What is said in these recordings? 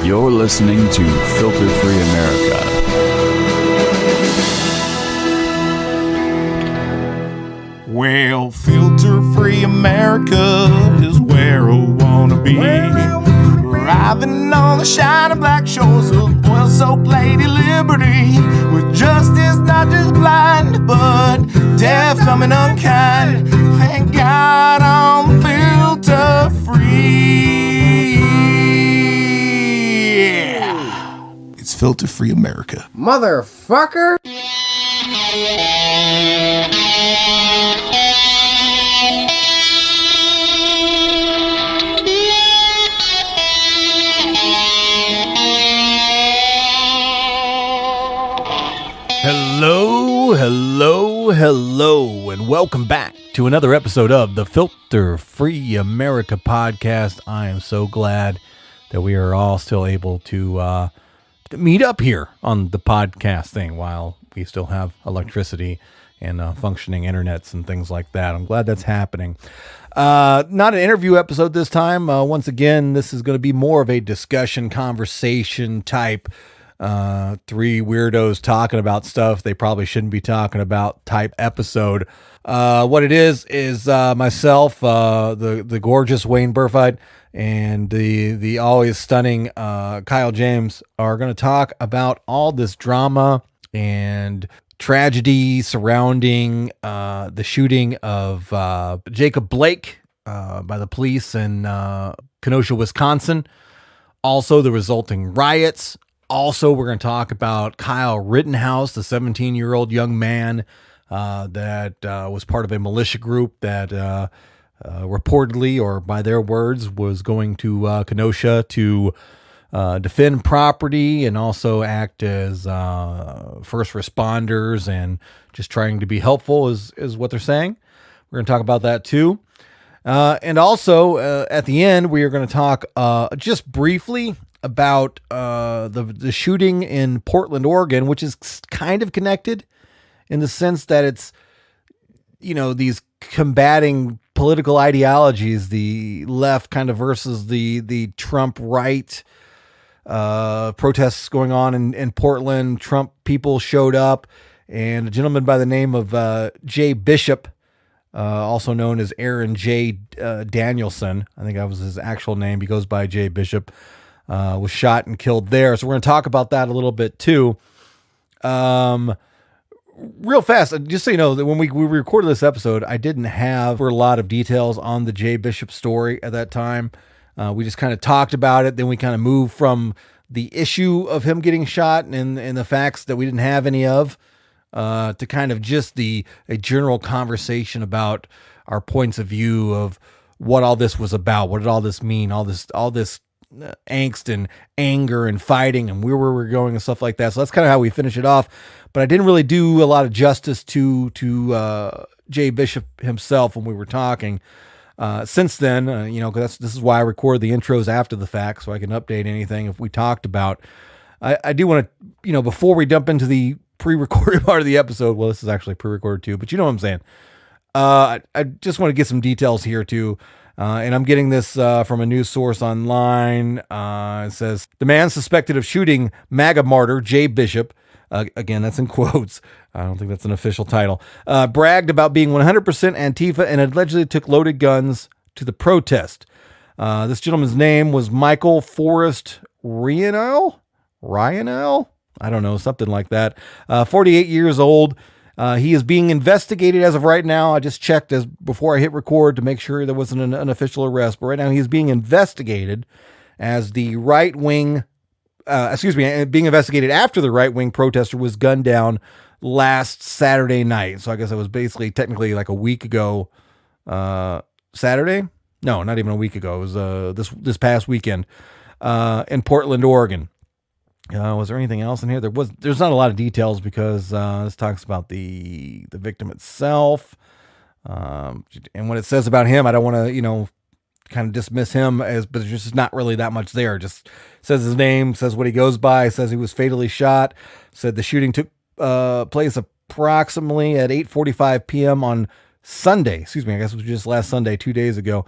You're listening to Filter Free America. Well, Filter Free America is where I wanna be. Driving on the shining black shores of oil-soaked Lady Liberty, with justice not just blind, but deaf, dumb, and unkind. Thank God I'm filter free. It's Filter Free America. Motherfucker! Hello, and welcome back to another episode of the Filter Free America podcast. I am so glad that we are all still able to meet up here on the podcast thing while we still have electricity and functioning internets and things like that. I'm glad that's happening. Not an interview episode this time. Once again, this is going to be more of a discussion, conversation type three weirdos talking about stuff they probably shouldn't be talking about type episode. What it is myself, the gorgeous Wayne Burfight, and the always stunning Kyle James are going to talk about all this drama and tragedy surrounding the shooting of Jacob Blake by the police in Kenosha, Wisconsin. Also, the resulting riots. Also, we're going to talk about Kyle Rittenhouse, the 17-year-old young man that was part of a militia group that reportedly, or by their words, was going to Kenosha to defend property and also act as first responders and just trying to be helpful is what they're saying. We're going to talk about that too. And also, at the end, we are going to talk just briefly about the shooting in Portland, Oregon, which is kind of connected in the sense that it's, you know, these combating political ideologies, the left kind of versus the Trump right, protests going on in Portland. Trump people showed up, and a gentleman by the name of Jay Bishop, also known as Aaron J. Danielson, I think that was his actual name. He goes by Jay Bishop. Was shot and killed there. So we're going to talk about that a little bit too. Real fast, just so you know, that when we recorded this episode, I didn't have a lot of details on the Jay Bishop story at that time. We just kind of talked about it. Then we kind of moved from the issue of him getting shot and the facts that we didn't have any of, to kind of just a general conversation about our points of view of what all this was about. What did all this mean? All this angst and anger and fighting and where we're going and stuff like that. So that's kind of how we finish it off. But I didn't really do a lot of justice to Jay Bishop himself when we were talking. Since then, because this is why I record the intros after the fact, so I can update anything if we talked about. I do want to, before we jump into the pre-recorded part of the episode, well, this is actually pre-recorded too, but you know what I'm saying. I just want to get some details here too. And I'm getting this from a news source online. It says, the man suspected of shooting MAGA martyr Jay Bishop, again, that's in quotes, I don't think that's an official title, bragged about being 100% Antifa and allegedly took loaded guns to the protest. This gentleman's name was Michael Forrest Ryanel? I don't know, something like that. 48 years old. He is being investigated as of right now. I just checked before I hit record to make sure there wasn't an unofficial arrest. But right now he's being investigated as the right-wing, being investigated after the right-wing protester was gunned down last Saturday night. So I guess it was basically technically like a week ago. Saturday? No, not even a week ago. It was this past weekend in Portland, Oregon. Was there anything else in here? There's not a lot of details because this talks about the victim itself. And what it says about him, I don't want to, kind of dismiss him but there's just not really that much there. Just says his name, says what he goes by, says he was fatally shot, said the shooting took place approximately at 8:45 p.m. on Sunday. I guess it was just last Sunday, 2 days ago.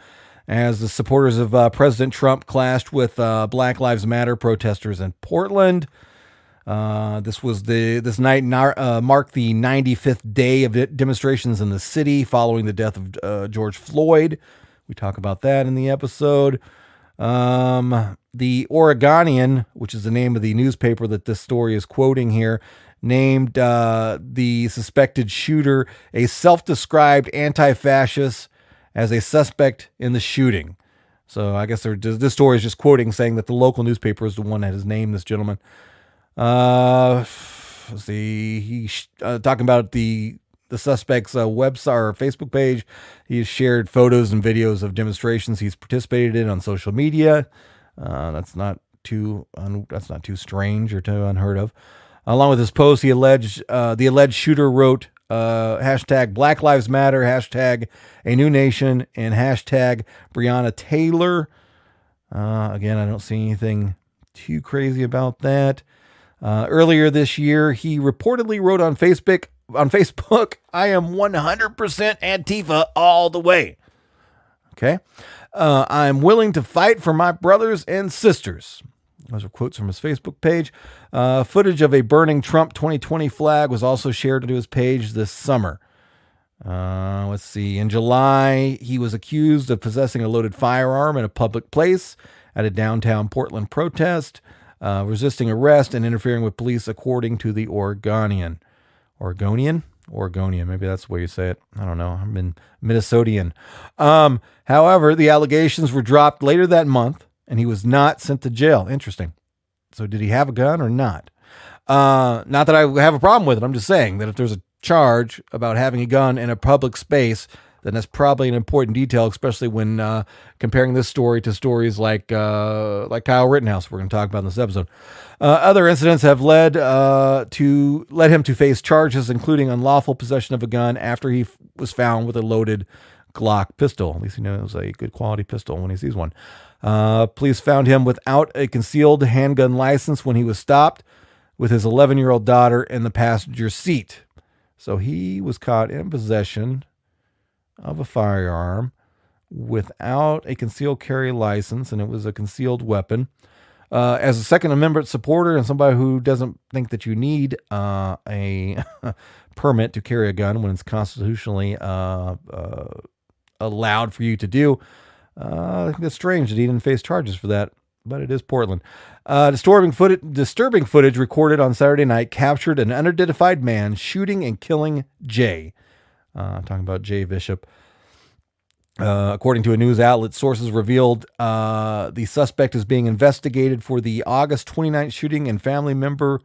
as the supporters of President Trump clashed with Black Lives Matter protesters in Portland. This night marked the 95th day of demonstrations in the city following the death of George Floyd. We talk about that in the episode. The Oregonian, which is the name of the newspaper that this story is quoting here, named the suspected shooter a self-described anti-fascist as a suspect in the shooting. So I guess this story is just quoting, saying that the local newspaper is the one that has named this gentleman. Let's see. He's talking about the suspect's website or Facebook page. He has shared photos and videos of demonstrations he's participated in on social media. That's not too strange or too unheard of. Along with his post, the alleged shooter wrote hashtag Black Lives Matter, hashtag A New Nation, and hashtag Breonna Taylor. Again, I don't see anything too crazy about that. Earlier this year, he reportedly wrote on Facebook, I am 100% Antifa all the way. Okay. I'm willing to fight for my brothers and sisters. Those are quotes from his Facebook page. Footage of a burning Trump 2020 flag was also shared to his page this summer. Let's see. In July, he was accused of possessing a loaded firearm in a public place at a downtown Portland protest, resisting arrest and interfering with police, according to the Oregonian. Oregonian? Maybe that's the way you say it. I don't know. I'm in Minnesotian. However, the allegations were dropped later that month, and he was not sent to jail. Interesting. So did he have a gun or not? Not that I have a problem with it. I'm just saying that if there's a charge about having a gun in a public space, then that's probably an important detail, especially when comparing this story to stories like Kyle Rittenhouse, we're going to talk about in this episode. Other incidents have led him to face charges, including unlawful possession of a gun after he was found with a loaded Glock pistol. At least he knows a good quality pistol when he sees one. Police found him without a concealed handgun license when he was stopped with his 11-year-old daughter in the passenger seat. So he was caught in possession of a firearm without a concealed carry license, and it was a concealed weapon. As a Second Amendment supporter and somebody who doesn't think that you need a permit to carry a gun when it's constitutionally allowed for you to do, I think it's strange that he didn't face charges for that, but it is Portland. Disturbing footage recorded on Saturday night captured an unidentified man shooting and killing Jay. Talking about Jay Bishop. According to a news outlet, sources revealed the suspect is being investigated for the August 29th shooting, and a family member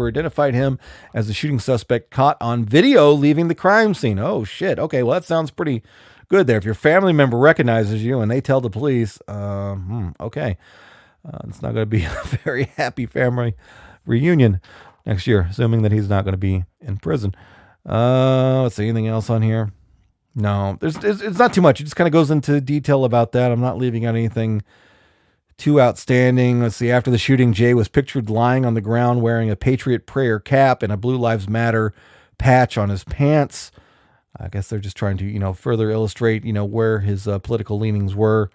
identified him as the shooting suspect caught on video leaving the crime scene. Oh, shit. Okay, well, that sounds pretty good there. If your family member recognizes you and they tell the police, okay. It's not going to be a very happy family reunion next year, assuming that he's not going to be in prison. Let's see, anything else on here? No, it's not too much. It just kind of goes into detail about that. I'm not leaving out anything too outstanding. Let's see, after the shooting, Jay was pictured lying on the ground wearing a Patriot Prayer cap and a Blue Lives Matter patch on his pants. I guess they're just trying to, further illustrate, where his political leanings were.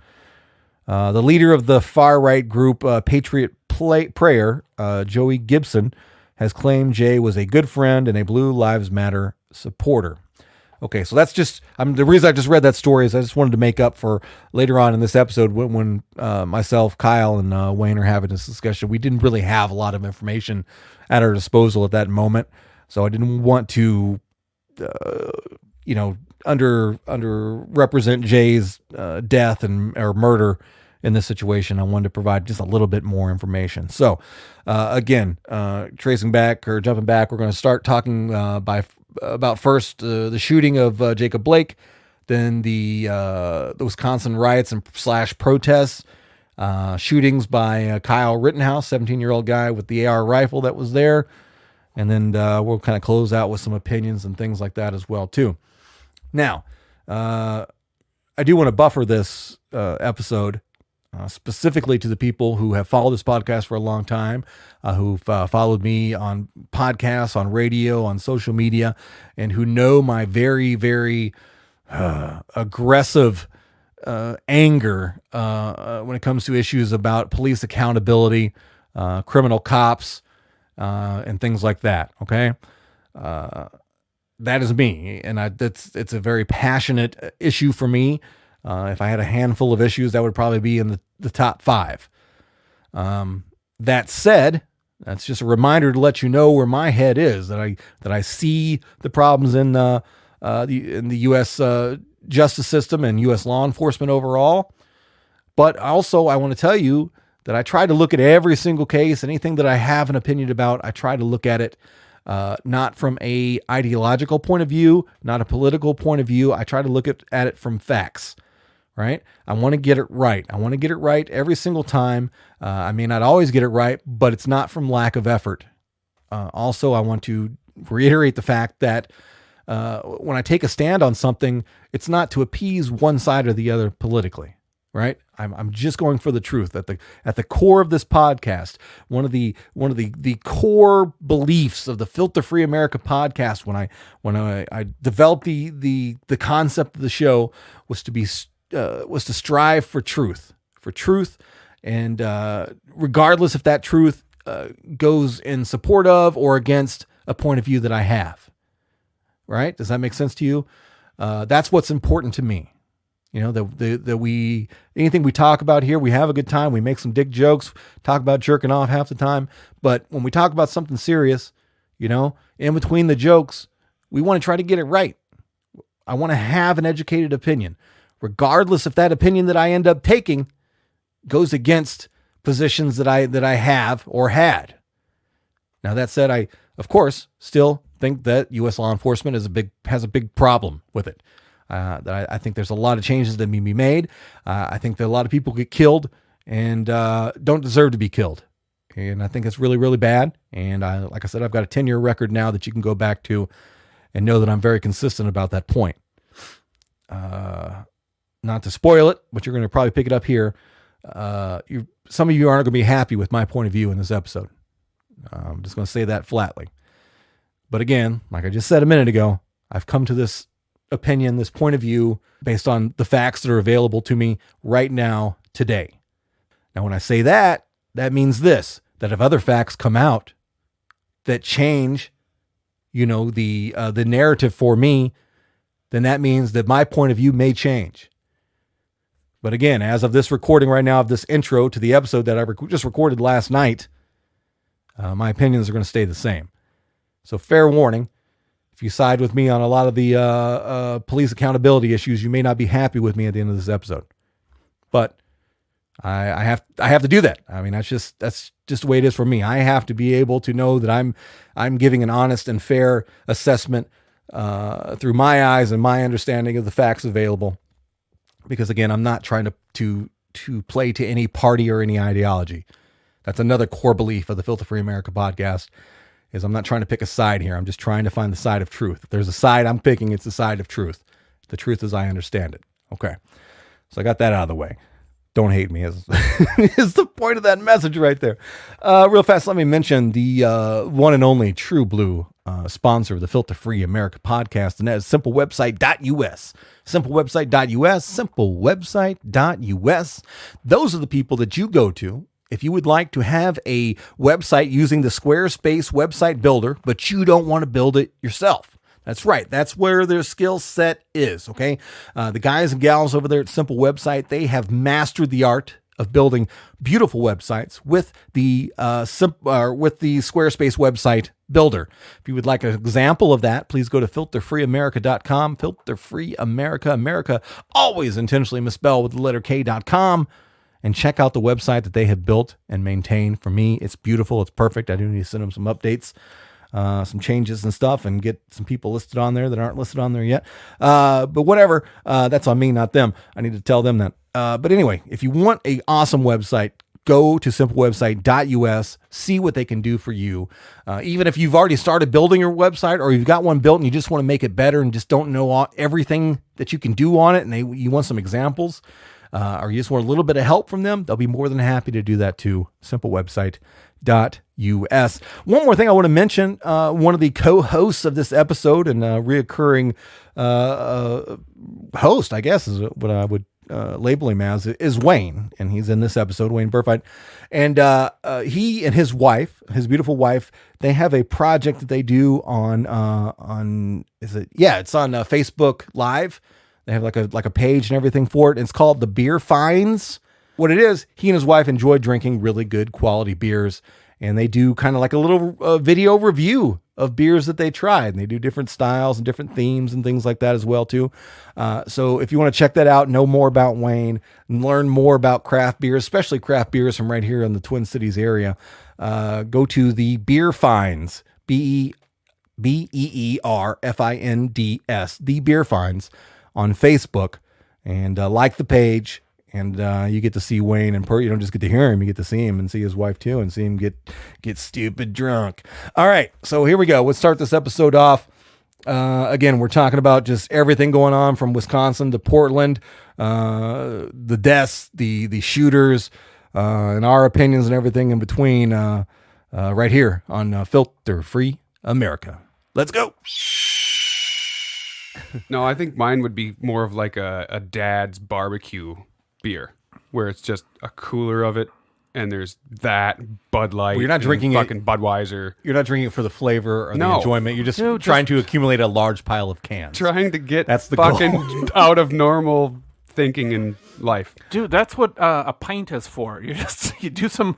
The leader of the far-right group, Patriot Prayer, Joey Gibson, has claimed Jay was a good friend and a Blue Lives Matter supporter. Okay, so that's just, the reason I just read that story is I just wanted to make up for later on in this episode when myself, Kyle, and Wayne are having this discussion. We didn't really have a lot of information at our disposal at that moment, so I didn't want to, underrepresent Jay's death or murder in this situation. I wanted to provide just a little bit more information. So, again, jumping back, we're going to start talking about first the shooting of Jacob Blake, then the Wisconsin riots and / protests, shootings by Kyle Rittenhouse, 17-year-old guy with the AR rifle that was there, and then we'll kind of close out with some opinions and things like that as well too. Now, I do want to buffer this episode specifically to the people who have followed this podcast for a long time, who've followed me on podcasts, on radio, on social media, and who know my very, very aggressive anger when it comes to issues about police accountability, criminal cops, and things like that. Okay. That is me. And it's a very passionate issue for me. If I had a handful of issues, that would probably be in the top 5. That said, that's just a reminder to let you know where my head is, that I see the problems in the U.S. Justice system and U.S. law enforcement overall. But also, I want to tell you that I try to look at every single case, anything that I have an opinion about, I try to look at it not from a ideological point of view, not a political point of view. I try to look at it from facts. Right? I want to get it right. I want to get it right every single time. I may not always get it right, but it's not from lack of effort. Also, I want to reiterate the fact that when I take a stand on something, it's not to appease one side or the other politically. Right? I'm just going for the truth. At the core of this podcast, one of the core beliefs of the Filter Free America podcast when I developed the concept of the show was to strive for truth, and regardless if that truth goes in support of or against a point of view that I have. Right? Does that make sense to you? That's what's important to me. You know, that anything we talk about here, we have a good time. We make some dick jokes, talk about jerking off half the time. But when we talk about something serious, you know, in between the jokes, we want to try to get it right. I want to have an educated opinion, regardless if that opinion that I end up taking goes against positions that I have or had. Now, that said, I, of course, still think that U.S. law enforcement has a big problem with it. That I think there's a lot of changes that need to be made. I think that a lot of people get killed and don't deserve to be killed. And I think it's really, really bad. And like I said, I've got a 10-year record now that you can go back to and know that I'm very consistent about that point. Not to spoil it, but you're going to probably pick it up here. Some of you aren't going to be happy with my point of view in this episode. I'm just going to say that flatly. But again, like I just said a minute ago, I've come to this opinion, this point of view, based on the facts that are available to me right now, today. Now, when I say that, that means this, that if other facts come out that change, you know, the narrative for me, then that means that my point of view may change. But again, as of this recording right now of this intro to the episode that I just recorded last night, my opinions are going to stay the same. So fair warning, if you side with me on a lot of the police accountability issues, you may not be happy with me at the end of this episode. But I have to do that. I mean, that's just the way it is for me. I have to be able to know that I'm giving an honest and fair assessment through my eyes and my understanding of the facts available. Because again, I'm not trying to play to any party or any ideology. That's another core belief of the Filter Free America podcast, is I'm not trying to pick a side here. I'm just trying to find the side of truth. If there's a side I'm picking, it's the side of truth. The truth as I understand it. Okay. So I got that out of the way. Don't hate me is the point of that message right there. Real fast, let me mention the one and only True Blue sponsor of the Filter Free America podcast, and that is simplewebsite.us. Simplewebsite.us. Those are the people that you go to if you would like to have a website using the Squarespace website builder, but you don't want to build it yourself. That's right. That's where their skill set is. Okay. The guys and gals over there at Simple Website, they have mastered the art of building beautiful websites with the Squarespace website builder. If you would like an example of that, please go to filterfreeamerica.com. Filterfree America, America always intentionally misspelled with the letter K.com. And check out the website that they have built and maintained. For me, it's beautiful. It's perfect. I do need to send them some updates, some changes and stuff, and get some people listed on there that aren't listed on there yet. But whatever, that's on me, not them. I need to tell them that. But anyway, if you want an awesome website, go to simplewebsite.us, see what they can do for you. Even if you've already started building your website, or you've got one built and you just want to make it better and just don't know everything that you can do on it, and you want some examples, or you just want a little bit of help from them, they'll be more than happy to do that too. Simplewebsite.us. One more thing I want to mention, one of the co-hosts of this episode and reoccurring host, I guess is what I would label him as, is Wayne, and he's in this episode, Wayne Burfight. And he and his wife, his beautiful wife, they have a project that they do on it's on Facebook Live. They have like a page and everything for it. And it's called the Beer Finds. What it is, he and his wife enjoy drinking really good quality beers, and they do kind of like a little video review of beers that they tried, and they do different styles and different themes and things like that as well too. So if you want to check that out, know more about Wayne, and learn more about craft beers, especially craft beers from right here in the Twin Cities area, go to the Beer Finds, BEERFINDS, the Beer Finds on Facebook, and like the page. And you get to see Wayne, and you don't just get to hear him, you get to see him and see his wife too, and see him get stupid drunk. All right, so here we go. Let's start this episode off. Again, we're talking about just everything going on from Wisconsin to Portland, the deaths, the shooters, and our opinions and everything in between, right here on Filter Free America. Let's go. No, I think mine would be more of like a dad's barbecue beer, where it's just a cooler of it, and there's that Bud Light. Well, you're not drinking fucking Budweiser. You're not drinking it for the flavor or the enjoyment. You're just trying to accumulate a large pile of cans. Trying to get that's the fucking goal. out of normal thinking in life. Dude, that's what a pint is for. You do some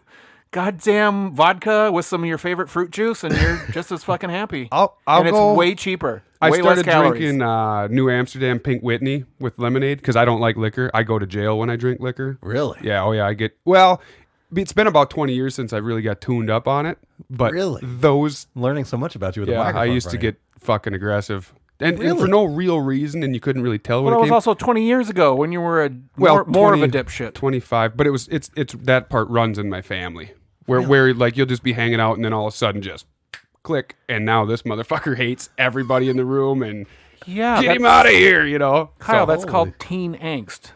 goddamn vodka with some of your favorite fruit juice, and you're just as fucking happy. And it's way cheaper. I way started less calories. drinking New Amsterdam Pink Whitney with lemonade because I don't like liquor. I go to jail when I drink liquor. Really? Yeah. Oh, yeah. It's been about 20 years since I really got tuned up on it. But really? Those... I'm learning so much about you with the Yeah, microphone. I used to get fucking aggressive. And Really? for no real reason, and you couldn't really tell when Well, it that was came. also 20 years ago when you were more of a dipshit. 25. But it's that part runs in my family. Where like you'll just be hanging out and then all of a sudden just click, and now this motherfucker hates everybody in the room and Yeah, get him out of here, you know. Kyle, So- that's called teen angst.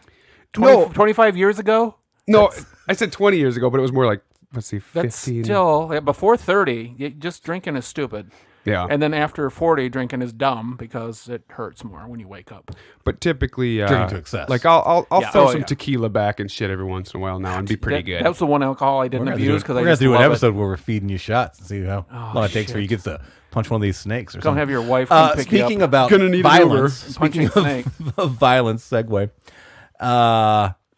No. 25 years ago? No, I said 20 years ago, but it was more like, let's see, 15. That's still, before 30, just drinking is stupid. Yeah. And then after 40, drinking is dumb because it hurts more when you wake up. But typically, Drinking to excess. like I'll Yeah. throw Oh, some yeah. tequila back and shit every once in a while now and be pretty good. That was the one alcohol I didn't abuse because I we're just gonna do an love episode it. where we're feeding you shots and see how long it takes for you to get to punch one of these snakes or Don't something. have your wife come pick you Speaking up. about Gonna need an violence, Uber. speaking Punching of violence, segue.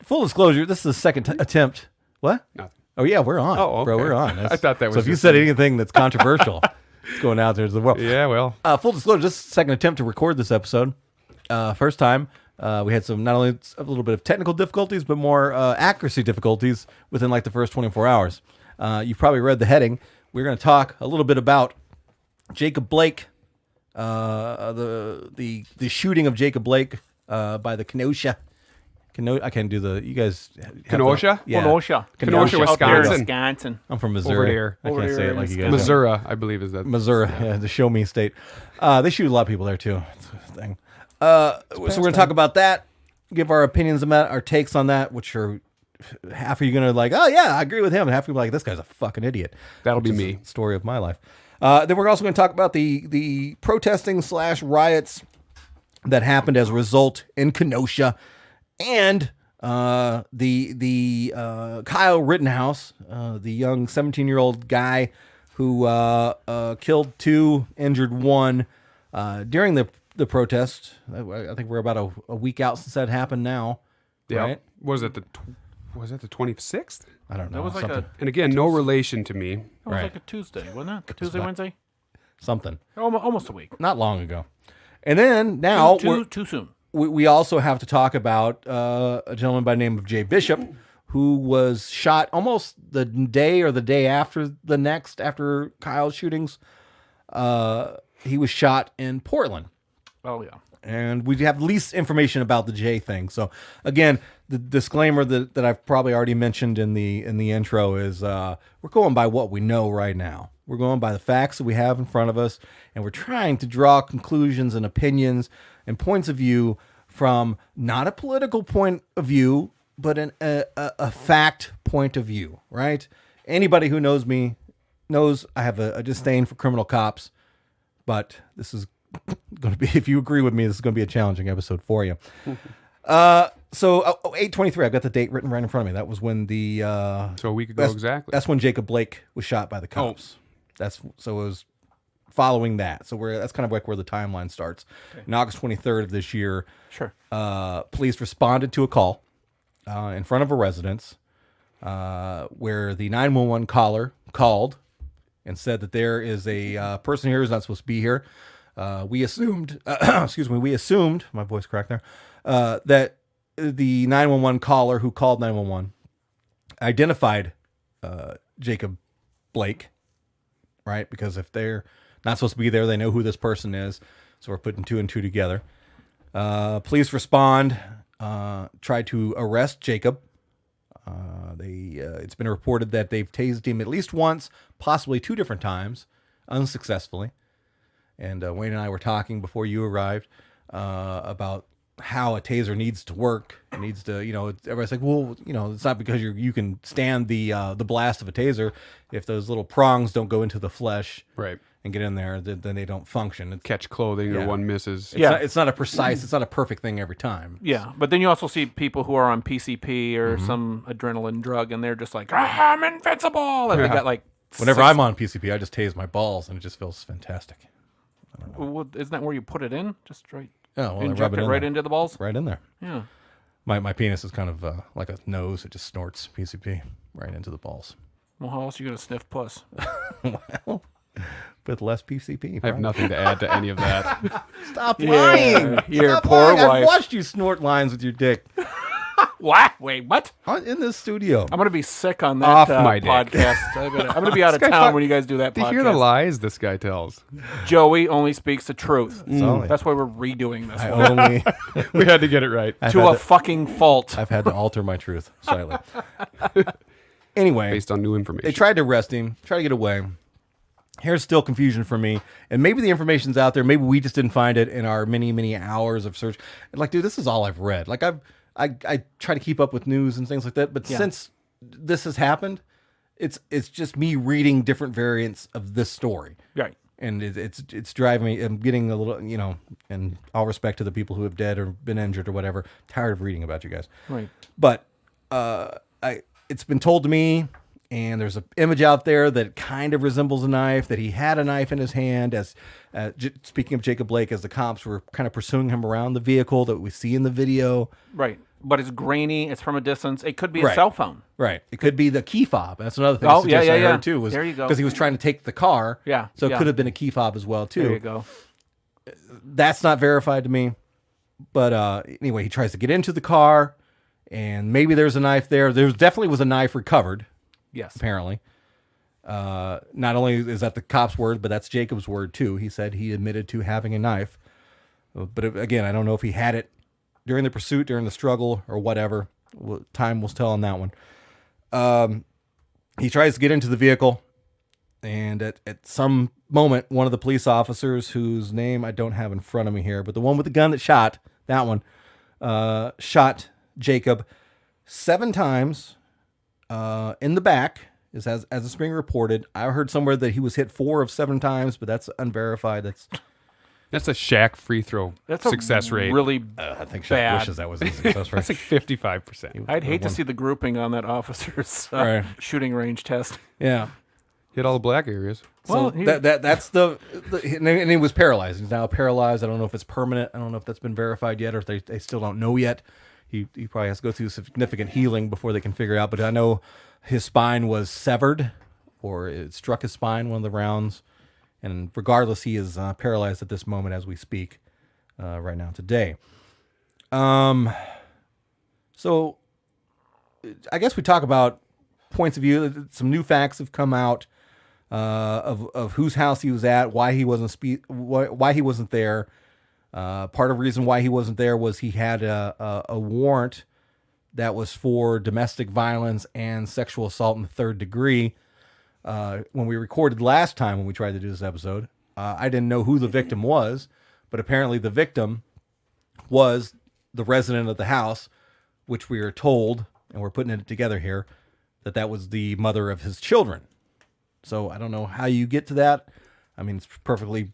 Full disclosure: this is the second attempt. What? Nothing. Oh yeah, we're on, Oh, bro. okay. We're on. I thought that was so. If you just said a- anything that's controversial, it's going out there as well. Yeah, well, Full disclosure: this is the second attempt to record this episode. First time, we had some not only a little bit of technical difficulties, but more accuracy difficulties within like the first 24 hours. You've probably read the heading. We're going to talk a little bit about Jacob Blake, the shooting of Jacob Blake by the Kenosha. I can't do the. You guys. have Kenosha? The, yeah. Kenosha. Kenosha, Out there in Wisconsin. Wisconsin. I'm from Missouri. there. I Over can't say there it like in you guys. Missouri, I believe is that. Missouri, yeah, the show me state. They shoot a lot of people there too. It's a thing. So we're going to talk about that, give our opinions about our takes on that, which are half of you going to like, oh yeah, I agree with him, and half of you like, this guy's a fucking idiot. That'll be Which is me. the story of my life. Then we're also going to talk about the protesting / riots that happened as a result in Kenosha, and the Kyle Rittenhouse, the young 17-year-old guy who killed 2, injured 1 during the protest. I think we're about a week out since that happened now. Yeah. Right? Was it the 26th? I don't know. That was like something. And again, no relation to me. That was Right. like a Tuesday, wasn't it? Tuesday, Wednesday? Something. Almost a week. Not long ago. And then now Too soon. we also have to talk about a gentleman by the name of Jay Bishop, who was shot almost the day or the day after after Kyle's shootings. He was shot in Portland. Oh, yeah. And we have least information about the Jay thing. So again, the disclaimer that I've probably already mentioned in the intro is we're going by what we know right now. We're going by the facts that we have in front of us, and we're trying to draw conclusions and opinions and points of view from not a political point of view, but a fact point of view, right? Anybody who knows me knows I have a disdain for criminal cops, but this is going to be, if you agree with me, this is going to be a challenging episode for you. So 8/23, I've got the date written right in front of me. That was when the So a week ago exactly. That's when Jacob Blake was shot by the cops. It was following that. So that's kind of like where the timeline starts. Okay. On August 23rd of this year, police responded to a call in front of a residence where the 911 caller called and said that there is a person here who's not supposed to be here. We assumed, my voice cracked there, that the 911 caller who called 911 identified Jacob Blake, right? Because if they're not supposed to be there, they know who this person is. So we're putting 2 and 2 together. Police respond, try to arrest Jacob. It's been reported that they've tased him at least once, possibly 2 different times, unsuccessfully. And Wayne and I were talking before you arrived about how a taser needs to work. It needs to, everybody's like, well, it's not because you can stand the blast of a taser. If those little prongs don't go into the flesh, right, and get in there, then they don't function. Catch clothing or one misses. It's not a precise, it's not a perfect thing every time. Yeah, but then you also see people who are on PCP or some adrenaline drug, and they're just like, I'm invincible, and they got like. Whenever I'm on PCP, I just tase my balls, and it just feels fantastic. I don't know. Well, isn't that where you put it in? Just right. Oh, well, inject it right into the balls. Right in there. Yeah. My penis is kind of like a nose. It just snorts PCP right into the balls. Well, how else are you gonna sniff puss? Well, with less PCP. I have nothing to add to any of that. Stop lying. Your poor wife. I've watched you snort lines with your dick. What? Wait, what? In this studio. I'm gonna be sick on that Off my dick. podcast. I'm gonna be out of town when you guys do that podcast. To hear the lies this guy tells. Joey only speaks the truth. That's why we're redoing this one. We had to get it right. To a fucking fault. I've had to alter my truth slightly. Anyway. Based on new information. They tried to arrest him, try to get away. Here's still confusion for me. And maybe the information's out there. Maybe we just didn't find it in our many, many hours of search. Like, dude, this is all I've read. Like, I try to keep up with news and things like that. But since this has happened, it's just me reading different variants of this story. Right. And it's driving me. I'm getting a little, and all respect to the people who have dead or been injured or whatever, tired of reading about you guys. Right. But it's been told to me, and there's an image out there that kind of resembles a knife, that he had a knife in his hand as, speaking of Jacob Blake, as the cops were kind of pursuing him around the vehicle that we see in the video. Right. But it's grainy. It's from a distance. It could be a cell phone. Right. It could be the key fob. That's another thing. Oh, yeah. I heard too. Was there you go. Because he was trying to take the car. Yeah. So it could have been a key fob as well too. There you go. That's not verified to me. But anyway, he tries to get into the car, and maybe there's a knife there. There definitely was a knife recovered. Yes. Apparently. Not only is that the cop's word, but that's Jacob's word too. He said he admitted to having a knife. But again, I don't know if he had it during the pursuit, during the struggle, or whatever. Time will tell on that one. He tries to get into the vehicle, and at some moment, one of the police officers, whose name I don't have in front of me here, but the one with the gun that shot, that one, shot Jacob 7 times in the back, as the Spring reported. I heard somewhere that he was hit 4 of 7 times, but that's unverified. That's a Shaq free throw success rate. Really I think Shaq bad. wishes that was his success rate. That's like 55%. I'd hate to see the grouping on that officer's shooting range test. Yeah. Hit all the black areas. So that's the and he was paralyzed. He's now paralyzed. I don't know if it's permanent. I don't know if that's been verified yet, or if they still don't know yet. He probably has to go through significant healing before they can figure out. But I know his spine was severed, or it struck his spine, one of the rounds. And regardless, he is paralyzed at this moment as we speak, right now today. So I guess we talk about points of view. Some new facts have come out of whose house he was at, why he wasn't why he wasn't there. Part of the reason why he wasn't there was he had a warrant that was for domestic violence and sexual assault in the 3rd degree. When we recorded last time, when we tried to do this episode, I didn't know who the victim was, but apparently the victim was the resident of the house, which we are told, and we're putting it together here, that was the mother of his children. So I don't know how you get to that. I mean, it's perfectly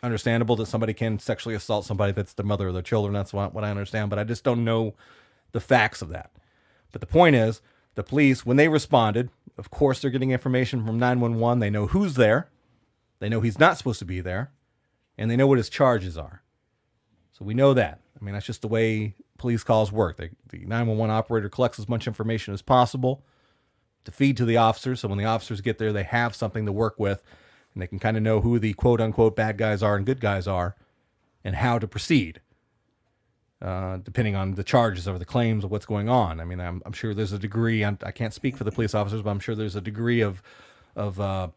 understandable that somebody can sexually assault somebody that's the mother of their children. That's what I understand, but I just don't know the facts of that. But the point is, the police, when they responded, of course, they're getting information from 911. They know who's there. They know he's not supposed to be there. And they know what his charges are. So we know that. I mean, that's just the way police calls work. The 911 operator collects as much information as possible to feed to the officers. So when the officers get there, they have something to work with. And they can kind of know who the quote-unquote bad guys are and good guys are and how to proceed. Depending on the charges or the claims of what's going on. I mean, I'm sure there's a degree. I can't speak for the police officers, but I'm sure there's a degree of how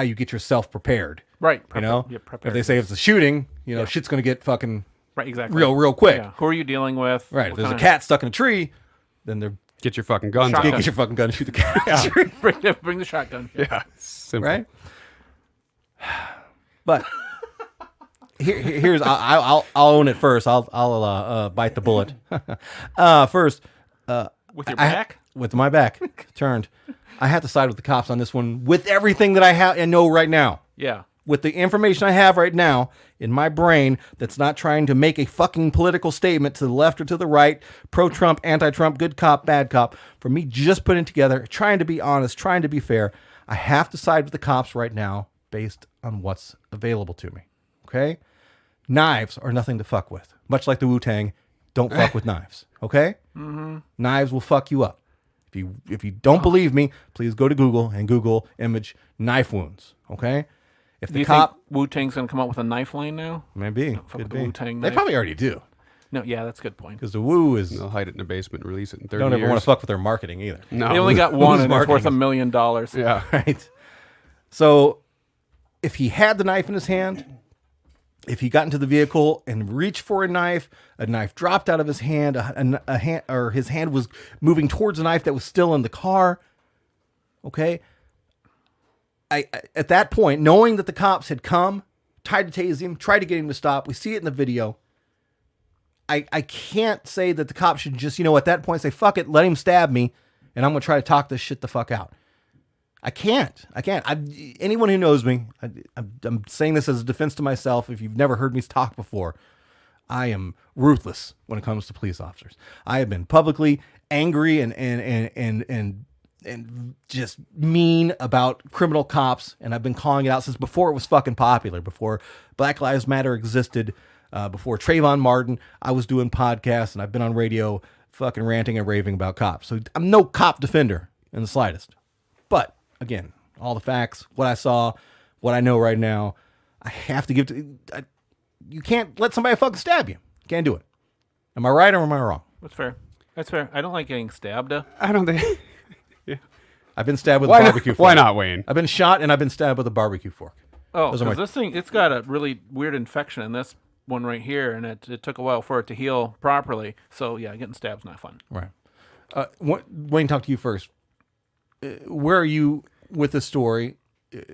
you get yourself prepared. Right. If they say it's a shooting, shit's going to get fucking exactly real quick. Yeah. Who are you dealing with? Right. If there's a cat stuck in a tree, then they're get your fucking guns. Get your fucking gun and shoot the cat. Bring the shotgun. Yeah. Simple. Right. But. Here's I'll own it first. I'll bite the bullet. First, with your back, with my back turned, I have to side with the cops on this one. With everything that I have and know right now, with the information I have right now in my brain, that's not trying to make a fucking political statement to the left or to the right, pro-Trump, anti-Trump, good cop, bad cop. For me, just putting it together, trying to be honest, trying to be fair, I have to side with the cops right now based on what's available to me. Okay? Knives are nothing to fuck with. Much like the Wu-Tang, don't fuck with knives. Okay? Mm-hmm. Knives will fuck you up. If you don't believe me, please go to Google and Google image knife wounds. Okay? If do you think Wu-Tang's going to come up with a knife line now? Maybe. Could be. Wu-Tang they probably already do. No, yeah, that's a good point. Because the Wu is... They'll hide it in a basement, release it in 30 don't years. ever want to fuck with their marketing either. No. They only got one and it's worth $1 million. Yeah. Right? So, if he had the knife in his hand... If he got into the vehicle and reached for a knife dropped out of his hand, or his hand was moving towards a knife that was still in the car. Okay. I at that point, knowing that the cops had come, tried to tase him, tried to get him to stop. We see it in the video. I can't say that the cops should just, at that point say, fuck it, let him stab me, and I'm going to try to talk this shit the fuck out. I can't. Anyone who knows me, I'm saying this as a defense to myself. If you've never heard me talk before, I am ruthless when it comes to police officers. I have been publicly angry and just mean about criminal cops, and I've been calling it out since before it was fucking popular, before Black Lives Matter existed, before Trayvon Martin. I was doing podcasts, and I've been on radio fucking ranting and raving about cops. So I'm no cop defender in the slightest. But again, all the facts, what I saw, what I know right now, I have to give to... you can't let somebody fucking stab you. You can't do it. Am I right or am I wrong? That's fair. That's fair. I don't like getting stabbed. I don't think... Yeah. I've been stabbed with a barbecue fork. Why not, Wayne? I've been shot and I've been stabbed with a barbecue fork. Oh, because this thing, it's got a really weird infection in this one right here, and it took a while for it to heal properly. So, yeah, getting stabbed's not fun. Right. Wayne, talk to you first. Where are you with this story?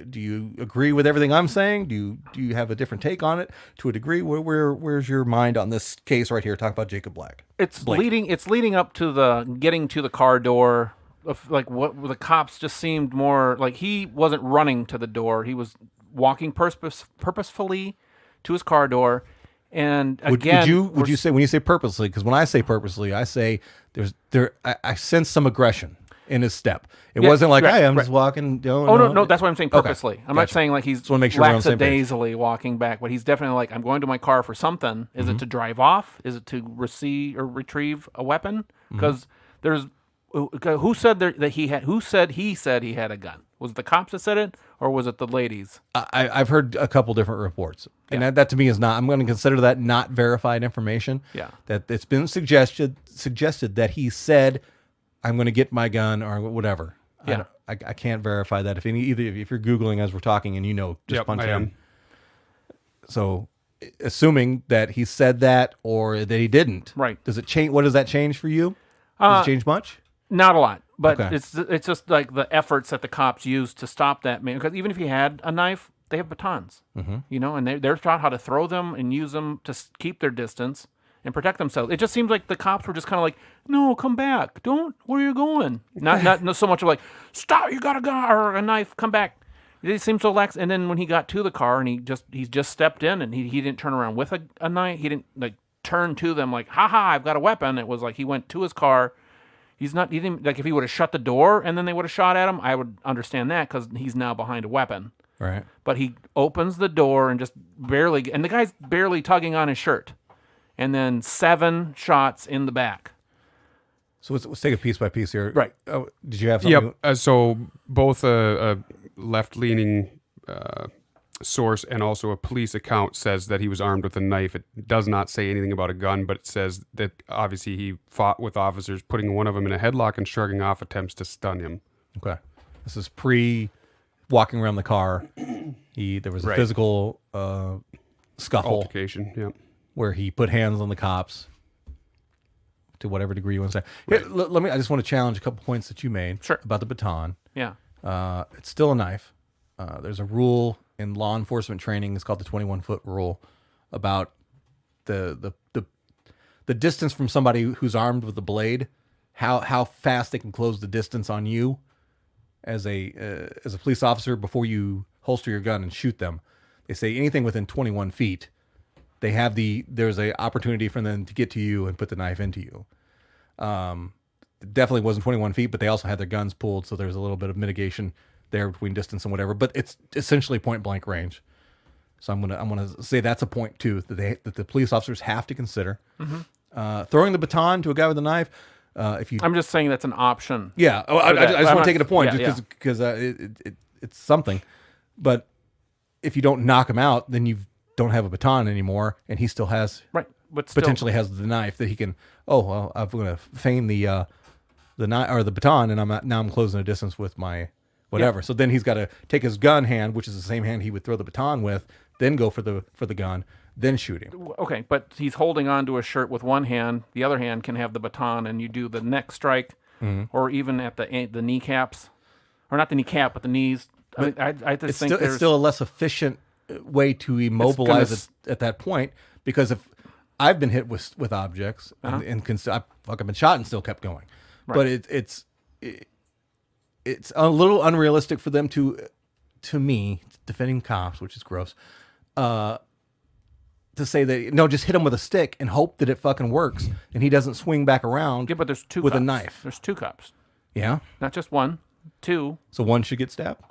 Do you agree with everything I'm saying? Do you have a different take on it to a degree? Where's your mind on this case right here? Talk about Jacob Blake. It's leading up to the getting to the car door. Of like what the cops just seemed more like he wasn't running to the door. He was walking purposefully to his car door. And again, would you say, when you say purposely? Because when I say purposely, I say I sense some aggression in his step. It wasn't like, hey, I'm just walking. No, that's what I'm saying purposely. Okay, I'm not saying like he's lackadaisically walking back, but he's definitely like, I'm going to my car for something. Is it to drive off? Is it to receive or retrieve a weapon? Because there's who said that he had? Who said he had a gun? Was it the cops that said it, or was it the ladies? I've heard a couple different reports, and that to me is not. I'm going to consider that not verified information. Yeah, that it's been suggested that he said, "I'm going to get my gun" or whatever. Yeah, I can't verify that. If you're Googling as we're talking and just punch in. So, assuming that he said that or that he didn't, right? Does it change? What does that change for you? Does it change much? Not a lot, but it's just like the efforts that the cops used to stop that man. Because even if he had a knife, they have batons, and they're taught how to throw them and use them to keep their distance and protect themselves. It just seems like the cops were just kind of like, no, come back. Don't, where are you going? Not so much of like, stop, you got a gun or a knife, come back. He seemed so lax. And then when he got to the car and he just stepped in and he didn't turn around with a knife. He didn't like turn to them like, ha ha, I've got a weapon. It was like he went to his car. He didn't, like if he would have shut the door and then they would have shot at him, I would understand that because he's now behind a weapon. Right. But he opens the door and just barely, and the guy's barely tugging on his shirt. And then 7 shots in the back. So let's take it piece by piece here. Right. Did you have something? Yep. So both a left-leaning source and also a police account says that he was armed with a knife. It does not say anything about a gun, but it says that obviously he fought with officers, putting one of them in a headlock and shrugging off attempts to stun him. Okay. This is pre-walking around the car. There was a physical scuffle. Altercation, yeah. Where he put hands on the cops to whatever degree you want to say. Here, I just want to challenge a couple points that you made about the baton. Yeah. It's still a knife. There's a rule in law enforcement training. It's called the 21-foot rule about the distance from somebody who's armed with a blade, how fast they can close the distance on you as a police officer before you holster your gun and shoot them. They say anything within 21 feet, there's an opportunity for them to get to you and put the knife into you. It definitely wasn't 21 feet, but they also had their guns pulled, so there's a little bit of mitigation there between distance and whatever. But it's essentially point blank range. So I'm gonna say that's a point too that the police officers have to consider. Mm-hmm. Throwing the baton to a guy with a knife. I'm just saying that's an option. Yeah. I just want to take it a point because it's something. But if you don't knock him out, then you don't have a baton anymore, and he still has potentially has the knife that he can. Oh well, I'm going to feign the knife or the baton, and I'm closing a distance with my whatever. Yeah. So then he's got to take his gun hand, which is the same hand he would throw the baton with, then go for the gun, then shoot him. Okay, but he's holding on to a shirt with one hand. The other hand can have the baton, and you do the neck strike, or even at the kneecaps, or not the kneecap, but the knees. I just think it's still a less efficient way to immobilize it at that point, because if I've been hit with objects and I've been shot and still kept going, but it's a little unrealistic for them to me, defending cops, which is gross, to say that no, just hit him with a stick and hope that it fucking works and he doesn't swing back around. Yeah, but there's two with cops. A knife. There's 2 cops. Yeah, not just one, 2. So one should get stabbed.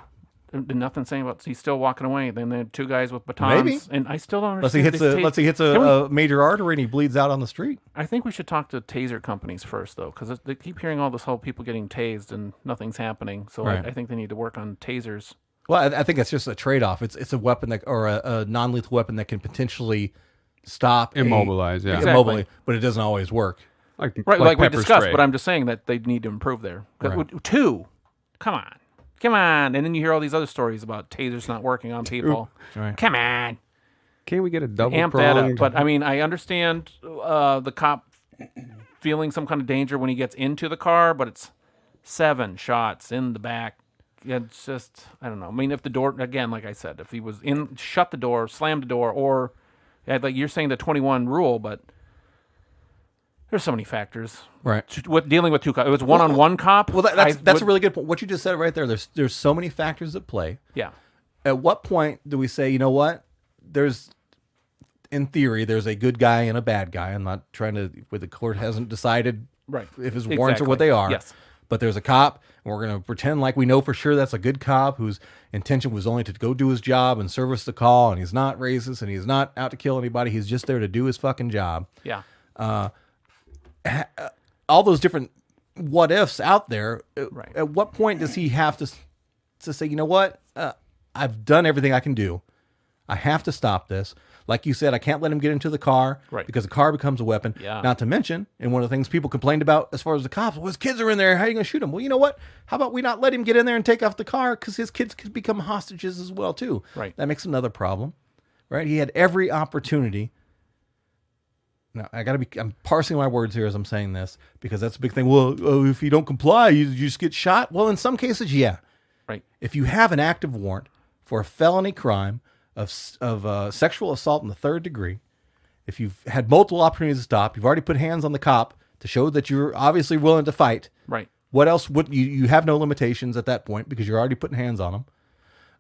Nothing saying about he's still walking away. Then there are 2 guys with batons. Maybe. And I still don't understand. Unless he hits a major artery and he bleeds out on the street. I think we should talk to taser companies first, though, because they keep hearing all this whole people getting tased and nothing's happening. So I think they need to work on tasers. Well, I think that's just a trade-off. It's a weapon a non-lethal weapon that can potentially stop, immobilize, exactly. But it doesn't always work. Like we discussed. Spray. But I'm just saying that they need to improve there. 2, come on. And then you hear all these other stories about tasers not working on people. Right. Come on. Can't we get a double amp that up? But I mean, I understand the cop feeling some kind of danger when he gets into the car, but it's 7 shots in the back. It's just, I don't know. I mean, if the door, again, like I said, if he was shut the door, slammed the door, or like you're saying the 21 rule, but there's so many factors, right? With dealing with 2 cops, it was one-on-one cop. Well, that's a really good point. What you just said right there. There's so many factors at play. Yeah. At what point do we say, you know what? In theory, there's a good guy and a bad guy. I'm not trying to. Where the court hasn't decided if his warrants are what they are. Yes. But there's a cop, and we're going to pretend like we know for sure that's a good cop whose intention was only to go do his job and service the call, and he's not racist, and he's not out to kill anybody. He's just there to do his fucking job. Yeah. All those different what ifs out there. Right. At what point does he have to say, you know what? I've done everything I can do. I have to stop this. Like you said, I can't let him get into the car because the car becomes a weapon. Yeah. Not to mention, and one of the things people complained about as far as the cops, well, his kids are in there. How are you going to shoot him? Well, you know what? How about we not let him get in there and take off the car because his kids could become hostages as well, too. Right. That makes another problem. Right. He had every opportunity. Now, I'm parsing my words here as I'm saying this because that's a big thing. Well, if you don't comply, you just get shot. Well, in some cases, yeah. Right. If you have an active warrant for a felony crime of sexual assault in the 3rd degree, if you've had multiple opportunities to stop, you've already put hands on the cop to show that you're obviously willing to fight. Right. What else would you have no limitations at that point because you're already putting hands on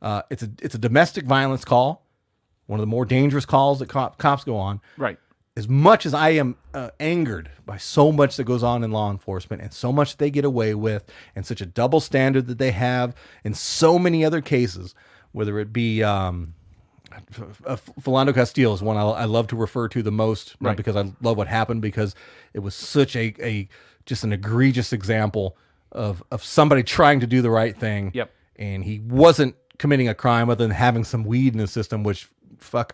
It's a domestic violence call, one of the more dangerous calls that cops go on. Right. As much as I am angered by so much that goes on in law enforcement and so much they get away with and such a double standard that they have in so many other cases, whether it be Philando Castile is one I love to refer to the most, not because I love what happened, because it was such a just an egregious example of somebody trying to do the right thing. Yep. And he wasn't committing a crime other than having some weed in his system, which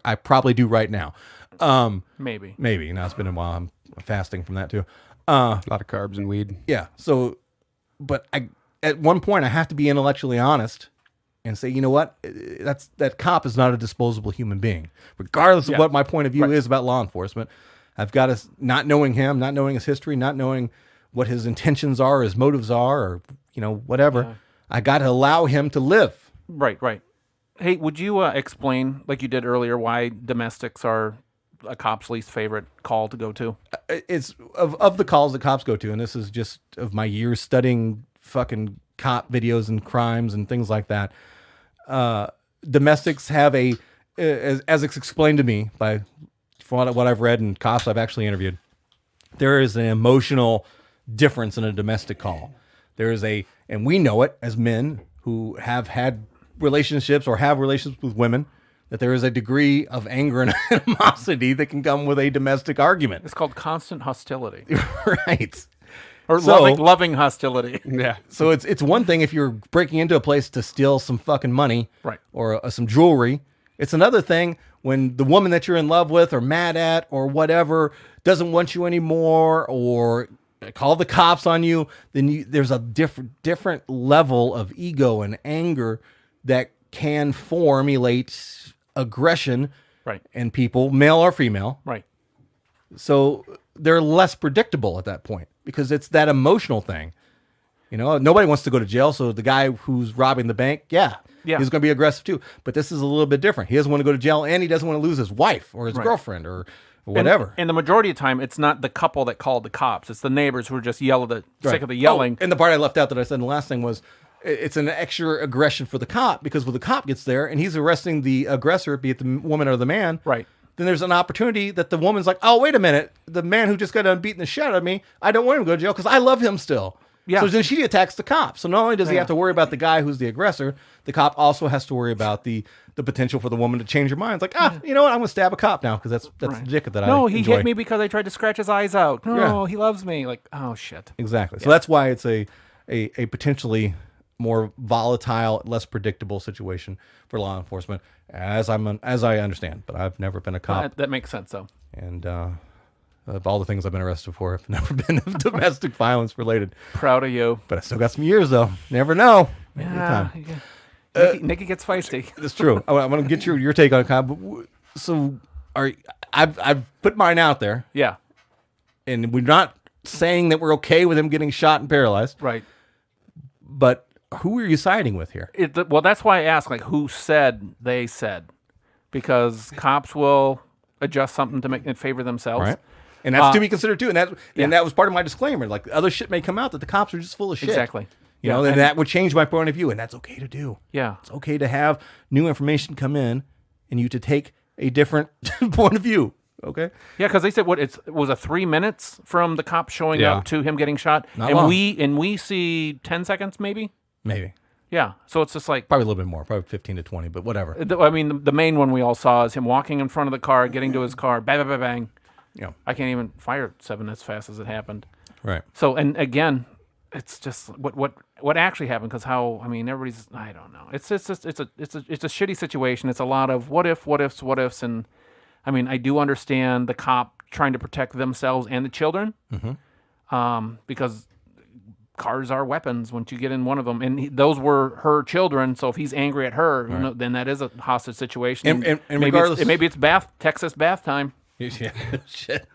I probably do right now. Maybe. Now it's been a while. I'm fasting from that too. A lot of carbs and weed. Yeah. So, but at one point I have to be intellectually honest and say, you know what? That cop is not a disposable human being, regardless of what my point of view is about law enforcement. I've got to, not knowing him, not knowing his history, not knowing what his intentions are, his motives are, or, whatever. Yeah. I got to allow him to live. Right. Hey, would you explain, like you did earlier, why domestics are a cop's least favorite call to go to? It's of the calls that cops go to, and this is just of my years studying fucking cop videos and crimes and things like that. Domestics have as it's explained to me from what I've read and cops I've actually interviewed, there is an emotional difference in a domestic call. There is and we know it as men who have had relationships or have relationships with women, that there is a degree of anger and animosity that can come with a domestic argument. It's called constant hostility. Right. Or loving hostility. Yeah. So it's one thing if you're breaking into a place to steal some fucking money, right, or some jewelry. It's another thing when the woman that you're in love with or mad at or whatever doesn't want you anymore or call the cops on you. Then there's a different level of ego and anger that can formulate aggression, right, in people, male or female. Right. So they're less predictable at that point because it's that emotional thing. Nobody wants to go to jail. So the guy who's robbing the bank, he's going to be aggressive too. But this is a little bit different. He doesn't want to go to jail and he doesn't want to lose his wife or his girlfriend or whatever. And the majority of the time, it's not the couple that called the cops. It's the neighbors who are just sick of the yelling. And the part I left out that I said in the last thing was it's an extra aggression for the cop because when the cop gets there and he's arresting the aggressor, be it the woman or the man, right, then there's an opportunity that the woman's like, oh, wait a minute. The man who just got done beating the shit out of me, I don't want him to go to jail because I love him still. Yeah. So then she attacks the cop. So not only does he have to worry about the guy who's the aggressor, the cop also has to worry about the potential for the woman to change her mind. It's like, you know what? I'm going to stab a cop now because that's the dick that I enjoy. No, he hit me because I tried to scratch his eyes out. No, he loves me. Like, oh, shit. Exactly. So that's why it's a potentially more volatile, less predictable situation for law enforcement, as I understand. But I've never been a cop. That makes sense, though. And of all the things I've been arrested for, I've never been domestic violence related. Proud of you. But I still got some years, though. Never know. Yeah. Nikki gets feisty. That's true. I want to get your take on it, Kyle. So I've put mine out there. Yeah. And we're not saying that we're okay with him getting shot and paralyzed. Right. But who are you siding with here? Well, that's why I asked, like, who said they said. Because cops will adjust something to make it favor themselves. Right. And that's to be considered, too. And that was part of my disclaimer. Like, other shit may come out that the cops are just full of shit. Exactly. And that would change my point of view. And that's okay to do. Yeah. It's okay to have new information come in and you to take a different point of view. Okay. Yeah, because they said it was a 3 minutes from the cop showing up to him getting shot, Not long. we see 10 seconds maybe. Yeah, so it's just like probably a little bit more, probably 15 to 20, but whatever. I mean, the main one we all saw is him walking in front of the car, getting to his car, bang, bang, bang, bang. Yeah, I can't even fire 7 as fast as it happened. Right. So, and again, it's just what actually happened because everybody's, I don't know. It's just it's a shitty situation. It's a lot of what ifs, and I mean, I do understand the cop trying to protect themselves and the children, because cars are weapons once you get in one of them, and those were her children. So if he's angry at her, then that is a hostage situation. And maybe it's Texas bath time. Yeah, shit.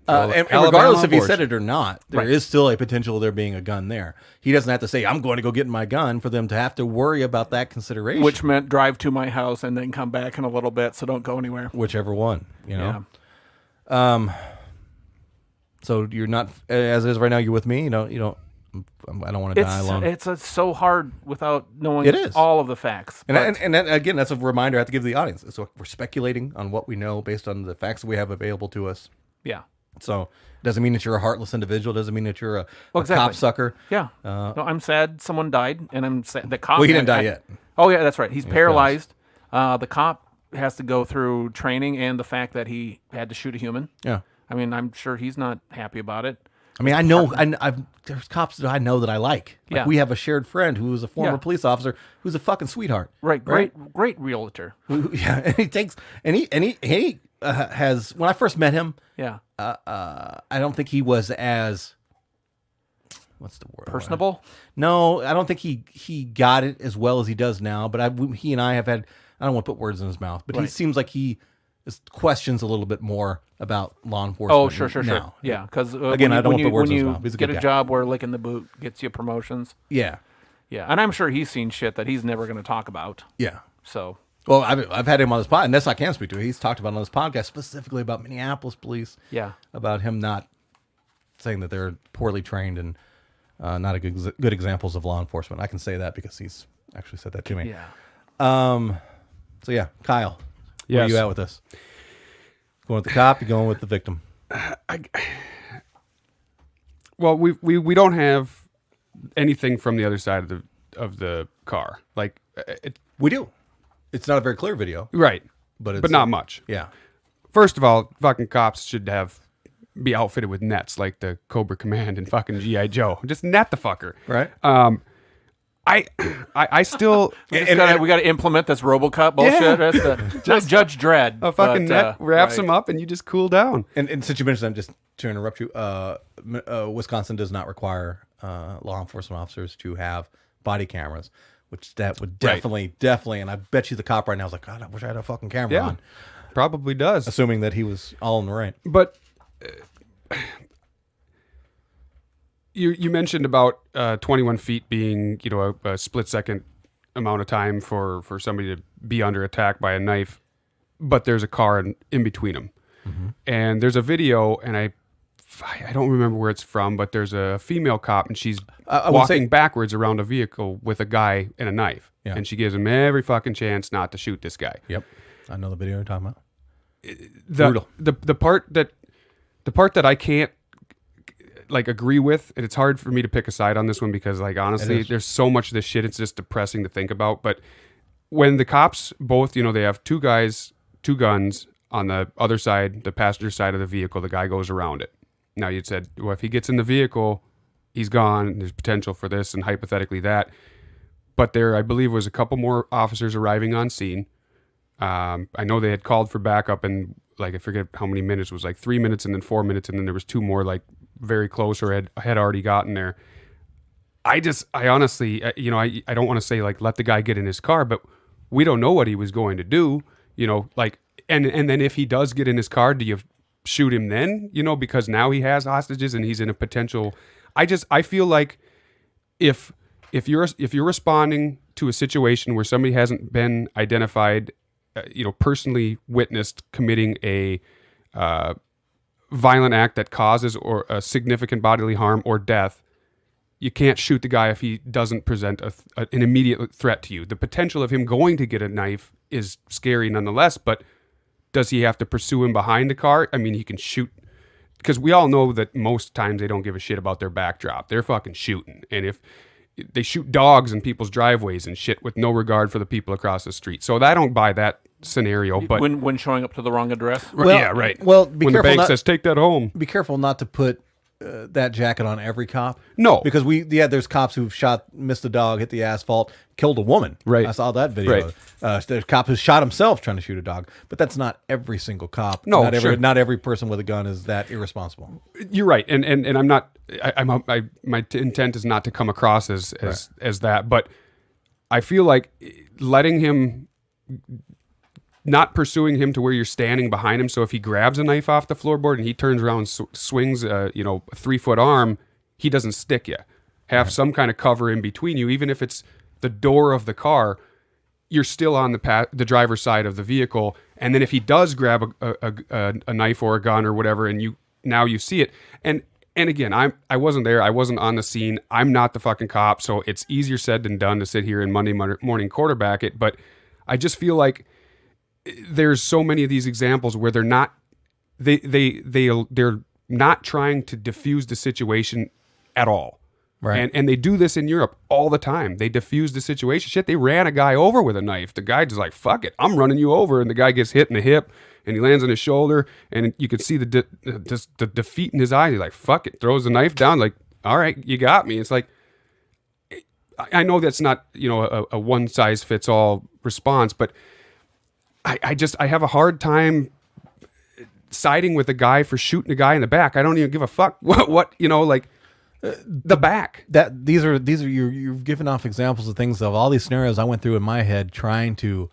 And regardless if he said it or not, there is still a potential of there being a gun there. He doesn't have to say, I'm going to go get my gun for them to have to worry about that consideration. Which meant drive to my house and then come back in a little bit, so don't go anywhere. Whichever one, So you're not, as it is right now, you're with me. You don't I don't want to die alone. It's so hard without knowing It is. all of the facts. And again, that's a reminder I have to give the audience. So we're speculating on what we know based on the facts that we have available to us. Yeah. So it doesn't mean that you're a heartless individual. It doesn't mean that you're a exactly. cop sucker. Yeah. No, I'm sad someone died, and I'm sad the cop. Well, he didn't die yet. Oh yeah, that's right. He's paralyzed. The cop has to go through training and the fact that he had to shoot a human. Yeah. I mean, I'm sure he's not happy about it. I mean, I know there's cops that I know that I like. Yeah. We have a shared friend who was a former police officer who's a fucking sweetheart. Right. Great realtor. Yeah. And he takes and he has, when I first met him. Yeah. I don't think he was as, what's the word? Personable? No, I don't think he got it as well as he does now. But he and I have had, I don't want to put words in his mouth, but he seems like he questions a little bit more about law enforcement. Oh, sure. Now. Yeah, because again, I don't want to put words in his mouth. He's a get good a guy. job where licking the boot gets you promotions. Yeah. Yeah, and I'm sure he's seen shit that he's never going to talk about. Yeah. So. Well, I've had him on this podcast, and this I can speak to. He's talked about on this podcast specifically about Minneapolis police. Yeah. About him not saying that they're poorly trained and not a good examples of law enforcement. I can say that because he's actually said that to me. Yeah. So yeah, Kyle, Yes. where are you at with this? Going with the cop? You going with the victim? Well, we don't have anything from the other side of the car. Like We do. It's not a very clear video, right, but not much. Yeah. First of all, fucking cops should be outfitted with nets like the Cobra Command and fucking G.I. Joe. Just net the fucker. Right. I still we got to implement this RoboCop bullshit. Yeah. That's just Judge Dredd. a fucking net wraps them up and you just cool down. And since you mentioned that, just to interrupt you, Wisconsin does not require law enforcement officers to have body cameras, which that would definitely, and I bet you the cop right now is like, God, I wish I had a fucking camera on. Probably does. Assuming that he was all in the right. But you mentioned about 21 feet being, a split second amount of time for somebody to be under attack by a knife, but there's a car in between them. Mm-hmm. And there's a video, and I don't remember where it's from, but there's a female cop, and she's walking backwards around a vehicle with a guy and a knife. Yeah. And she gives him every fucking chance not to shoot this guy. Yep. I know the video you're talking about. Brutal. The part that I can't agree with, and it's hard for me to pick a side on this one because honestly there's so much of this shit, it's just depressing to think about. But when the cops both, they have two guns on the other side, the passenger side of the vehicle, the guy goes around it. Now you'd said, well, if he gets in the vehicle, he's gone, there's potential for this and hypothetically that. But there, I believe, was a couple more officers arriving on scene. I know they had called for backup, and I forget how many minutes, it was 3 minutes and then 4 minutes, and then there was two more very close or had already gotten there. I honestly, I don't want to say let the guy get in his car, but we don't know what he was going to do, and then if he does get in his car, do you shoot him then? Because now he has hostages and he's in a potential. I feel like if you're responding to a situation where somebody hasn't been identified, personally witnessed committing a violent act that causes or a significant bodily harm or death, you can't shoot the guy if he doesn't present an immediate threat to you. The potential of him going to get a knife is scary nonetheless, but does he have to pursue him behind the car? I mean, he can shoot, because we all know that most times they don't give a shit about their backdrop. They're fucking shooting. And if they shoot dogs in people's driveways and shit with no regard for the people across the street. So I don't buy that scenario. But when showing up to the wrong address? Well, yeah, right. Well, when the bank says, take that home. Be careful not to put that jacket on every cop. No. Because there's cops who've missed a dog, hit the asphalt, killed a woman. Right. I saw that video. Right. There's a cop who shot himself trying to shoot a dog. But that's not every single cop. No, not every person with a gun is that irresponsible. You're right. And I'm not, my intent is not to come across as that, but I feel like letting him, not pursuing him to where you're standing behind him. So if he grabs a knife off the floorboard and he turns around and swings a 3-foot arm, he doesn't stick you. Have some kind of cover in between you, even if it's the door of the car. You're still on the driver's side of the vehicle, and then if he does grab a knife or a gun or whatever, and you see it, and And again, I wasn't there. I wasn't on the scene. I'm not the fucking cop, so it's easier said than done to sit here and Monday morning quarterback it. But I just feel like there's so many of these examples where they're not trying to diffuse the situation at all. Right. And they do this in Europe all the time. They diffuse the situation. Shit, they ran a guy over with a knife. The guy just like, fuck it, I'm running you over. And the guy gets hit in the hip and he lands on his shoulder. And you can see the defeat in his eyes. He's like, fuck it, throws the knife down. Like, all right, you got me. It's like, I know that's not, a one size fits all response, but I have a hard time siding with a guy for shooting a guy in the back. I don't even give a fuck what the back. That these are you've given off examples of things of all these scenarios I went through in my head trying to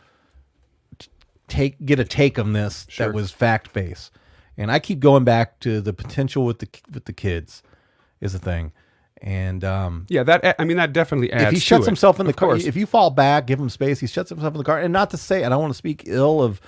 get a take on this that was fact based, and I keep going back to the potential with the kids is a thing, and that definitely adds. If he shuts to himself in the of car, course. if you fall back, give him space. He shuts himself in the car, and not to say I don't want to speak ill of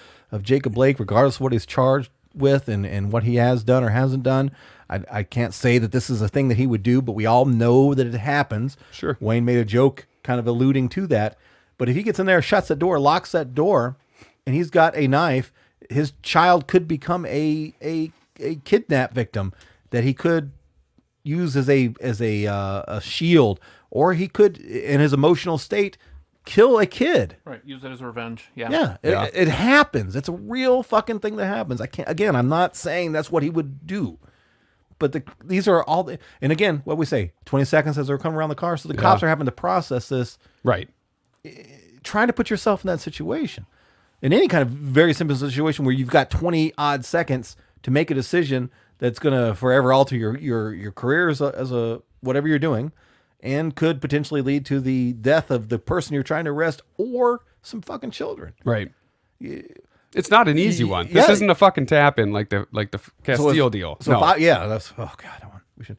Jacob Blake, regardless of what he's charged with and what he has done or hasn't done. I can't say that this is a thing that he would do, but we all know that it happens. Sure. Wayne made a joke kind of alluding to that. But if he gets in there, shuts that door, locks that door, and he's got a knife, his child could become a kidnap victim that he could use as a shield, or he could, in his emotional state, kill a kid. Right, use it as revenge. Yeah. It happens. It's a real fucking thing that happens. I'm not saying that's what he would do. But these are all, and again, what we say, 20 seconds as they're coming around the car. So the cops are having to process this. Right. Trying to put yourself in that situation. In any kind of very simple situation where you've got 20 odd seconds to make a decision that's going to forever alter your career as a whatever you're doing, and could potentially lead to the death of the person you're trying to arrest or some fucking children. Right. It's not an easy one. This isn't a fucking tap in like the Castile deal. So that's oh god, we should.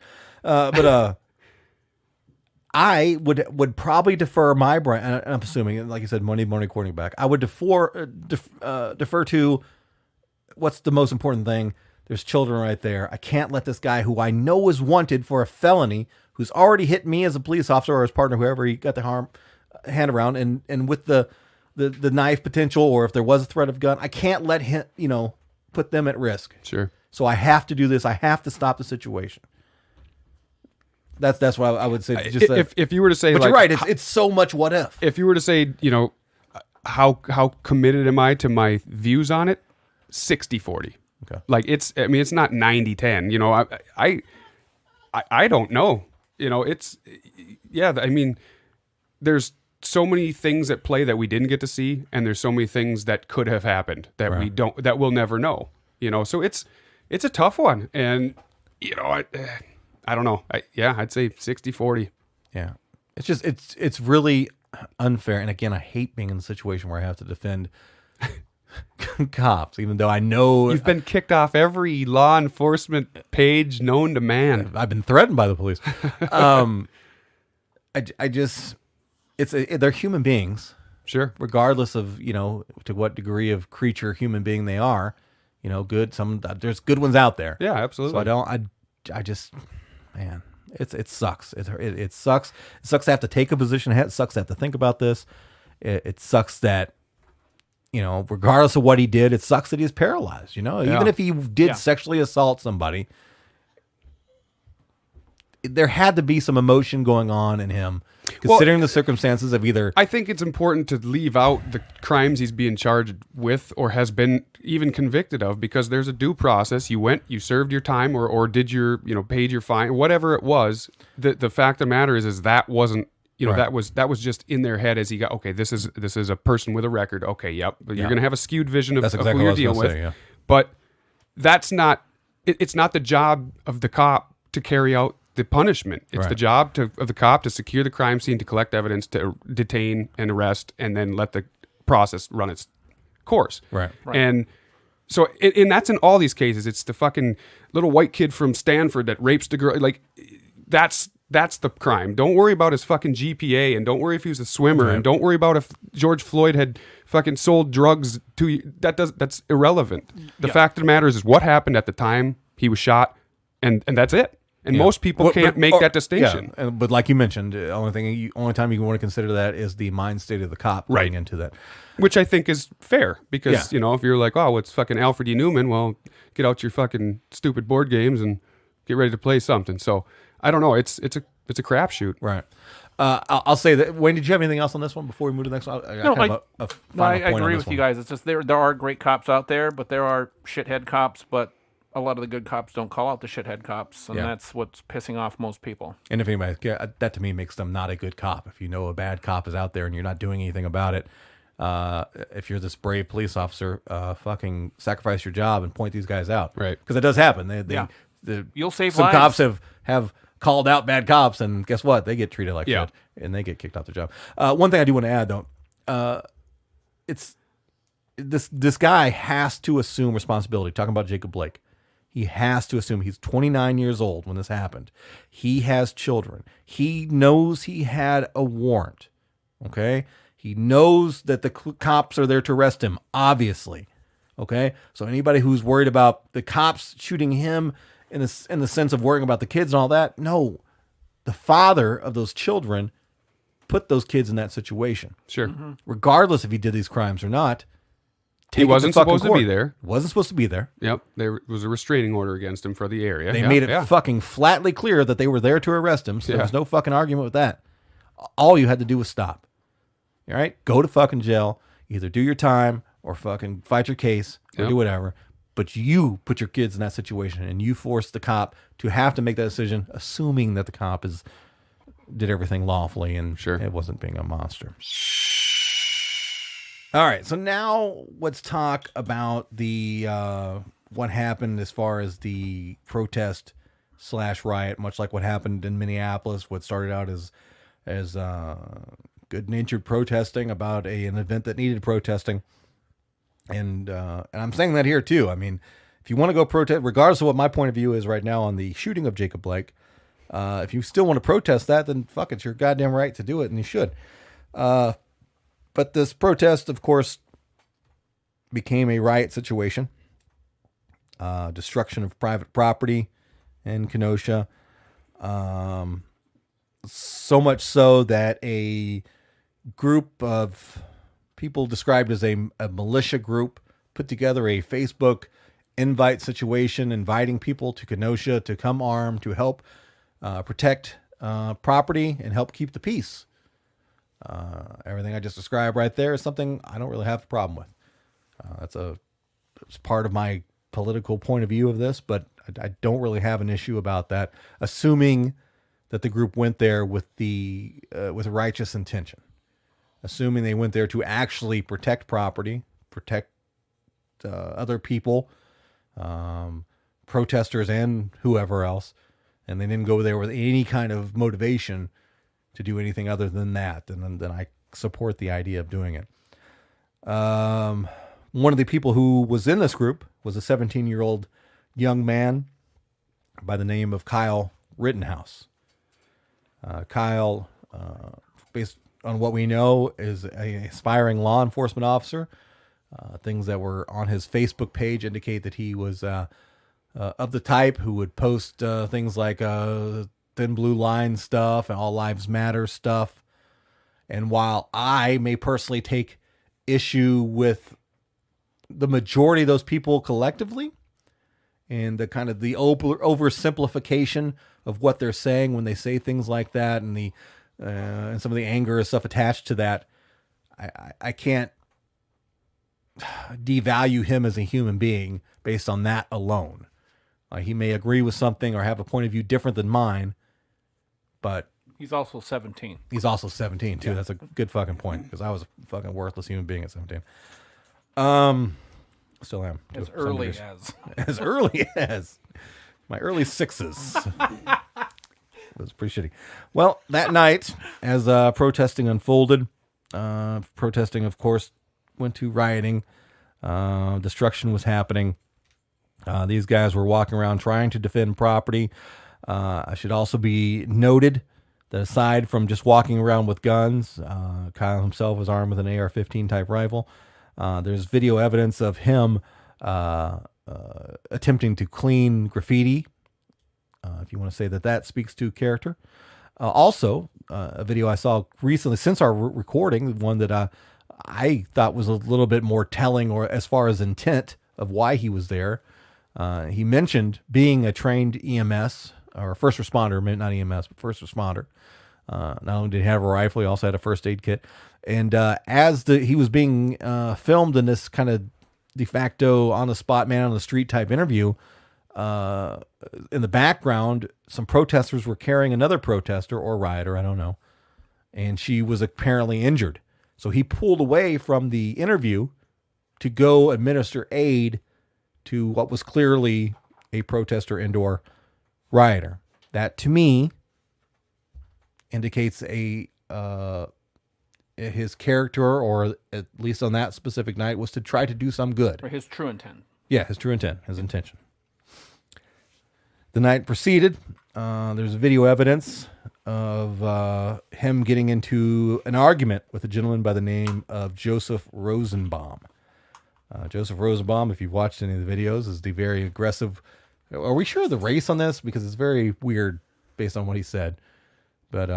I would probably defer my brain. And I'm assuming, like you said, Monday morning quarterback. I would defer to what's the most important thing. There's children right there. I can't let this guy who I know is wanted for a felony, who's already hit me as a police officer or his partner, whoever he got the hand around, and with the knife potential, or if there was a threat of gun, I can't let him, put them at risk. Sure. So I have to do this. I have to stop the situation. That's what I would say. If you were to say, but like, you're right. It's so much what if. If you were to say, how committed am I to my views on it? 60-40. Okay. Like it's not 90-10. I don't know. There's so many things at play that we didn't get to see, and there's so many things that could have happened that that we'll never know. So it's a tough one, and I don't know. I'd say 60-40. Yeah, it's just it's really unfair. And again, I hate being in a situation where I have to defend cops, even though I know you've been kicked off every law enforcement page known to man. I've been threatened by the police. I just they're human beings, sure, regardless of to what degree of creature human being they are. Good. There's good ones out there. Yeah, absolutely. So I just man, it sucks. It sucks. It sucks to have to take a position. It sucks to have to think about this. It sucks that. Regardless of what he did, it sucks that he's paralyzed. Even if he did sexually assault somebody, there had to be some emotion going on in him, considering the circumstances of either. I think it's important to leave out the crimes he's being charged with or has been even convicted of, because there's a due process. You went, you served your time, or did your, paid your fine, whatever it was. The fact of the matter is that wasn't. Right. that was just in their head as he got, okay, this is a person with a record. Okay, yep. But you're going to have a skewed vision of exactly who you're dealing with. Say. But that's not, it's not the job of the cop to carry out the punishment. It's the job of the cop to secure the crime scene, to collect evidence, to detain and arrest, and then let the process run its course. Right. And so, and that's in all these cases. It's the fucking little white kid from Stanford that rapes the girl. Like, that's the crime. Don't worry about his fucking GPA, and don't worry if he was a swimmer, and don't worry about if George Floyd had fucking sold drugs to you. That's irrelevant. The fact of the matter is what happened at the time he was shot, and that's it. And most people can't make that distinction. Yeah, but like you mentioned, the only time you want to consider that is the mind state of the cop going into that. Which I think is fair because, if you're like, oh, it's fucking Alfred E. Newman, well, get out your fucking stupid board games and get ready to play something. So I don't know. It's a crapshoot. Right. I'll say that. Wayne, did you have anything else on this one before we move to the next one? I agree with you guys. It's just there are great cops out there, but there are shithead cops, but a lot of the good cops don't call out the shithead cops, and that's what's pissing off most people. And if anybody, that to me makes them not a good cop. If you know a bad cop is out there and you're not doing anything about it, if you're this brave police officer, fucking sacrifice your job and point these guys out. Right. Because it does happen. You'll save some lives. cops have called out bad cops, and guess what? They get treated like shit, and they get kicked off their job. One thing I do want to add, though, it's this guy has to assume responsibility. Talking about Jacob Blake. He has to assume. He's 29 years old when this happened. He has children. He knows he had a warrant. Okay? He knows that the cops are there to arrest him, obviously. Okay? So anybody who's worried about the cops shooting him in the sense of worrying about the kids and all that, no. The father of those children put those kids in that situation. Sure. Mm-hmm. Regardless if he did these crimes or not. He wasn't supposed to be there. Wasn't supposed to be there. Yep. There was a restraining order against him for the area. They made it fucking flatly clear that they were there to arrest him, so there was no fucking argument with that. All you had to do was stop. All right? Go to fucking jail. Either do your time or fucking fight your case or do whatever. But you put your kids in that situation, and you force the cop to have to make that decision, assuming that the cop did everything lawfully and it wasn't being a monster. All right, so now let's talk about the what happened as far as the protest/riot, much like what happened in Minneapolis. What started out as good-natured protesting about an event that needed protesting, and I'm saying that here too. I mean, if you want to go protest, regardless of what my point of view is right now on the shooting of Jacob Blake, if you still want to protest that, then fuck it, it's your goddamn right to do it, and you should. But this protest, of course, became a riot situation. Destruction of private property in Kenosha. So much so that a group of people described as a militia group put together a Facebook invite situation, inviting people to Kenosha to come armed to help protect property and help keep the peace. Everything I just described right there is something I don't really have a problem with. It's part of my political point of view of this, but I don't really have an issue about that, assuming that the group went there with with righteous intention, assuming they went there to actually protect property, protect other people, protesters and whoever else, and they didn't go there with any kind of motivation to do anything other than that, and then I support the idea of doing it. One of the people who was in this group was a 17-year-old young man by the name of Kyle Rittenhouse. Kyle, based on what we know, is an aspiring law enforcement officer. Things that were on his Facebook page indicate that he was of the type who would post things like Thin Blue Line stuff and All Lives Matter stuff. And while I may personally take issue with the majority of those people collectively and the kind of the oversimplification of what they're saying when they say things like that, and the and some of the anger and stuff attached to that, I can't devalue him as a human being based on that alone. He may agree with something or have a point of view different than mine, but he's also 17. He's also 17 too. Yeah. That's a good fucking point, because I was a fucking worthless human being at 17. Still am. As early as my early sixes. It was pretty shitty. Well, that night, as protesting unfolded, protesting, of course, went to rioting. Destruction was happening. These guys were walking around trying to defend property. I should also be noted that aside from just walking around with guns, Kyle himself was armed with an AR-15 type rifle. There's video evidence of him attempting to clean graffiti if you want to say that speaks to character. Also, a video I saw recently since our recording, one that I thought was a little bit more telling, or as far as intent of why he was there. He mentioned being a trained EMS or first responder, not EMS, but first responder. Not only did he have a rifle, he also had a first aid kit. And as he was being filmed in this kind of de facto on the spot, man on the street type interview, in the background, some protesters were carrying another protester or rioter, I don't know, and she was apparently injured. So he pulled away from the interview to go administer aid to what was clearly a protester indoor rioter. That, to me, indicates his character, or at least on that specific night, was to try to do some good. Or his true intent. Yeah, his true intent, his intention. The night proceeded. There's video evidence of him getting into an argument with a gentleman by the name of Joseph Rosenbaum. Joseph Rosenbaum, if you've watched any of the videos, is the very aggressive. Are we sure of the race on this? Because it's very weird based on what he said. But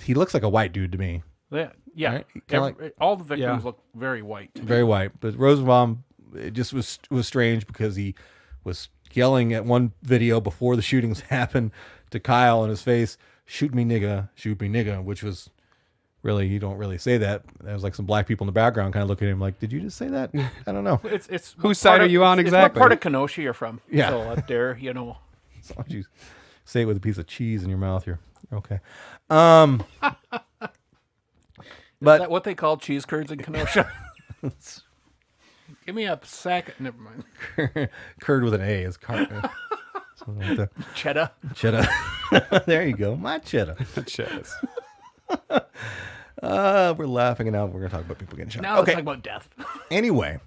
he looks like a white dude to me. Yeah. Right? All the victims look very white. Very white. But Rosenbaum, it just was strange because he was yelling at one video before the shootings happened to Kyle in his face, shoot me nigga, which was really, you don't really say that. There was like some black people in the background kind of looking at him like, did you just say that? I don't know. It's whose side are you on exactly? What part of Kenosha you're from? Yeah. So up there, you know. As long as you say it with a piece of cheese in your mouth, you're okay. But is that what they call cheese curds in Kenosha? Give me a sack. Never mind. Curd with an A is like cheddar. Cheddar. There you go. My cheddar. Cheddars. We're laughing, and now we're going to talk about people getting shot. Now let's talk about death. Anyway,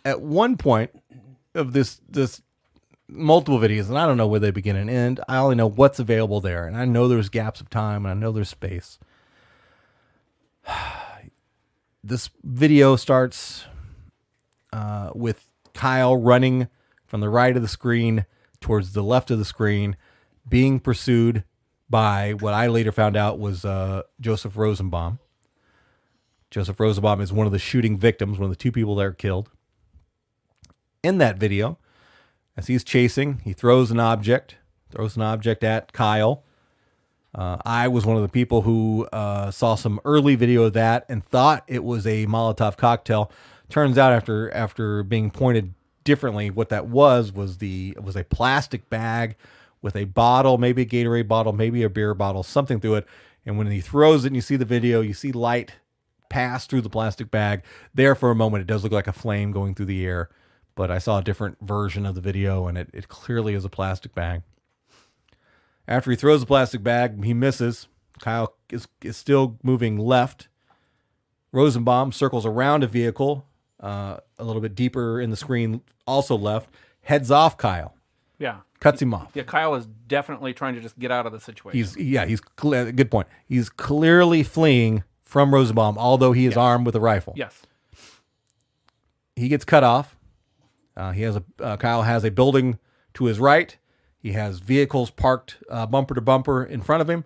at one point of this multiple videos, and I don't know where they begin and end. I only know what's available there, and I know there's gaps of time, and I know there's space. This video starts with Kyle running from the right of the screen towards the left of the screen, being pursued by what I later found out was Joseph Rosenbaum. Joseph Rosenbaum is one of the shooting victims, one of the two people that are killed. In that video, as he's chasing, he throws an object at Kyle. I was one of the people who saw some early video of that and thought it was a Molotov cocktail. Turns out after being pointed differently, what that was a plastic bag with a bottle, maybe a Gatorade bottle, maybe a beer bottle, something through it. And when he throws it and you see the video, you see light pass through the plastic bag. There for a moment, it does look like a flame going through the air. But I saw a different version of the video, and it clearly is a plastic bag. After he throws the plastic bag, he misses. Kyle is still moving left. Rosenbaum circles around a vehicle a little bit deeper in the screen, also left, heads off Kyle. Yeah. Cuts him off. Yeah, Kyle is definitely trying to just get out of the situation. Good point. He's clearly fleeing from Rosenbaum, although he is armed with a rifle. Yes. He gets cut off. Kyle has a building to his right. He has vehicles parked bumper to bumper in front of him.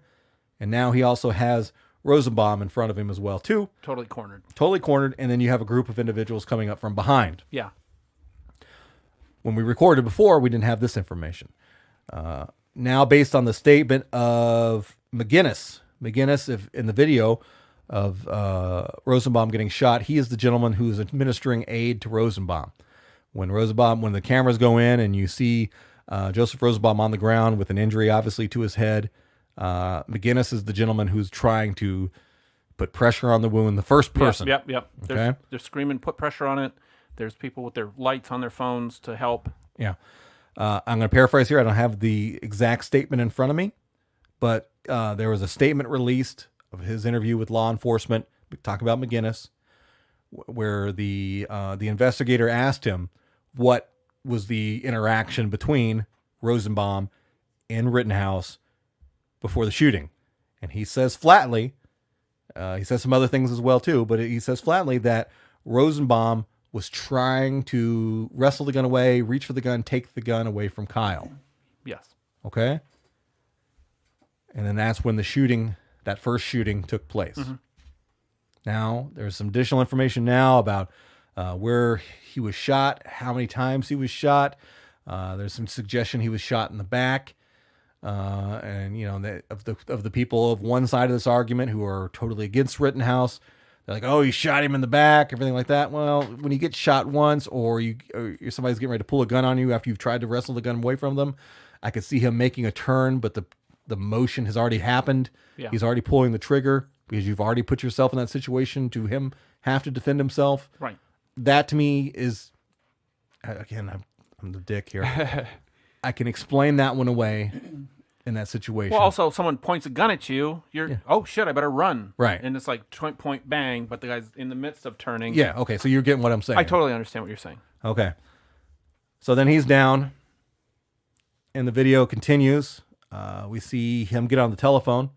And now he also has Rosenbaum in front of him as well, too. Totally cornered. And then you have a group of individuals coming up from behind. Yeah. When we recorded before, we didn't have this information. Now, based on the statement of McGinnis, if in the video of Rosenbaum getting shot, he is the gentleman who is administering aid to Rosenbaum. When the cameras go in and you see Joseph Rosenbaum on the ground with an injury, obviously, to his head, McGinnis is the gentleman who's trying to put pressure on the wound, the first person. Yep. Okay? They're screaming, put pressure on it. There's people with their lights on their phones to help. Yeah. I'm going to paraphrase here. I don't have the exact statement in front of me, but there was a statement released of his interview with law enforcement. We talk about McGinnis, where the investigator asked him what was the interaction between Rosenbaum and Rittenhouse before the shooting. And he says flatly, he says some other things as well too, but he says flatly that Rosenbaum was trying to wrestle the gun away, reach for the gun, take the gun away from Kyle. Yes. Okay. And then that's when the shooting, that first shooting, took place. Now, there's some additional information now about where he was shot, how many times he was shot. There's some suggestion he was shot in the back. And, you know, of the people of one side of this argument who are totally against Rittenhouse, they're like, oh, you shot him in the back, everything like that. Well, when you get shot once or somebody's getting ready to pull a gun on you after you've tried to wrestle the gun away from them, I could see him making a turn, but the motion has already happened. Yeah. He's already pulling the trigger because you've already put yourself in that situation to him have to defend himself. Right. That to me is, again, I'm the dick here. I can explain that one away in that situation. Well, also, someone points a gun at you. Oh, shit, I better run. Right. And it's like point, bang, but the guy's in the midst of turning. Yeah, okay, so you're getting what I'm saying. I totally understand what you're saying. Okay. So then he's down, and the video continues. We see him get on the telephone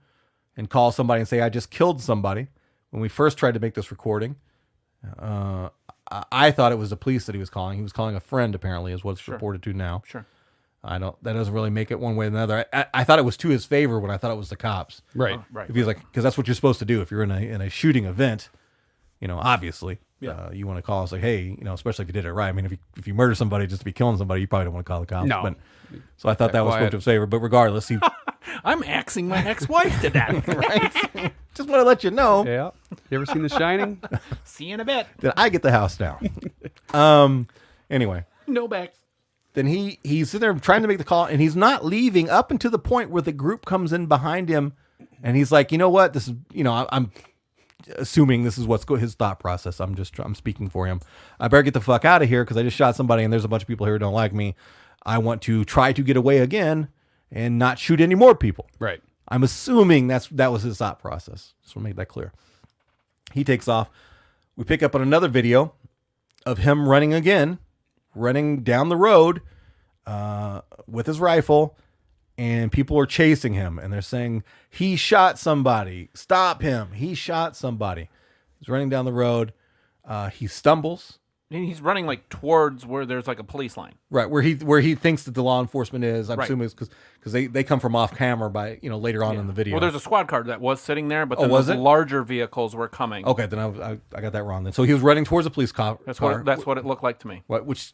and call somebody and say, I just killed somebody. When we first tried to make this recording, I thought it was the police that he was calling. He was calling a friend, apparently, is what's reported to now. Sure. That doesn't really make it one way or another. I thought it was to his favor when I thought it was the cops. Right. Right. If he's like, because that's what you're supposed to do if you're in a shooting event. You know, obviously, you want to call and say, hey, you know, especially if you did it right. I mean, if you murder somebody just to be killing somebody, you probably don't want to call the cops. No. But, so I thought that was supposed to his favor. But regardless, he I'm axing my ex-wife to death. right. Just want to let you know Yeah. You ever seen The Shining? See you in a bit. that I get the house now. Anyway. No backs. Then he's sitting there trying to make the call, and he's not leaving up until the point where the group comes in behind him, and he's like, you know what? This is, you know, I'm assuming this is what's his thought process. I'm speaking for him. I better get the fuck out of here because I just shot somebody, and there's a bunch of people here who don't like me. I want to try to get away again and not shoot any more people. Right. I'm assuming that was his thought process. Just want to make that clear. He takes off. We pick up on another video of him running again. Running down the road with his rifle, and people are chasing him, and they're saying, he shot somebody. Stop him. He shot somebody. He's running down the road. He stumbles. And he's running like towards where there's like a police line. Right, where he thinks that the law enforcement is. I'm Right. assuming it's because they come from off camera by, you know, later on in the video. Well, there's a squad car that was sitting there, but Oh, then was those it? larger vehicles were coming. Okay, then I got that wrong then. So he was running towards a police car. That's what it looked like to me. Which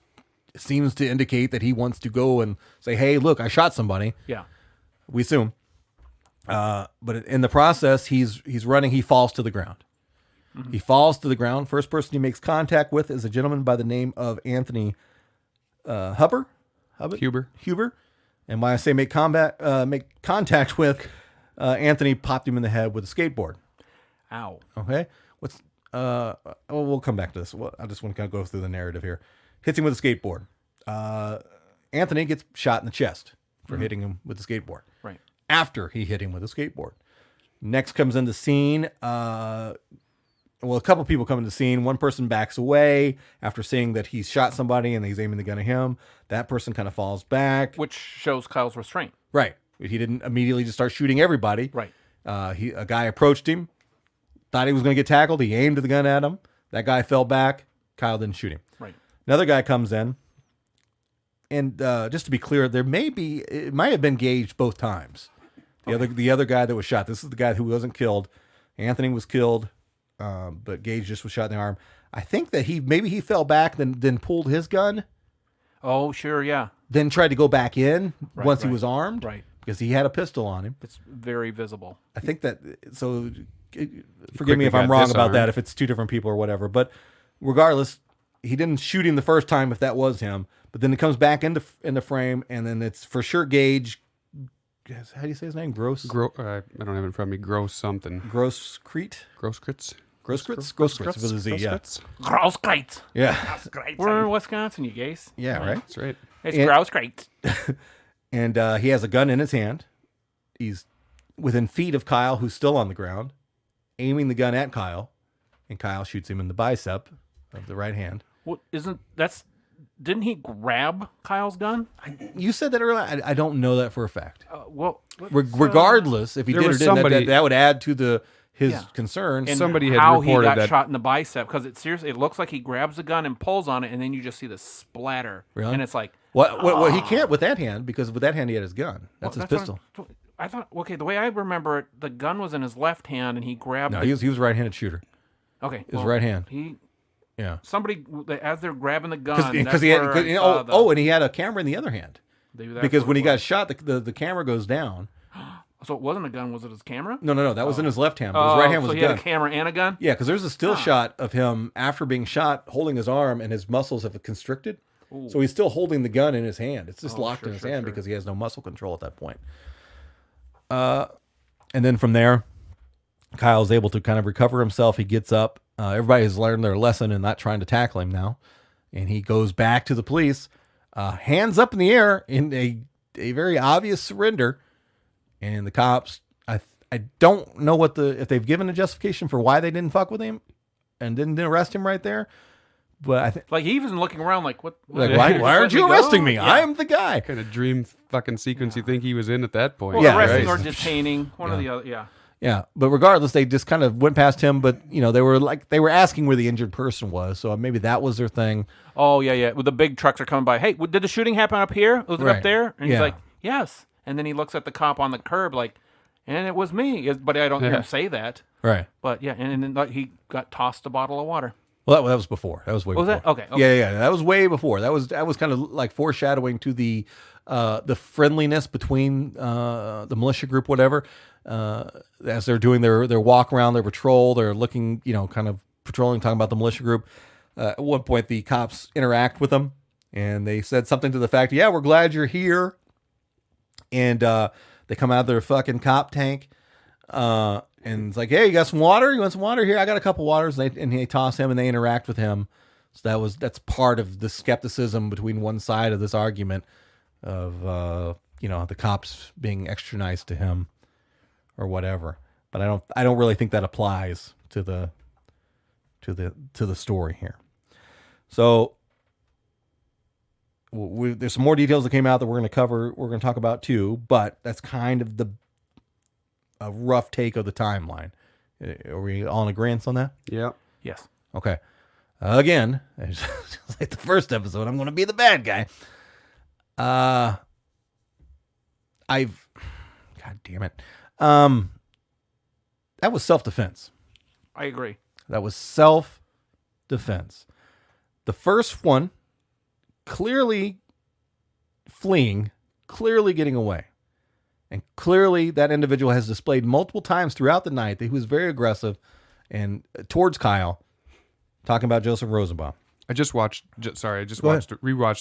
seems to indicate that he wants to go and say, hey, look, I shot somebody. Yeah. We assume. But in the process, he's running. He falls to the ground. He falls to the ground. First person he makes contact with is a gentleman by the name of Anthony Huber. Huber. And when I say make contact with, Anthony popped him in the head with a skateboard. Ow. Okay. We'll come back to this. Well, I just want to kind of go through the narrative here. Hits him with a skateboard. Anthony gets shot in the chest for hitting him with the skateboard. Right. After he hit him with a skateboard. Next comes in the scene. A couple people come into the scene. One person backs away after seeing that he's shot somebody and he's aiming the gun at him. That person kind of falls back. Which shows Kyle's restraint. Right. He didn't immediately just start shooting everybody. Right. A guy approached him, thought he was going to get tackled. He aimed the gun at him. That guy fell back. Kyle didn't shoot him. Right. Another guy comes in. And just to be clear, it might have been gauged both times. The other guy that was shot. This is the guy who wasn't killed. Anthony was killed, but Gage just was shot in the arm. I think that he fell back, then pulled his gun. Oh, sure, yeah. Then tried to go back in once he right. was armed. Right. Because he had a pistol on him. It's very visible. I think that, so forgive me if I'm wrong about that, if it's two different people or whatever. But regardless, he didn't shoot him the first time if that was him. But then it comes back into frame, and then it's for sure Gage. How do you say his name? Gross? I don't have it in front of me. Gross something. Grosskreet? Grosskritz? Grosskritz with a Z, yeah. Grosskreet. Yeah. We're in Wisconsin, you guys. Yeah, right? That's right. It's Grosskreet. And he has a gun in his hand. He's within feet of Kyle, who's still on the ground, aiming the gun at Kyle, and Kyle shoots him in the bicep of the right hand. Well, didn't he grab Kyle's gun? You said that earlier. I don't know that for a fact. Regardless, if he there did or was didn't, somebody- that would add to his concern. and somebody had how he reported got that- shot in the bicep, because it looks like he grabs the gun and pulls on it, and then you just see the splatter. Really? And it's like, Well, he can't with that hand because with that hand he had his gun. That's his pistol. I thought, okay, the way I remember it, the gun was in his left hand and he grabbed. No, he was a right-handed shooter. Okay, his right hand. Yeah. Somebody, as they're grabbing the gun, because he had, and he had a camera in the other hand. Because when he got shot, the camera goes down. So it wasn't a gun, was it his camera? No. That was in his left hand. But his right hand was a gun. So he had a camera and a gun? Yeah, because there's a still shot of him after being shot, holding his arm, and his muscles have constricted. Ooh. So he's still holding the gun in his hand. It's just locked in his hand because he has no muscle control at that point. And then from there, Kyle's able to kind of recover himself. He gets up. Everybody has learned their lesson and not trying to tackle him now. And he goes back to the police, hands up in the air in a very obvious surrender. And the cops, I don't know if they've given a justification for why they didn't fuck with him and didn't arrest him right there. But I think he was looking around like, what? Why aren't you arresting me? Yeah. I am the guy. What kind of dream fucking sequence you think he was in at that point? Well, arresting or detaining, one or the other. Yeah. Yeah, but regardless, they just kind of went past him. But they were asking where the injured person was, so maybe that was their thing. Oh yeah. Well, the big trucks are coming by. Hey, did the shooting happen up here? Was it up there? And he's like, yes. And then he looks at the cop on the curb like, and it was me. But I don't hear him say that. Right. But yeah, and then he got tossed a bottle of water. Well, that was before. That was way before. Was that? Okay. Yeah. That was way before. That was kind of like foreshadowing to the friendliness between the militia group, whatever. As they're doing their walk around, their patrol, they're looking, kind of patrolling, talking about the militia group. At one point, the cops interact with them, and they said something to the fact, "Yeah, we're glad you're here." And they come out of their fucking cop tank, and it's like, "Hey, you got some water? You want some water? Here, I got a couple waters." And they toss him, and they interact with him. So that's part of the skepticism between one side of this argument of the cops being extra nice to him or whatever. But I don't really think that applies to the story here. So there's some more details that came out that we're going to cover. We're going to talk about too, but that's kind of a rough take of the timeline. Are we all in agreement on that? Yeah. Yes. Okay. Again, just like the first episode, I'm going to be the bad guy. God damn it. That was self-defense. I agree. That was self-defense. The first one, clearly fleeing, clearly getting away. And clearly that individual has displayed multiple times throughout the night that he was very aggressive and towards Kyle, talking about Joseph Rosenbaum. I just rewatched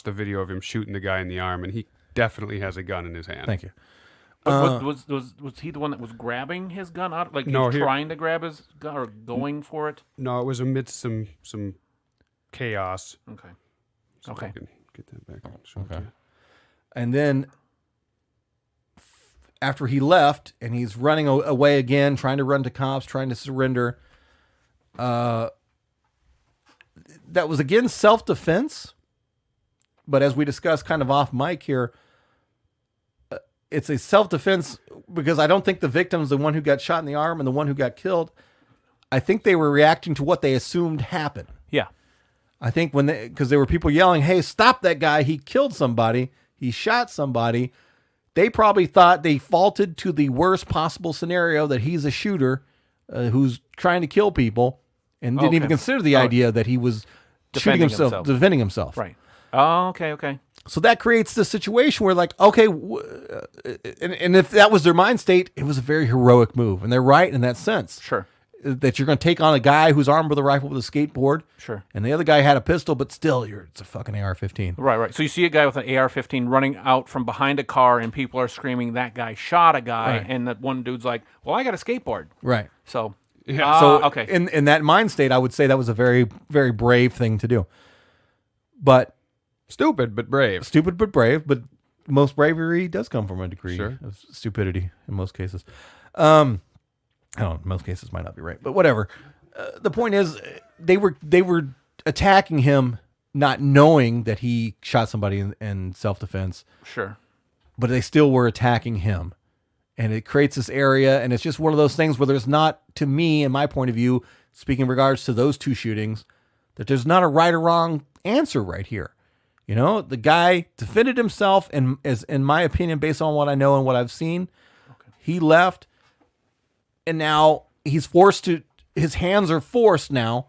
the video of him shooting the guy in the arm, and he definitely has a gun in his hand. Thank you. Was he the one that was grabbing his gun out? Like trying to grab his gun or going for it? No, it was amidst some chaos. Okay. So I can get that back. Okay. And then after he left and he's running away again, trying to run to cops, trying to surrender, that was again self-defense. But as we discussed kind of off mic here, it's a self-defense because I don't think the victim's the one who got shot in the arm and the one who got killed. I think they were reacting to what they assumed happened. Yeah. I think because there were people yelling, "Hey, stop that guy. He killed somebody. He shot somebody." They probably thought they faulted to the worst possible scenario that he's a shooter who's trying to kill people and didn't even consider the idea that he was defending himself. Right. Oh, okay. So that creates the situation where okay, and if that was their mind state, it was a very heroic move. And they're right in that sense. Sure. That you're going to take on a guy who's armed with a rifle with a skateboard. Sure. And the other guy had a pistol, but still, it's a fucking AR-15. Right. So you see a guy with an AR-15 running out from behind a car, and people are screaming, "That guy shot a guy," and that one dude's like, "Well, I got a skateboard." Right. So, okay. In that mind state, I would say that was a very, very brave thing to do. But stupid, but brave. Stupid, but brave. But most bravery does come from a degree of stupidity in most cases. I don't know, most cases might not be right, but whatever. The point is, they were attacking him, not knowing that he shot somebody in self-defense. Sure. But they still were attacking him. And it creates this area, and it's just one of those things where there's not, to me, in my point of view, speaking in regards to those two shootings, that there's not a right or wrong answer right here. You know, the guy defended himself, and as in my opinion, based on what I know and what I've seen, he left, and now he's forced to. His hands are forced now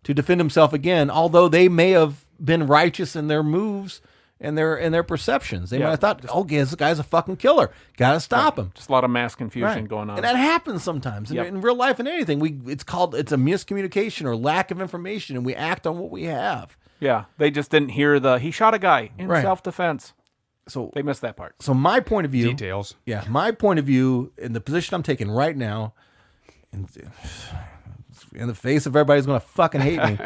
to defend himself again. Although they may have been righteous in their moves and their perceptions, they might have thought, "Oh, this guy's a fucking killer. Got to stop him." Just a lot of mass confusion going on, and that happens sometimes in real life and anything. It's a miscommunication or lack of information, and we act on what we have. Yeah, they just didn't hear he shot a guy in self-defense. So they missed that part. So my point of view, details. Yeah, my point of view in the position I'm taking right now, in the face of everybody's going to fucking hate me.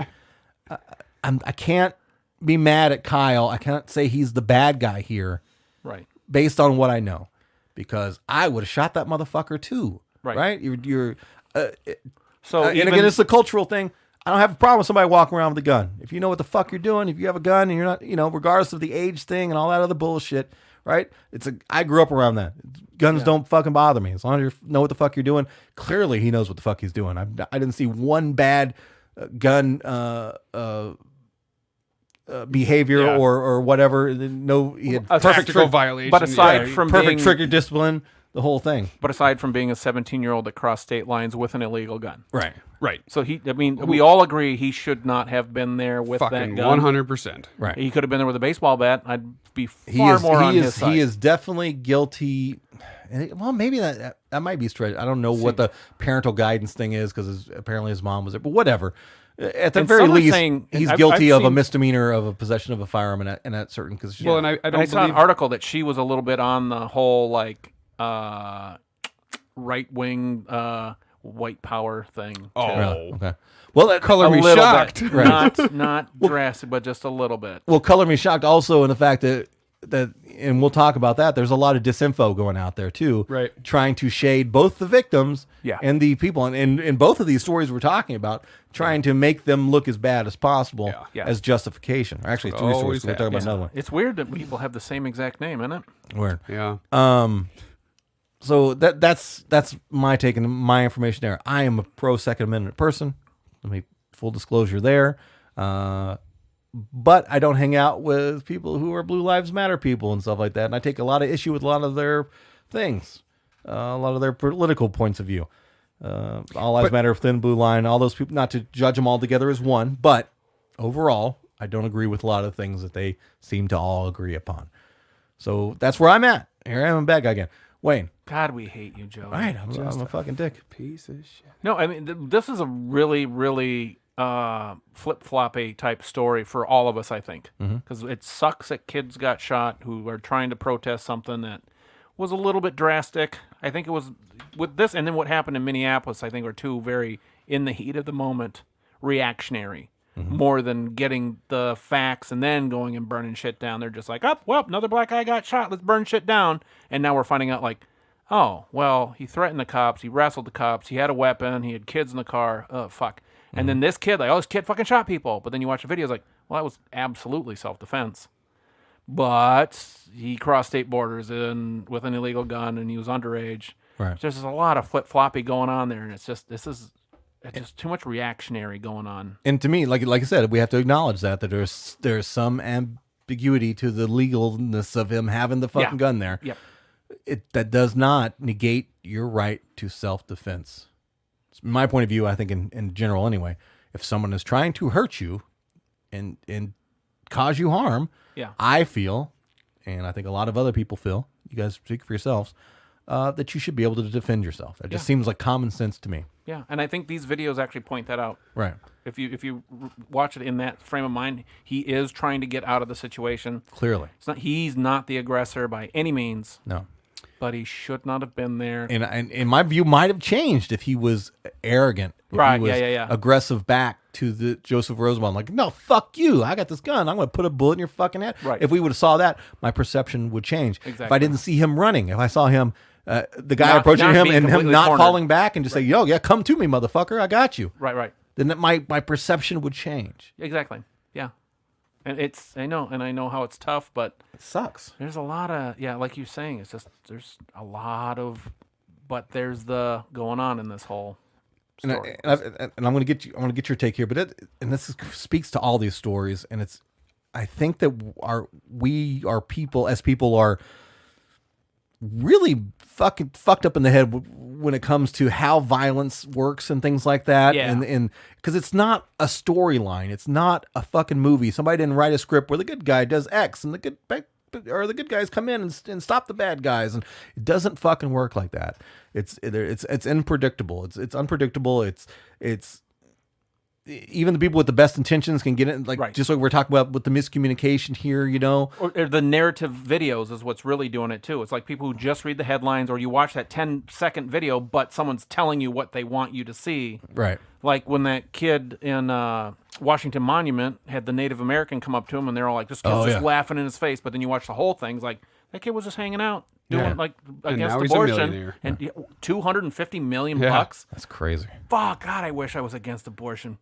I can't be mad at Kyle. I can't say he's the bad guy here, right? Based on what I know, because I would have shot that motherfucker too, right? You're so and again, it's a cultural thing. I don't have a problem with somebody walking around with a gun. If you know what the fuck you're doing, if you have a gun and you're not, regardless of the age thing and all that other bullshit, right? I grew up around that. Guns don't fucking bother me. As long as you know what the fuck you're doing. Clearly he knows what the fuck he's doing. I didn't see one bad gun behavior or whatever. No, he had perfect violation. But aside from perfect trigger discipline, the whole thing. But aside from being a 17-year-old that crossed state lines with an illegal gun. Right. So we all agree he should not have been there with that gun. 100%. Right. He could have been there with a baseball bat. I'd be far more on his side. He is definitely guilty. Well, maybe that might be stretched. I don't know what the parental guidance thing is because apparently his mom was there. But whatever. At the very least, he's guilty of a misdemeanor of a possession of a firearm in that certain position. Well, and I saw an article that she was a little bit on the whole right-wing white power thing. Oh, really? Okay. Well, that color me shocked. Right. Not drastic, but just a little bit. Well, color me shocked also in the fact that, and we'll talk about that. There's a lot of disinfo going out there too, right? Trying to shade both the victims, and the people, and in both of these stories we're talking about, trying to make them look as bad as possible as justification. Or actually, three stories. We're talking about another one. It's weird that people have the same exact name, isn't it? Weird. Yeah. So that's my take and my information there. I am a pro Second Amendment person. Let me full disclosure there. But I don't hang out with people who are Blue Lives Matter people and stuff like that. And I take a lot of issue with a lot of their things, a lot of their political points of view. All Lives Matter, Thin Blue Line, all those people, not to judge them all together as one, but overall, I don't agree with a lot of things that they seem to all agree upon. So that's where I'm at. Here I am, a bad guy again. Wayne. God, we hate you, Joe. All right, I'm a fucking dick. Piece of shit. No, I mean, this is a really, really flip-floppy type story for all of us, I think. Because it sucks that kids got shot who are trying to protest something that was a little bit drastic. I think it was with this, and then what happened in Minneapolis, I think, are two very, in the heat of the moment, reactionary. More than getting the facts and then going and burning shit down. They're just like, oh, well, another black guy got shot. Let's burn shit down. And now we're finding out like, oh, well, he threatened the cops. He wrestled the cops. He had a weapon. He had kids in the car. Oh, fuck. And then this kid, this kid fucking shot people. But then you watch the videos like, well, that was absolutely self-defense. But he crossed state borders with an illegal gun and he was underage. Right. There's just a lot of flip-floppy going on there. And it's just, it's just too much reactionary going on. And to me, like I said, we have to acknowledge that there's some ambiguity to the legalness of him having the fucking gun there. Yep. That does not negate your right to self-defense. It's my point of view, I think in general anyway, if someone is trying to hurt you and cause you harm, I feel, and I think a lot of other people feel, you guys speak for yourselves, that you should be able to defend yourself. It just seems like common sense to me. Yeah, and I think these videos actually point that out. Right. If you watch it in that frame of mind, he is trying to get out of the situation. Clearly. He's not the aggressor by any means. No. But he should not have been there. And in my view, might have changed if he was arrogant. If right, he was aggressive back to the Joseph Rosenbaum. Like, no, fuck you. I got this gun. I'm going to put a bullet in your fucking head. Right. If we would have saw that, my perception would change. Exactly. If I didn't see him running, if I saw him, the guy approaching him and him not cornered. falling back and just say, yo, come to me, motherfucker. I got you. Right. Then my perception would change. Exactly. Yeah. And I know how it's tough, but it sucks. There's a lot of, like you're saying, it's just, there's a lot of, but there's the going on in this whole story. And I'm going to get your take here, but this speaks to all these stories, and I think that our people are really fucking fucked up in the head when it comes to how violence works and things like that. Yeah. And because it's not a storyline, it's not a fucking movie. Somebody didn't write a script where the good guy does X and the good guys come in and stop the bad guys, and it doesn't fucking work like that. It's unpredictable. It's unpredictable. It's even the people with the best intentions can get it, like just like we're talking about with the miscommunication here, Or the narrative videos is what's really doing it too. It's like people who just read the headlines, or you watch that 10-second video, but someone's telling you what they want you to see. Right. Like when that kid in Washington Monument had the Native American come up to him, and they're all like, "This kid's just laughing in his face." But then you watch the whole thing, it's like that kid was just hanging out doing against abortion, and $250 million bucks. That's crazy. Fuck, God, I wish I was against abortion.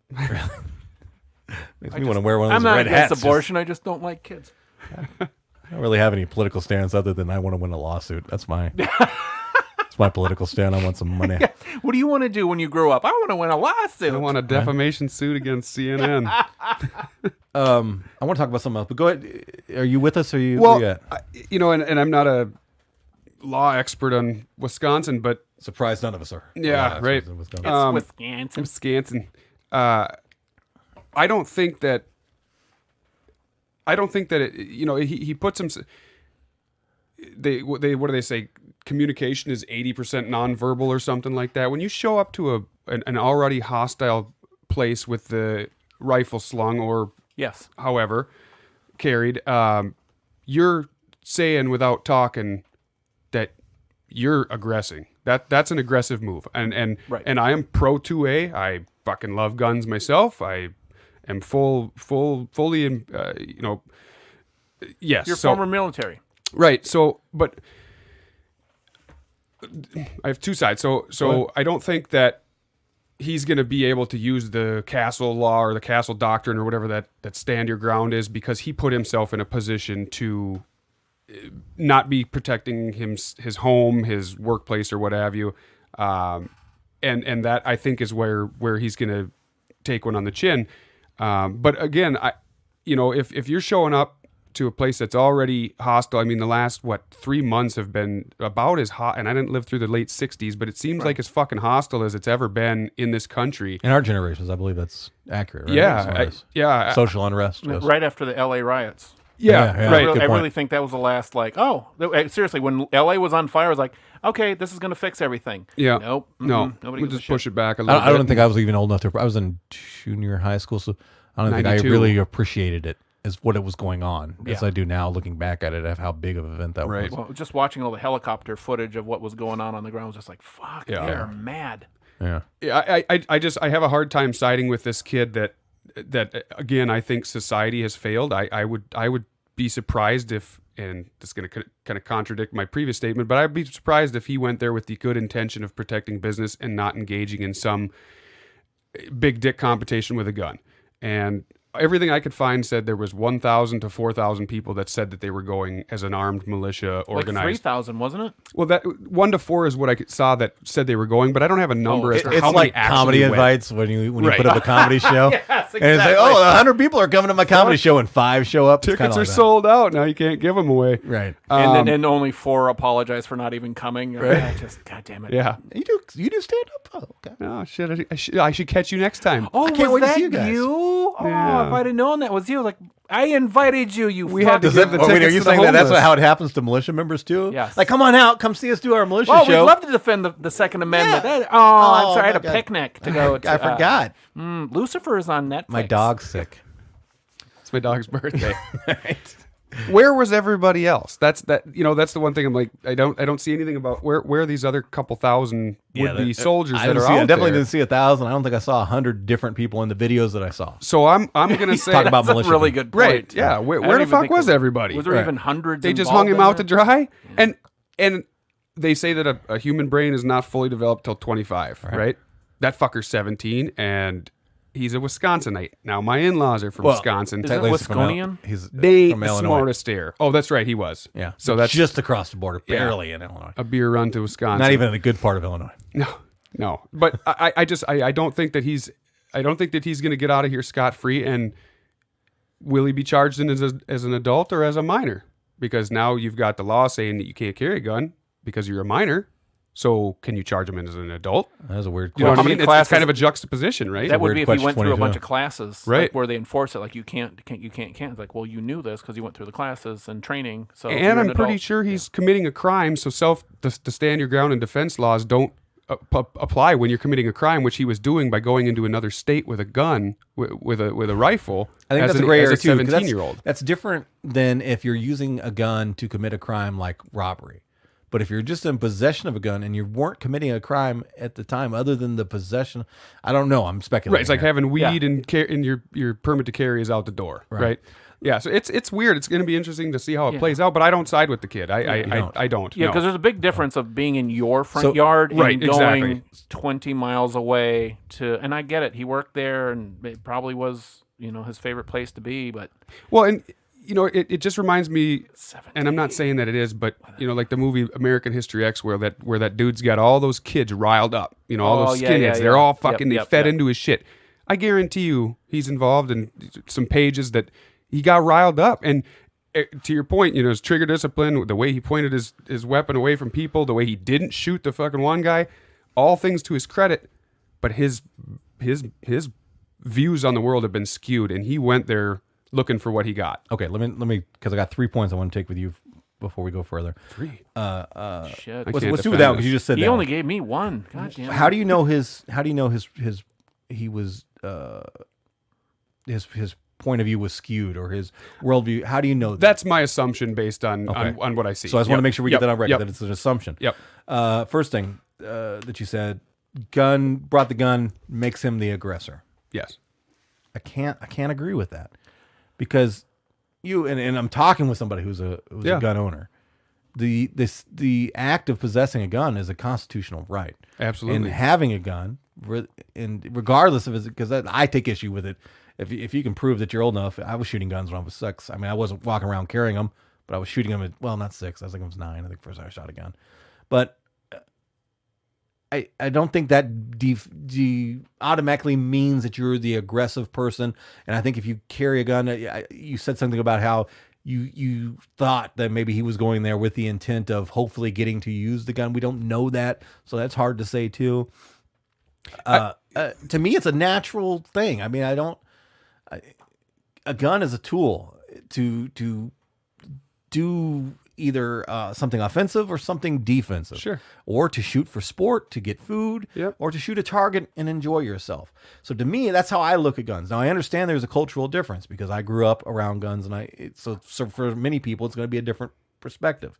Makes me want to wear one of those I'm not red against hats. abortion. I just don't like kids. I don't really have any political stance other than I want to win a lawsuit. That's my political stand. I want some money. Yeah. What do you want to do when you grow up? I want to win a lawsuit. I want a defamation suit against CNN. I want to talk about something else, but go ahead. Are you with us? Or are you? Well, and I'm not a law expert on Wisconsin, but surprised none of us are. Yeah, right. It's Wisconsin. I don't think that it, he puts him. What do they say? Communication is 80% nonverbal or something like that. When you show up to an already hostile place with the rifle slung or however carried, you're saying without talking that you're aggressing. That's an aggressive move, and I am pro 2A. I fucking love guns myself. I am fully in, yes. You're former military, right? So, but I have two sides. So I don't think that he's going to be able to use the castle law or the castle doctrine or whatever that stand your ground is, because he put himself in a position to not be protecting his home, his workplace, or what have you. And that, I think, is where he's going to take one on the chin. But again, if you're showing up to a place that's already hostile, I mean, the last 3 months have been about as hot, and I didn't live through the late 60s, but it seems like as fucking hostile as it's ever been in this country. In our generations, I believe that's accurate. Right? Yeah, social unrest. Right after the LA riots. Yeah, right. I really think that was the last, seriously, when LA was on fire, I was like, okay, this is going to fix everything. Yeah. Nope. No. Nobody We'll just push it back a little bit. I don't think I was even old enough to. I was in junior high school, so I don't think I really appreciated it as what it was going on as I do now, looking back at it, of how big of an event that was. Well, just watching all the helicopter footage of what was going on the ground was just like, fuck, they're mad. Yeah. I have a hard time siding with this kid that again, I think society has failed. I would be surprised if, and this is going to kind of contradict my previous statement, but I'd be surprised if he went there with the good intention of protecting business and not engaging in some big dick competition with a gun. And everything I could find said there was 1,000 to 4,000 people that said that they were going as an armed militia organized. Like 3,000, wasn't it? Well, that 1 to 4 is what I saw that said they were going, but I don't have a number as to how it's many like actually comedy went. invites when you put up a comedy show. Yes, exactly. And it's like, 100 people are coming to my comedy show, and 5 show up. Tickets are sold out now. You can't give them away. Right. And then only 4 apologize for not even coming. Right. Just, God damn it. Yeah. You do stand up? Oh, okay. Oh shit! I should catch you next time. Oh, I can't wait was to see that you guys. you? Oh, Yeah. if I'd have known that was you, like, I invited you. We had to fuck. give the Wait, are tickets you to the saying that's homeless. how it happens to militia members too? Yes. Like, come on out, come see us do our militia Well, show. we'd love to defend the Second Amendment. Yeah. I'm sorry, I had a God. picnic to go to. I forgot. Lucifer is on Netflix. My dog's sick. It's my dog's birthday. Right. Where was everybody else? That's the one thing I'm like, I don't see anything about where these other couple thousand would-be soldiers I that didn't are see, out I definitely there. didn't see 1,000. I don't think I saw 100 different people in the videos that I saw. So I'm gonna say Talk about That's a militia. really good point. right. Yeah. I Where don't the even fuck think was there- everybody? Was there Right. even hundreds? They just involved hung him in out to there? dry, and they say that a human brain is not fully developed till 25, right? That fucker's 17, and he's a Wisconsinite. Now my in-laws are from Wisconsin. Is it Wisconian? He's They from the Illinois. smartest there. Oh, that's right, he was. Yeah. So that's just across the border, barely in Illinois. a beer run to Wisconsin. Not even in the good part of Illinois. No. But I don't think that he's going to get out of here scot-free. And will he be charged in as an adult or as a minor? Because now you've got the law saying that you can't carry a gun because you're a minor. So can you charge him as an adult? That's a weird You question. know what I mean? It's kind of a juxtaposition, right? That would be if you went through a 22. bunch of classes, Right. like, where they enforce it, like you can't. It's like, well, you knew this because you went through the classes and training. So And you're I'm an pretty adult. sure he's committing a crime. So to stand your ground and defense laws don't apply when you're committing a crime, which he was doing by going into another state with a gun, with a rifle. I think as that's an- a gray as area too. 'Cause 17-year-old. That's different than if you're using a gun to commit a crime like robbery. But if you're just in possession of a gun and you weren't committing a crime at the time, other than the possession, I don't know. I'm speculating. Right, it's like here. having weed and your permit to carry is out the door, right? Yeah, so it's weird. It's going to be interesting to see how it plays out, but I don't side with the kid. I don't. Yeah, no. because there's a big difference of being in your front yard and Right, going exactly. 20 miles away to. And I get it. He worked there, and it probably was his favorite place to be. But Well, and it just reminds me, and I'm not saying that it is, but like the movie American History X, where that dude's got all those kids riled up. All those skinheads. They're all fucking. They fed into his shit. I guarantee you, he's involved in some pages that he got riled up. And to your point, his trigger discipline, the way he pointed his weapon away from people, the way he didn't shoot the fucking one guy, all things to his credit. But his views on the world have been skewed, and he went there looking for what he got. Okay, let me because I got 3 points I want to take with you before we go further. 3. shit, Let's can't do with defend that because this. you just said he that. only gave me one. God damn it. How do you know his? How do you know his point of view was skewed or his worldview? How do you know that? That's my assumption based on what I see. So I just want to make sure we get that on record Yep. that it's an assumption. Yep. First thing that you said, brought the gun, makes him the aggressor. Yes. I can't agree with that because and I'm talking with somebody who's a gun owner. The act of possessing a gun is a constitutional right. Absolutely. And having a gun, and regardless of it, because I take issue with it. If you can prove that you're old enough, I was shooting guns when I was 6. I mean, I wasn't walking around carrying them, but I was shooting them at, well, not 6. I think I was 9. I think first I shot a gun. But I don't think that automatically means that you're the aggressive person. And I think if you carry a gun, you said something about how you thought that maybe he was going there with the intent of hopefully getting to use the gun. We don't know that, so that's hard to say too. To me, it's a natural thing. I mean, a gun is a tool to do either something offensive or something defensive. Sure. Or to shoot for sport, to get food, Yep. or to shoot a target and enjoy yourself. So to me, that's how I look at guns. Now, I understand there's a cultural difference because I grew up around guns, and so for many people, it's going to be a different perspective.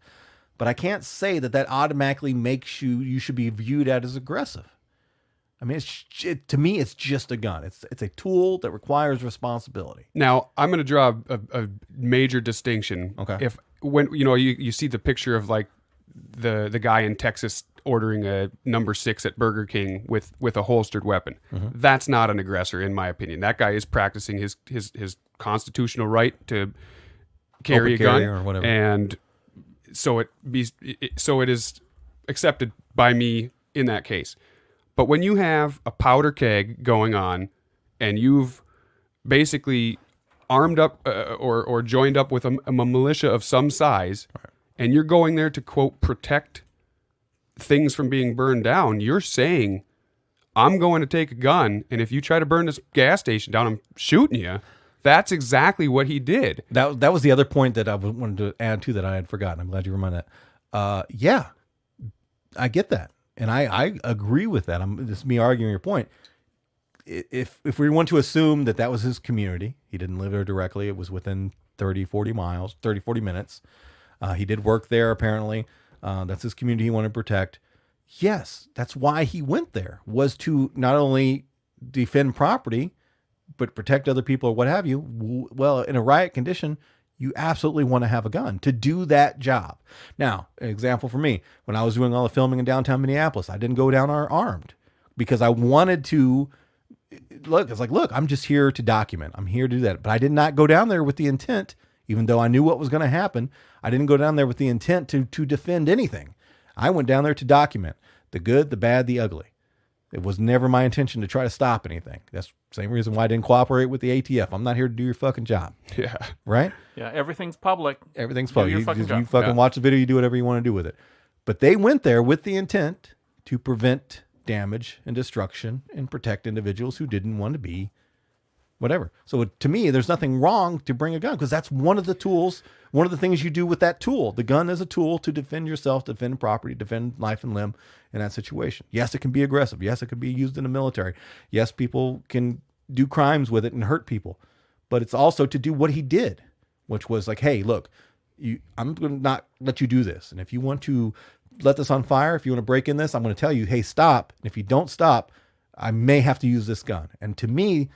But I can't say that automatically makes you should be viewed as aggressive. I mean, to me, it's just a gun. It's a tool that requires responsibility. Now, I'm going to draw a major distinction. Okay. If when you see the picture of like the guy in Texas ordering a number 6 at Burger King with a holstered weapon, that's not an aggressor in my opinion. That guy is practicing his constitutional right to carry Open a gun carry or whatever. and so it is accepted by me in that case. But when you have a powder keg going on and you've basically armed up or joined up with a militia of some size, and you're going there to, quote, protect things from being burned down, you're saying, I'm going to take a gun, and if you try to burn this gas station down, I'm shooting you. That's exactly what he did. That was the other point that I wanted to add to that I had forgotten. I'm glad you reminded that. Yeah, I get that. And I agree with that. This is me arguing your point. If we want to assume that was his community, he didn't live there directly. It was within 30, 40 minutes. He did work there, apparently. That's his community he wanted to protect. Yes, that's why he went there, was to not only defend property, but protect other people or what have you. Well, in a riot condition, you absolutely want to have a gun to do that job. Now, an example for me, when I was doing all the filming in downtown Minneapolis, I didn't go down armed because I wanted to look. It's like, look, I'm just here to document. I'm here to do that. But I did not go down there with the intent, even though I knew what was going to happen. I didn't go down there with the intent to defend anything. I went down there to document the good, the bad, the ugly. It was never my intention to try to stop anything. That's the same reason why I didn't cooperate with the ATF. I'm not here to do your fucking job. Yeah. Right? Yeah, everything's public. Everything's public. You job. fucking watch the video, you do whatever you want to do with it. But they went there with the intent to prevent damage and destruction and protect individuals who didn't want to be whatever. So to me, there's nothing wrong to bring a gun because that's one of the tools, one of the things you do with that tool. The gun is a tool to defend yourself, defend property, defend life and limb in that situation. Yes, it can be aggressive. Yes, it can be used in the military. Yes, people can do crimes with it and hurt people. But it's also to do what he did, which was like, hey, look, I'm going to not let you do this. And if you want to let this on fire, if you want to break in this, I'm going to tell you, hey, stop. And if you don't stop, I may have to use this gun. And to me,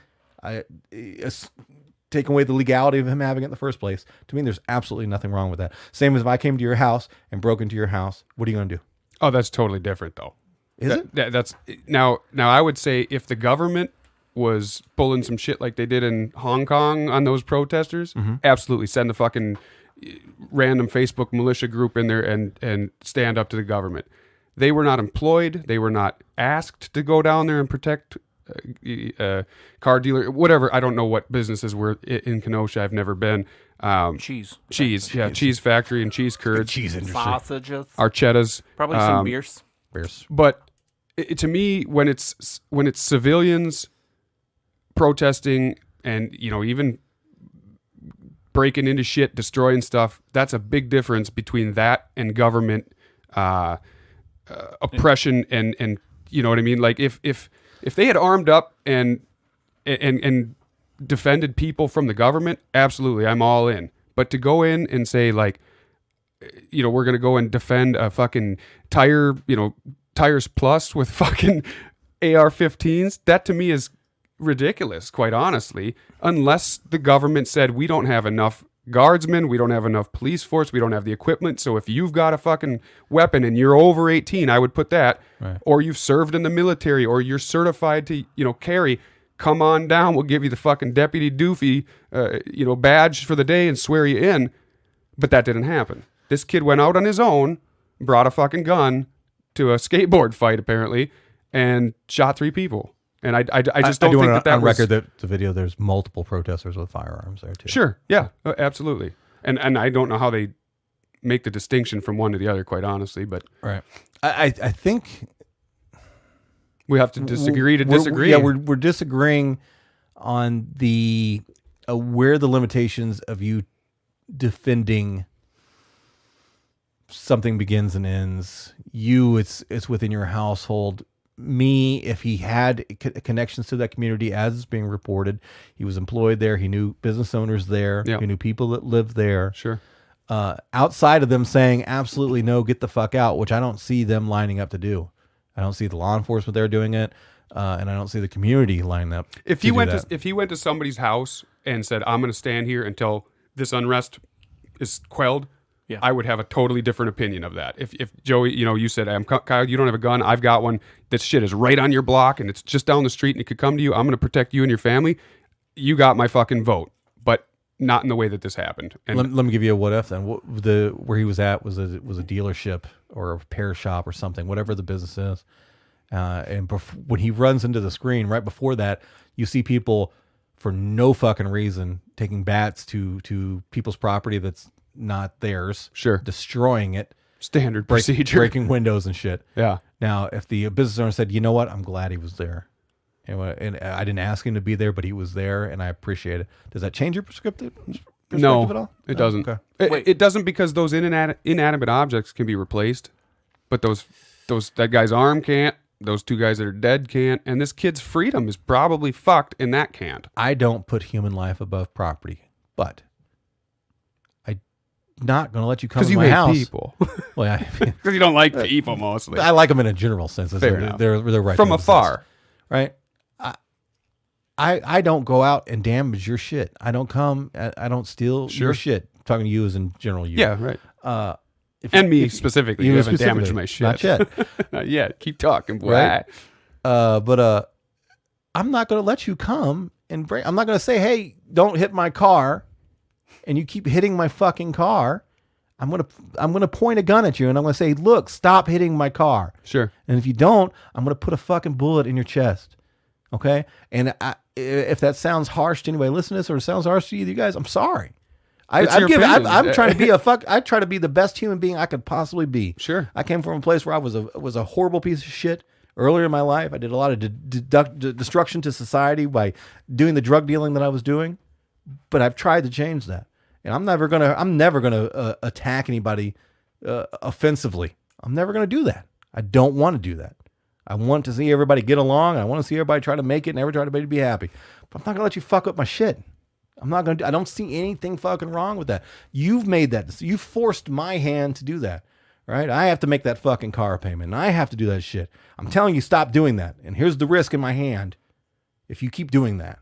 taking away the legality of him having it in the first place, to me, there's absolutely nothing wrong with that. Same as if I came to your house and broke into your house, what are you going to do? Oh, that's totally different, though. Is it? That's now. I would say if the government was pulling some shit like they did in Hong Kong on those protesters, absolutely send the fucking random Facebook militia group in there and stand up to the government. They were not employed. They were not asked to go down there and protect car dealer, whatever. I don't know what businesses were in Kenosha. I've never been. Cheese, yeah, cheese factory and cheese curds, Cheese industry. Sausages, archettas, probably some beers. But to me, when it's civilians protesting and even breaking into shit, destroying stuff, that's a big difference between that and government oppression and you know what I mean. Like if they had armed up and defended people from the government, absolutely, I'm all in. But to go in and say like, we're gonna go and defend a fucking Tires Plus with fucking AR-15s, that to me is ridiculous, quite honestly, unless the government said we don't have enough guardsmen, we don't have enough police force, we don't have the equipment, so if you've got a fucking weapon and you're over 18, I would put that, right. Or you've served in the military, or you're certified to carry, come on down, we'll give you the fucking deputy doofy badge for the day and swear you in. But that didn't happen. This kid went out on his own, brought a fucking gun to a skateboard fight apparently, and shot 3 people. And I just don't think that on record that the video, there's multiple protesters with firearms there too. Sure, yeah, absolutely. And I don't know how they make the distinction from one to the other, quite honestly. But right, I think we have to disagree to disagree. We're disagreeing on the where the limitations of you defending something begins and ends. It's within your household. Me, if he had connections to that community as it's being reported, he was employed there, he knew business owners there, He knew people that lived there. Sure. Outside of them saying absolutely no, get the fuck out, which I don't see them lining up to do. I don't see the law enforcement there doing it, and I don't see the community lining up. If he went to somebody's house and said, "I'm going to stand here until this unrest is quelled," yeah, I would have a totally different opinion of that. If Joey, you said, Kyle, you don't have a gun, I've got one. This shit is right on your block and it's just down the street and it could come to you. I'm going to protect you and your family. You got my fucking vote, but not in the way that this happened. And let me give you a what if then. Where he was at was a dealership or a repair shop or something, whatever the business is. And when he runs into the screen right before that, you see people for no fucking reason taking bats to people's property that's not theirs. Sure. Destroying it. Standard procedure. Breaking windows and shit. Yeah. Now, if the business owner said, you know what, I'm glad he was there. And I didn't ask him to be there, but he was there and I appreciate it. Does that change your perspective at all? It doesn't. Okay. It doesn't, because those inanimate objects can be replaced, but that guy's arm can't. Those 2 guys that are dead can't. And this kid's freedom is probably fucked and that can't. I don't put human life above property, but not going to let you come to my house. Because you hate people. Well, because you don't like people mostly. I like them in a general sense. Fair enough. They're right from afar, right? I don't go out and damage your shit. I don't come. I don't steal your shit. I'm talking to you as in general. You. Yeah, right. Me specifically. You haven't damaged my shit. Not yet. Not yet. Keep talking, boy. Right? But I'm not going to let you come and break. I'm not going to say, hey, don't hit my car. And you keep hitting my fucking car, I'm gonna point a gun at you and I'm gonna say, look, stop hitting my car. Sure. And if you don't, I'm gonna put a fucking bullet in your chest. Okay. And if that sounds harsh to anybody listening to this, or it sounds harsh to you guys, I'm sorry. I'm trying to be I try to be the best human being I could possibly be. Sure. I came from a place where I was a horrible piece of shit earlier in my life. I did a lot of destruction to society by doing the drug dealing that I was doing, but I've tried to change that. And I'm never gonna attack anybody offensively. I'm never gonna do that. I don't want to do that. I want to see everybody get along. I want to see everybody try to make it and everybody to be happy. But I'm not gonna let you fuck up my shit. I don't see anything fucking wrong with that. You've made that. You forced my hand to do that, right? I have to make that fucking car payment, and I have to do that shit. I'm telling you, stop doing that. And here's the risk in my hand. If you keep doing that,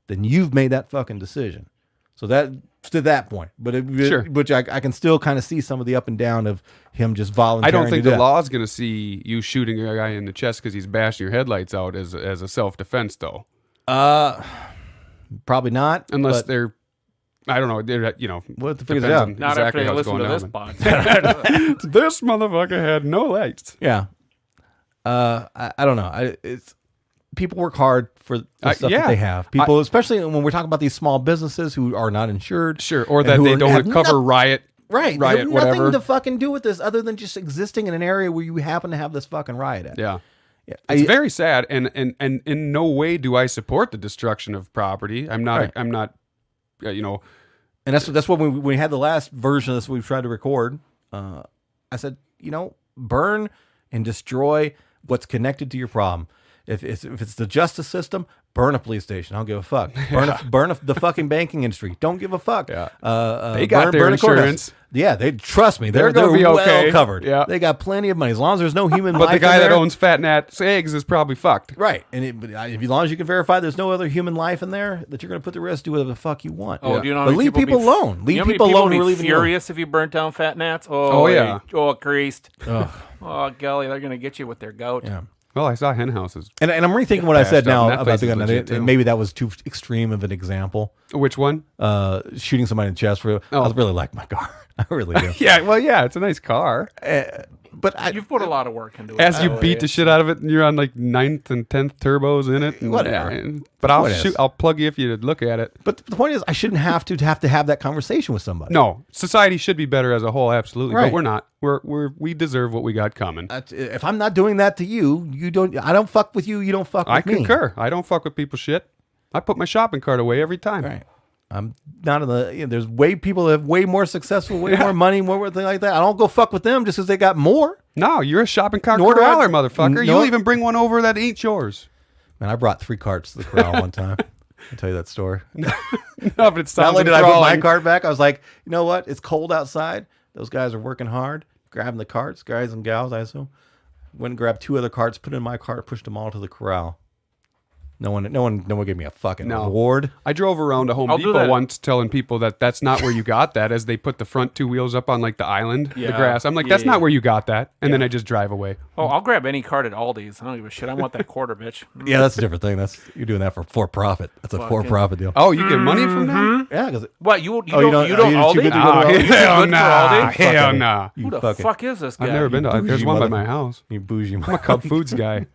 then you've made that fucking decision. So that to that point, but which I can still kind of see some of the up and down of him just volunteering. I don't think the law is going to see you shooting a guy in the chest because he's bashing your headlights out as a self-defense, though. Probably not, unless they're. I don't know. They're, we'll have to figure it out. Not exactly after they listen to this podcast. This motherfucker had no lights. Yeah. I don't know. It's people work hard for the stuff that they have. People, especially when we're talking about these small businesses who are not insured, sure, or that they don't cover riot. Right. Riot, they have whatever. Nothing to fucking do with this other than just existing in an area where you happen to have this fucking riot at. Yeah. It's very sad, and in no way do I support the destruction of property. I'm not. Right. I'm not. And that's what we had the last version of this we tried to record. I said, burn and destroy what's connected to your problem. If it's the justice system, burn a police station. I don't give a fuck. Burn the fucking banking industry. Don't give a fuck. Yeah. They got their insurance. Yeah, they trust me. They're going to be okay. Well covered. Yeah. They got plenty of money as long as there's no human life. But the guy in there, that owns Fat Nat's eggs is probably fucked. Right. And as long as you can verify there's no other human life in there that you're going to put the risk, do whatever the fuck you want. Oh, do you know? But leave people alone. Leave people alone. People be furious if you burnt down Fat Nat's. Oh yeah. Oh, creased. Oh, golly, they're going to get you with their gout. Yeah. Well, I saw hen houses. And I'm rethinking what I said now about the gun. Legit, maybe that was too extreme of an example. Which one? Shooting somebody in the chest. I really like my car. I really do. Yeah, it's a nice car. But you've put a lot of work into it. As you beat the shit out of it, and you're on like 9th and 10th turbos in it. And, whatever. But I'll plug you if you look at it. But the point is, I shouldn't have to have that conversation with somebody. No, society should be better as a whole, absolutely. Right. But we're not. We deserve what we got coming. If I'm not doing that to you, you don't. I don't fuck with you. You don't fuck with me. I concur. I don't fuck with people's shit. I put my shopping cart away every time. Right. I'm not in the. There's people that have way more successful, way more money, more thing like that. I don't go fuck with them just because they got more. No, you're a shopping cart corraler, motherfucker. You'll even bring one over that ain't yours. Man, I brought 3 carts to the corral one time. I'll tell you that story. No, but it's not only did I put my cart back, I was like, you know what? It's cold outside. Those guys are working hard, grabbing the carts, guys and gals, I assume. Went and grabbed 2 other carts, put it in my cart, pushed them all to the corral. No one gave me a fucking reward. I drove around to Home Depot once telling people that that's not where you got that as they put the front 2 wheels up on like the island, the grass. I'm like, that's not where you got that. And then I just drive away. Oh, I'll grab any cart at Aldi's. I don't give a shit. I want that quarter, bitch. Yeah, that's a different thing. You're doing that for profit. That's a for-profit deal. Oh, you get money from them? Yeah, because what you don't Aldi? Hell nah. Hell nah. Who the fuck is this guy? I've never been to. There's one by my house. You bougie. I'm a Cub Foods guy.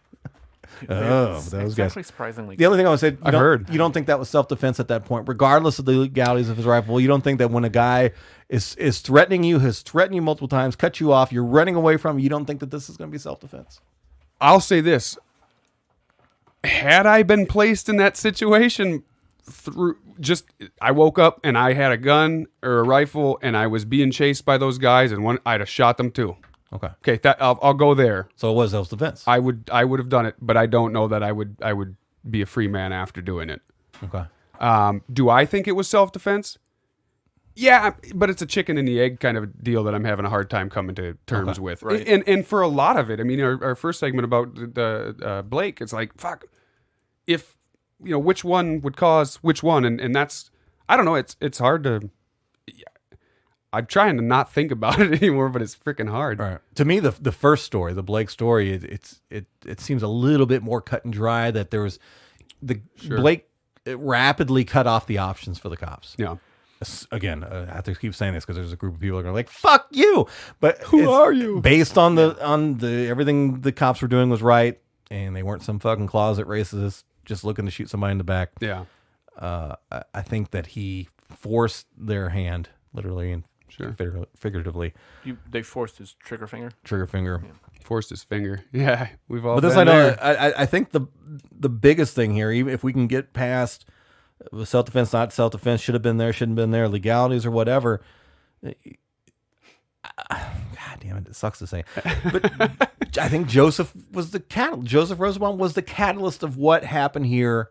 Those guys. Surprisingly. The other thing I would say, I've heard. You don't think that was self-defense at that point, regardless of the legalities of his rifle. You don't think that when a guy is threatening you, has threatened you multiple times, cut you off, you're running away from him, you don't think that this is going to be self-defense? I'll say this. Had I been placed in that situation, I woke up and I had a gun or a rifle and I was being chased by those guys and I'd have shot them too. Okay. I'll go there. So it was self-defense. I would have done it, but I don't know that I would be a free man after doing it. Okay. Do I think it was self-defense? Yeah, but it's a chicken and the egg kind of deal that I'm having a hard time coming to terms with. Right. And for a lot of it, I mean, our first segment about the Blake, it's like, fuck, if which one would cause which one, and that's, I don't know. It's hard to. I'm trying to not think about it anymore, but it's freaking hard. Right. To me, the first story, the Blake story, it seems a little bit more cut and dry. That there was Blake rapidly cut off the options for the cops. Yeah. again, I have to keep saying this because there's a group of people that are like, "Fuck you," but Who are you? Based on the everything the cops were doing was right, and they weren't some fucking closet racist just looking to shoot somebody in the back. Yeah. I think that he forced their hand, literally and figuratively. They forced his trigger finger. Yeah. Forced his finger. Yeah, we've all. But this been there. I think the biggest thing here, even if we can get past self-defense, not self-defense, should have been there, shouldn't have been there, legalities or whatever. God damn it sucks to say, but I think Joseph Rosenbaum was the catalyst of what happened here.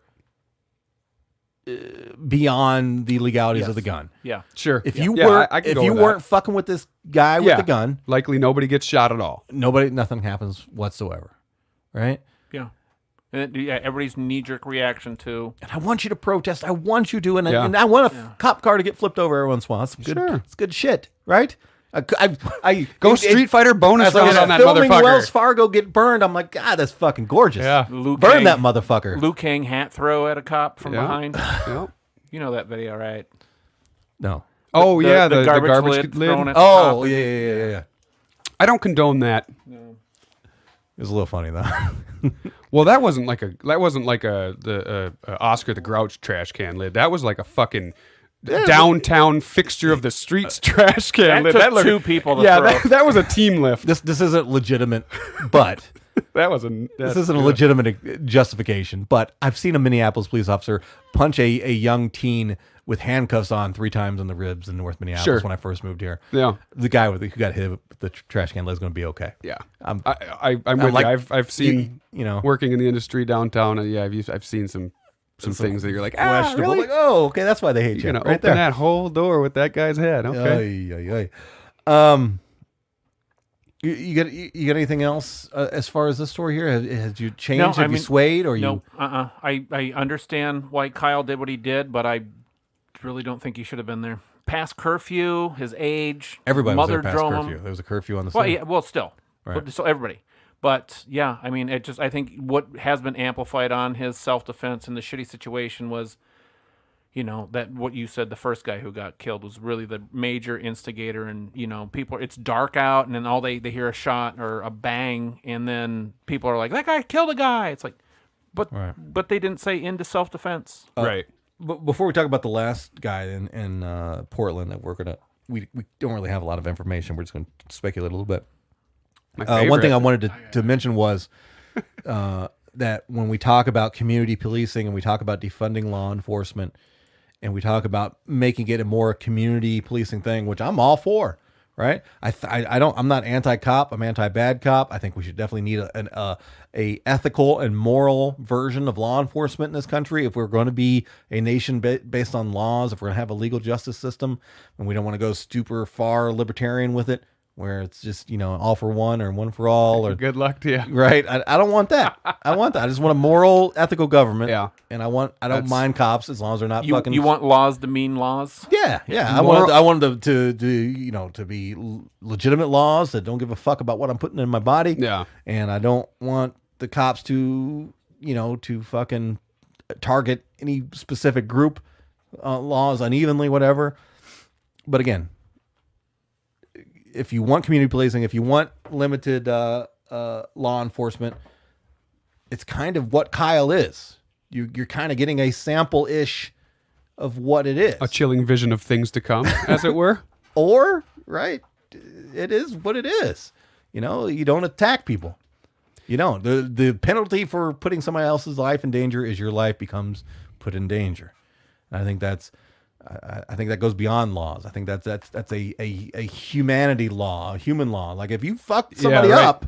Beyond the legalities of the gun. Yeah. Sure. If you weren't fucking with this guy with the gun, likely nobody gets shot at all. nothing happens whatsoever. Right? Yeah. And everybody's knee-jerk reaction to. And I want you to protest. I want you to, and I want a cop car to get flipped over every once in a while. That's good. Sure. It's good shit, right? I Go Street Fighter bonus round on that filming motherfucker. Wells Fargo get burned. I'm like, God, that's fucking gorgeous. Yeah. Burn that motherfucker. Liu Kang hat throw at a cop from behind. Yeah. You know that video, right? No. Oh, yeah, the garbage lid. thrown at the Oh, cop. yeah. I don't condone that. It was a little funny though. Well, that wasn't like the Oscar the Grouch trash can lid. That was like a fucking downtown fixture of the streets trash can That lid. took That looked, two people to throw. that was a team lift. This isn't legitimate, but This isn't a legitimate justification. But I've seen a Minneapolis police officer punch a young teen with handcuffs on 3 times in the ribs in North Minneapolis when I first moved here. Yeah, the guy who got hit with the trash can lid is going to be okay. Yeah, I'm with like, you. I've seen you working in the industry downtown. I've seen some things that you're like, questionable. Really? Like, oh, okay, that's why they hate you. You're gonna right open there. that whole door with that guy's head. Okay. You got anything else as far as this story here? Has you changed? No, Have you swayed? Or no, I understand why Kyle did what he did, but I really don't think he should have been there. Past curfew, his age, everybody mother was there past drove curfew. him. There was a curfew on the Well, city. yeah, well, still, Right. so everybody. But yeah, I mean, I think what has been amplified on his self-defense and the shitty situation was, that what you said, the first guy who got killed was really the major instigator. And, people, it's dark out and then all they hear a shot or a bang. And then people are like, that guy killed a guy. It's like, but they didn't say into self-defense. Right. But before we talk about the last guy in Portland that we don't really have a lot of information. We're just going to speculate a little bit. One thing I wanted to mention was that when we talk about community policing and we talk about defunding law enforcement and we talk about making it a more community policing thing, which I'm all for, right? I'm not anti-cop. I'm anti-bad cop. I think we should definitely need a ethical and moral version of law enforcement in this country. If we're going to be a nation based on laws, if we're going to have a legal justice system, and we don't want to go super far libertarian with it, where it's just, all for one or one for all, or good luck to you. Right. I don't want that. I just want a moral, ethical government. Yeah. And I don't mind cops as long as they're not fucking. You want laws to mean laws? Yeah. I want them to be legitimate laws that don't give a fuck about what I'm putting in my body. Yeah. And I don't want the cops to fucking target any specific group, laws unevenly, whatever. But again, if you want community policing, if you want limited law enforcement, it's kind of what Kyle is. You're kind of getting a sample-ish of what it is. A chilling vision of things to come, as it were. Or, right, it is what it is. You don't attack people. The penalty for putting somebody else's life in danger is your life becomes put in danger. And I think that goes beyond laws. I think that's a humanity law, a human law. Like if you fuck somebody up,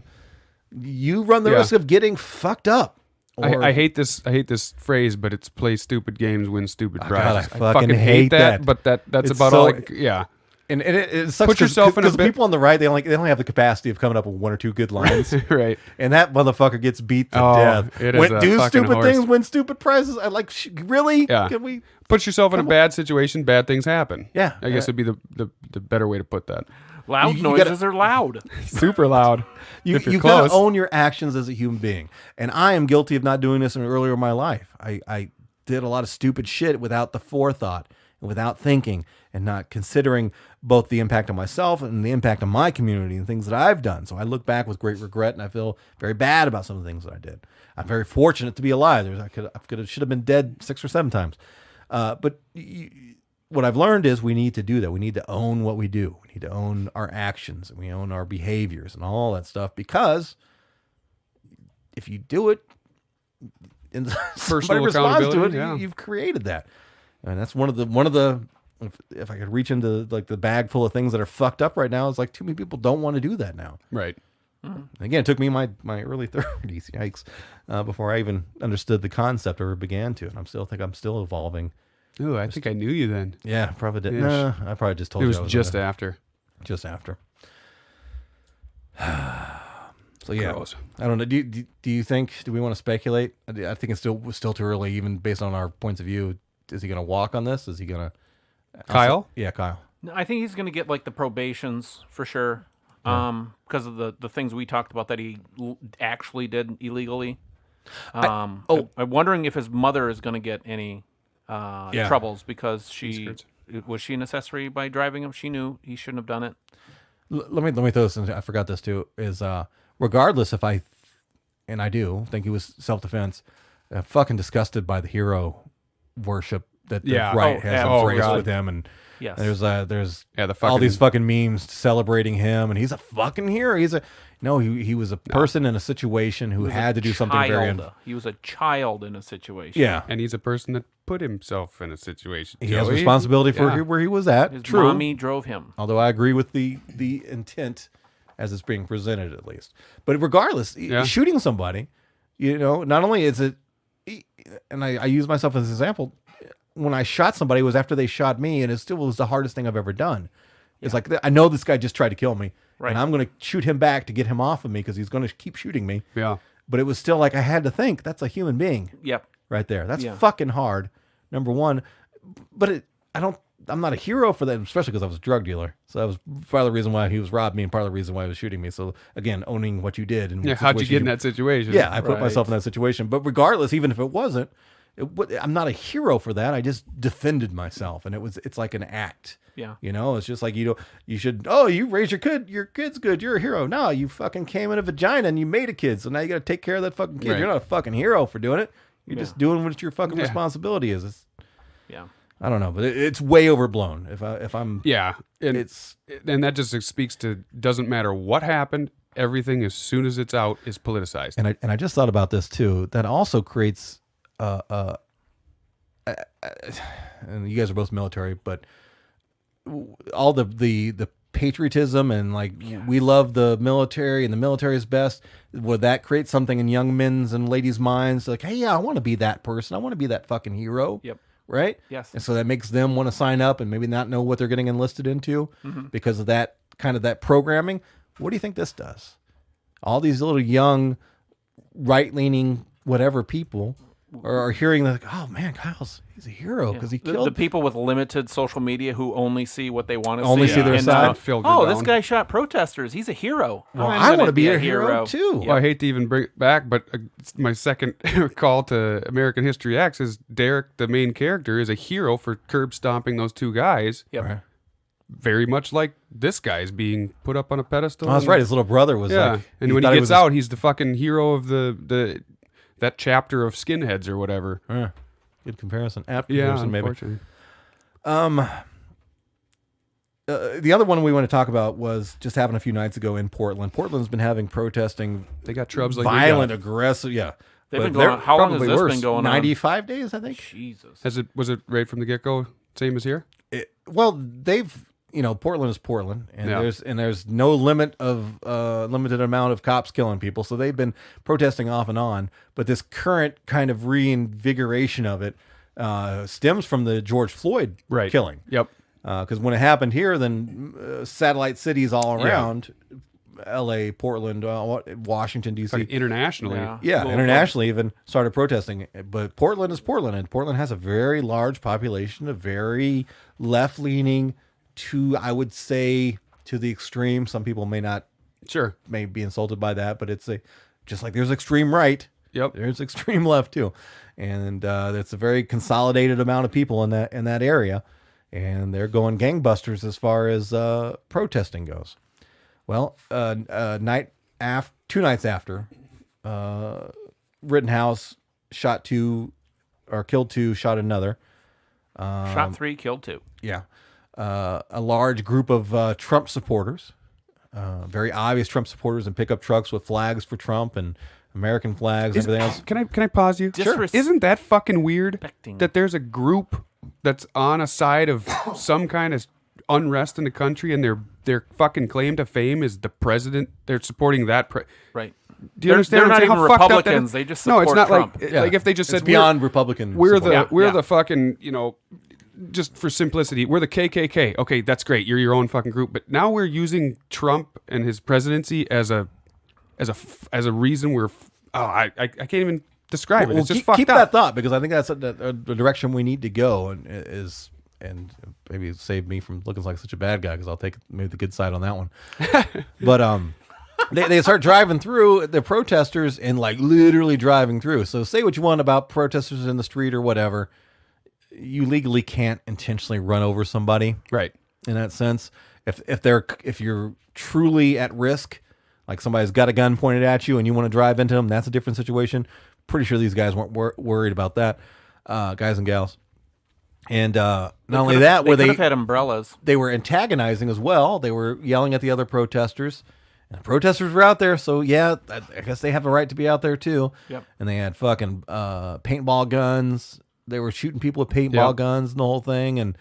you run the risk of getting fucked up. I hate this phrase, but it's play stupid games, win stupid prizes. God, I fucking hate that. But that's It's about so, all. Yeah. And it sucks. Put yourself in a because people on the right, they don't have the capacity of coming up with one or two good lines. Right. And that motherfucker gets beat to death. It is Do fucking stupid horse. things, win stupid prizes. I like really. Yeah. Can we put yourself in a bad situation? Bad things happen. Yeah. I guess it'd be the better way to put that. Loud You noises are loud. Super loud. You got to own your actions as a human being. And I am guilty of not doing this earlier in my life. I did a lot of stupid shit without the forethought and without thinking and not considering both the impact on myself and the impact on my community and things that I've done. So I look back with great regret, and I feel very bad about some of the things that I did. I'm very fortunate to be alive. Should have been dead 6 or 7 times. But what I've learned is we need to do that. We need to own what we do. We need to own our actions, and we own our behaviors and all that stuff, because if you do it and somebody responds to it, you've created that. And that's one of the if I could reach into like the bag full of things that are fucked up right now, it's like too many people don't want to do that now. Right. Again, it took me my early 30s, yikes, before I even understood the concept or began to. And I'm still evolving. Ooh, I think I knew you then. Yeah, probably did. No, I probably just told you. It was just after. Just after. So yeah, Gross. I don't know. Do you think? Do we want to speculate? I think it's still too early, even based on our points of view. Is he going to walk on this? Is he going to? Kyle? Yeah, Kyle. No, I think he's going to get like the probations for sure, because of the things we talked about that he actually did illegally. I'm wondering if his mother is going to get any troubles, because was she an accessory by driving him? She knew he shouldn't have done it. Let me throw this in. I forgot this too. Is regardless if I do think he was self-defense, fucking disgusted by the hero worship that the right has embraced with him, and yes. there's all these fucking memes celebrating him, and he's a fucking hero. He was a person in a situation who had to do something very. He was a child in a situation. Yeah, and he's a person that put himself in a situation. He has responsibility for where he was at. His mommy drove him. Although I agree with the intent as it's being presented, at least. But regardless, shooting somebody, not only is it, and I use myself as an example, when I shot somebody, it was after they shot me, and it still was the hardest thing I've ever done. It's like, I know this guy just tried to kill me, and I'm going to shoot him back to get him off of me because he's going to keep shooting me. Yeah. But it was still like I had to think, that's a human being. Yep. Right there. That's fucking hard, number one. But I'm not a hero for that, especially because I was a drug dealer. So that was part of the reason why he was robbing me and part of the reason why he was shooting me. So again, owning what you did. And how'd you get in that situation? Yeah, I put myself in that situation. But regardless, even if it wasn't, I'm not a hero for that. I just defended myself, and it's like an act. Yeah. It's just like, you should, you raised your kid's good. You're a hero. No, you fucking came in a vagina and you made a kid. So now you got to take care of that fucking kid. Right. You're not a fucking hero for doing it. You're just doing what your fucking responsibility is. I don't know, but it's way overblown. If I'm and that just speaks to, doesn't matter what happened, everything as soon as it's out is politicized. And I just thought about this too. That also creates and you guys are both military, but all the patriotism and we love the military and the military is best. Would that create something in young men's and ladies' minds like, hey, I want to be that person. I want to be that fucking hero. Yep. Right? Yes. And so that makes them want to sign up and maybe not know what they're getting enlisted into because of that kind of that programming. What do you think this does? All these little young, right-leaning, whatever people are hearing like, oh man, he's a hero because he killed the people with limited social media who only see what they want to only see their side. This guy shot protesters. He's a hero. Well, I want to be a hero too. Well, I hate to even bring it back, but my second call to American History X is Derek, the main character, is a hero for curb stomping those two guys. Yep. Right. Very much like this guy's being put up on a pedestal. Oh, that's right. His little brother was and when he gets out, he's the fucking hero of that chapter of skinheads or whatever. Good comparison. Apt comparison, maybe. The other one we want to talk about was just happened a few nights ago in Portland. Portland's been having protesting. They got trubs like violent, aggressive. Yeah. They've been going. How long has this been going on? 95 days, I think. Jesus. Was it right from the get go? Same as here? They've. Portland is Portland, and there's no limited amount of cops killing people, so they've been protesting off and on. But this current kind of reinvigoration of it stems from the George Floyd killing. Yep. Because when it happened here, then satellite cities all around, L.A., Portland, Washington, D.C. Internationally. Internationally even started protesting. But Portland is Portland, and Portland has a very large population of very left-leaning, I would say, to the extreme. Some people may not, may be insulted by that, but it's just like there's extreme right, Yep. There's extreme left too, and it's a very consolidated amount of people in that area, and they're going gangbusters as far as protesting goes. Well, 2 nights after, Rittenhouse shot 2 or killed 2, shot another. Shot 3, killed 2. Yeah. A large group of Trump supporters, very obvious Trump supporters in pickup trucks with flags for Trump and American flags and everything else. Can I pause you? Sure. Isn't that fucking weird Respecting. that there's a group that's on a side of some kind of unrest in the country, and their fucking claim to fame is the president? They're supporting that. Right. Do you understand? They're what I'm not saying? even How fucked up that Republicans. is? They just no, it's support not Trump. like if they just It's said beyond Republican. we're support. the fucking, you know, just for simplicity, we're the KKK. Okay, that's great. You're your own fucking group, but now we're using Trump and his presidency as a reason we're. I can't even describe it. Well, It's just keep fucked that up. thought, because I think that's the direction we need to go, and maybe save me from looking like such a bad guy, because I'll take maybe the good side on that one. But they start driving through the protesters and like literally driving through. So say what you want about protesters in the street or whatever, you legally can't intentionally run over somebody, Right. in that sense. If you're truly at risk, like somebody's got a gun pointed at you and you want to drive into them, that's a different situation. Pretty sure these guys weren't worried about that, guys and gals. And not only that, they could have had umbrellas. they were antagonizing as well. They were yelling at the other protesters. And the protesters were out there, so yeah, I guess they have a right to be out there too. Yep. And they had fucking paintball guns. They were shooting people with paintball guns and the whole thing. And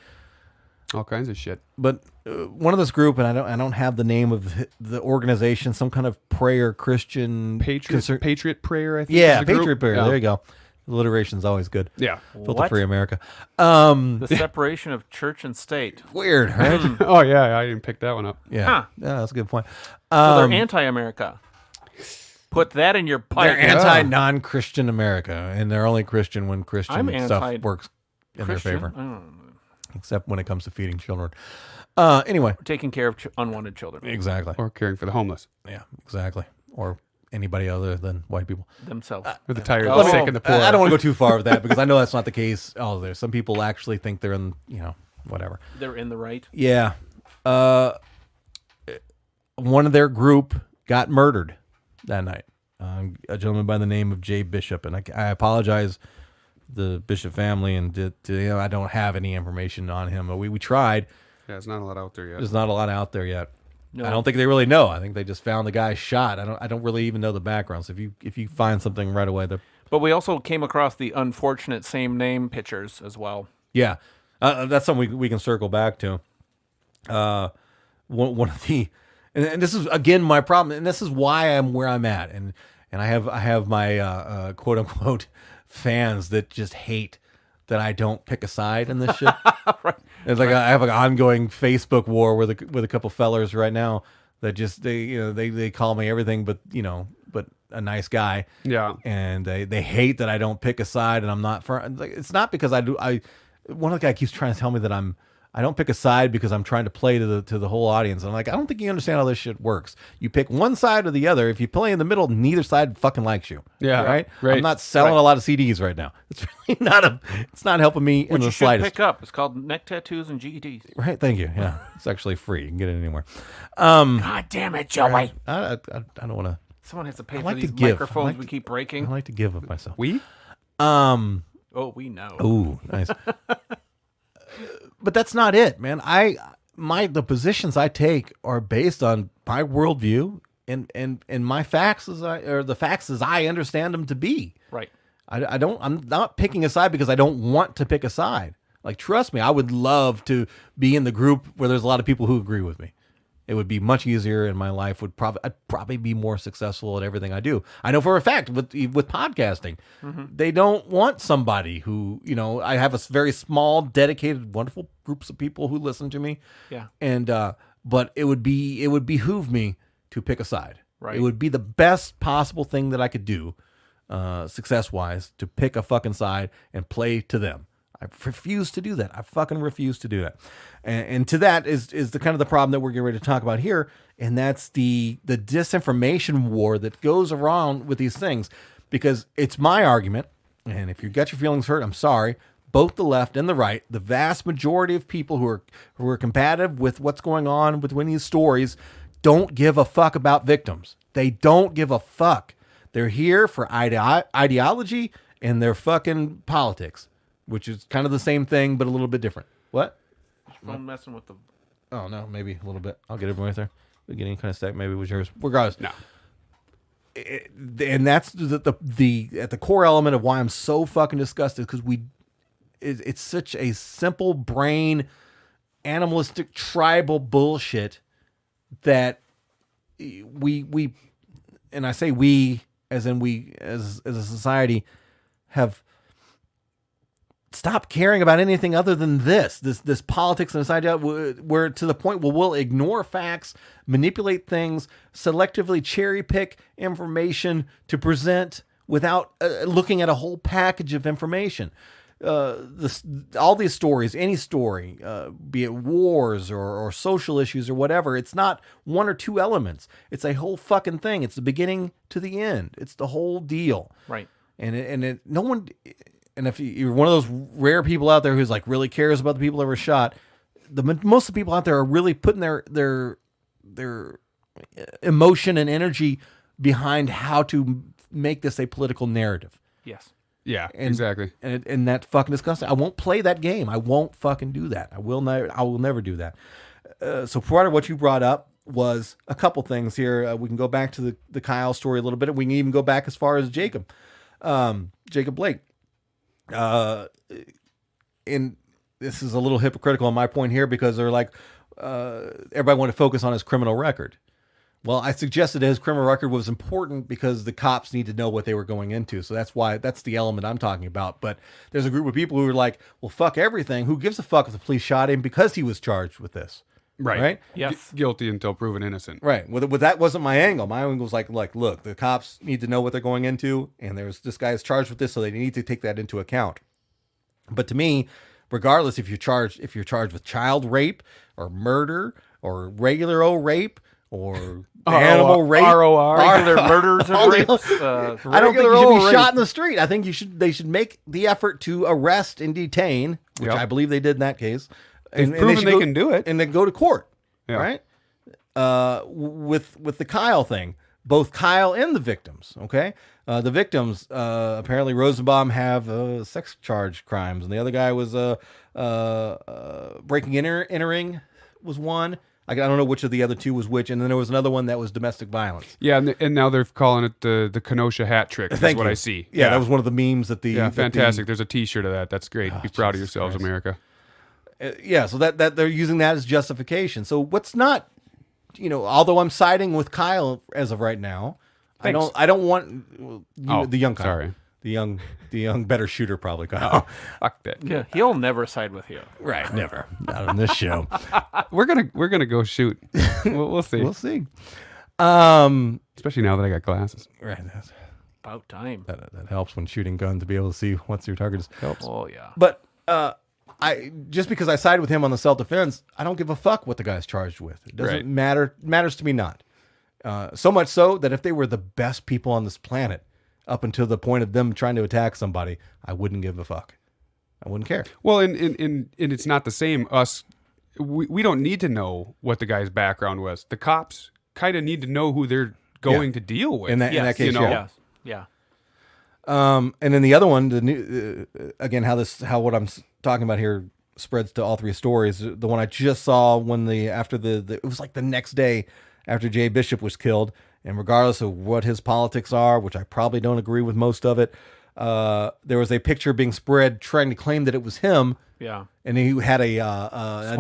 All kinds of shit. but one of this group, and I don't have the name of the organization, some kind of prayer Christian Patriot Prayer, I think. Yeah, is the group. Patriot Prayer. Yeah. There you go. Alliteration's always good. Yeah. Filter free America. The separation of church and state. Weird, right? Oh yeah, I didn't pick that one up. Yeah. Huh. Yeah, that's a good point. So they're anti-America. Put that in your pipe. They're anti-non-Christian America, and they're only Christian when Christian stuff works in their favor. Except when it comes to feeding children. Anyway. Taking care of unwanted children. Exactly. Or caring for the homeless. Yeah, exactly. Or anybody other than white people. Themselves. Or the tired, the sick, and the poor. I don't want to go too far with that, because I know that's not the case. Oh, there's some people actually think they're in, whatever. They're in the right. Yeah. One of their group got murdered that night. A gentleman by the name of Jay Bishop. And I apologize, the Bishop family, and I don't have any information on him. But we tried. Yeah, there's not a lot out there yet. There's not a lot out there yet. No. I don't think they really know. I think they just found the guy shot. I don't really even know the background. So if you find something right away, But we also came across the unfortunate same name pictures as well. yeah, that's something we can circle back to. One of the, and this is again my problem, and this is why I'm where I'm at, and I have my quote unquote fans that just hate that I don't pick a side in this shit. Right. It's like I have an ongoing Facebook war with a couple fellers right now that just they call me everything but a nice guy. Yeah. And they hate that I don't pick a side, and I'm not for. It's not because I do. One of the guy keeps trying to tell me that I don't pick a side because I'm trying to play to the whole audience. And I'm like, I don't think you understand how this shit works. You pick one side or the other. If you play in the middle, neither side fucking likes you. Yeah, right. right. I'm not selling a lot of CDs right now. It's really not It's not helping me in Which the you should slightest. pick up. It's called neck tattoos and GEDs. Right. Thank you. Yeah, it's actually free. You can get it anywhere. God damn it, Joey. I don't want to. Someone has to pay I for like to these give. microphones I like we to- keep I breaking. like to give of myself. We? Oh, we know. Ooh, nice. But that's not it, man. The positions I take are based on my worldview and my facts the facts as I understand them to be. Right. I'm not picking a side because I don't want to pick a side. Like, trust me, I would love to be in the group where there's a lot of people who agree with me. It would be much easier, and my life I'd probably be more successful at everything I do. I know for a fact with podcasting, they don't want somebody who, I have a very small, dedicated, wonderful groups of people who listen to me. Yeah. And but it would behoove me to pick a side. Right. It would be the best possible thing that I could do, success-wise, to pick a fucking side and play to them. I refuse to do that. I fucking refuse to do that. And to that is the kind of the problem that we're getting ready to talk about here. And that's the disinformation war that goes around with these things. because it's my argument. And if you get your feelings hurt, I'm sorry. Both the left and the right, the vast majority of people who are combative with what's going on within these stories don't give a fuck about victims. They don't give a fuck. They're here for ideology and their fucking politics, which is kind of the same thing, but a little bit different. What? I'm messing with the... Oh, no, maybe a little bit. I'll get everyone right there. We're getting kind of stacked. Maybe it was yours. Regardless. No. And that's the at the core element of why I'm so fucking disgusted, because it's such a simple brain, animalistic, tribal bullshit that we and I say we as in we as a society have stopped caring about anything other than this politics and this idea where to the point where we'll ignore facts, manipulate things, selectively cherry pick information to present without looking at a whole package of information. All these stories, any story, be it wars or social issues or whatever, it's not one or two elements. It's a whole fucking thing. It's the beginning to the end. It's the whole deal. Right. And no one... And if you're one of those rare people out there who's like really cares about the people that were shot, most of the people out there are really putting their emotion and energy behind how to make this a political narrative. Yes. Yeah, exactly. And that fucking disgusting. I won't play that game. I won't fucking do that. I will never do that. So part of what you brought up was a couple things here. We can go back to the Kyle story a little bit. We can even go back as far as Jacob Blake. And this is a little hypocritical on my point here, because they're like, everybody wanted to focus on his criminal record. Well, I suggested his criminal record was important because the cops need to know what they were going into. So that's the element I'm talking about. But there's a group of people who are like, well, fuck everything. Who gives a fuck if the police shot him because he was charged with this? Right? Yes. Guilty until proven innocent. Right. Well, that wasn't my angle. My angle was like, look, the cops need to know what they're going into, and this guy is charged with this, so they need to take that into account. But to me, regardless if you're charged with child rape or murder or regular old rape or animal rape, ROR, regular murders and rapes. I don't think you should be shot in the street. I think they should make the effort to arrest and detain, which I believe they did in that case. They've proven they can do it, and then go to court, right? With the Kyle thing, both Kyle and the victims. Okay, the victims apparently Rosenbaum have sex charge crimes, and the other guy was breaking and entering was one. I don't know which of the other two was which, and then there was another one that was domestic violence. Yeah, and now they're calling it the Kenosha hat trick. That's what I see. Yeah, that was one of the memes that the... Yeah, fantastic. There's a T-shirt of that. That's great. Be proud of yourselves, Christ. America. So that they're using that as justification. So what's not, although I'm siding with Kyle as of right now, Thanks. I don't want the young Kyle. Sorry. The young better shooter probably Kyle. Fuck that. Yeah, he'll never side with you. Right, never. Not on this show. We're gonna go shoot. We'll see. We'll see. Especially now that I got glasses. Right. About time. That helps when shooting guns to be able to see what's your target is. Helps. Oh yeah. But I just because I side with him on the self-defense, I don't give a fuck what the guy's charged with. It doesn't matter. It matters to me not. So much so that if they were the best people on this planet, up until the point of them trying to attack somebody, I wouldn't give a fuck. I wouldn't care. Well, and it's not the same. We don't need to know what the guy's background was. The cops kind of need to know who they're going to deal with. In that case, Yeah. And then the other one, the new again, how what I'm talking about here spreads to all three stories. The one I just saw when it was like the next day after Jay Bishop was killed, and regardless of what his politics are, which I probably don't agree with most of it, there was a picture being spread trying to claim that it was him. Yeah. And he had a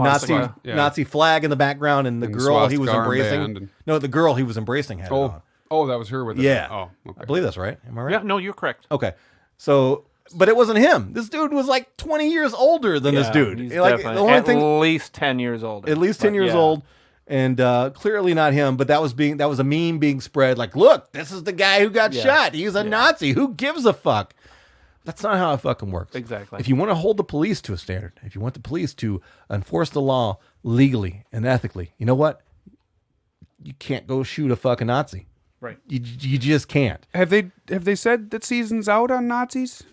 Nazi flag in the background, and the girl he was embracing. No, the girl he was embracing had it on. Oh, that was her with it. Yeah. Oh, okay. I believe that's right. Am I right? Yeah, no, you're correct. Okay. So, but it wasn't him. This dude was like 20 years older than this dude. He's like the only at least 10 years older. At least 10 years old. And clearly not him, but that was a meme being spread. Like, look, this is the guy who got shot. He's a Nazi. Who gives a fuck? That's not how it fucking works. Exactly. If you want to hold the police to a standard, if you want the police to enforce the law legally and ethically, you know what? You can't go shoot a fucking Nazi. Right. You just can't. Have they said that season's out on Nazis?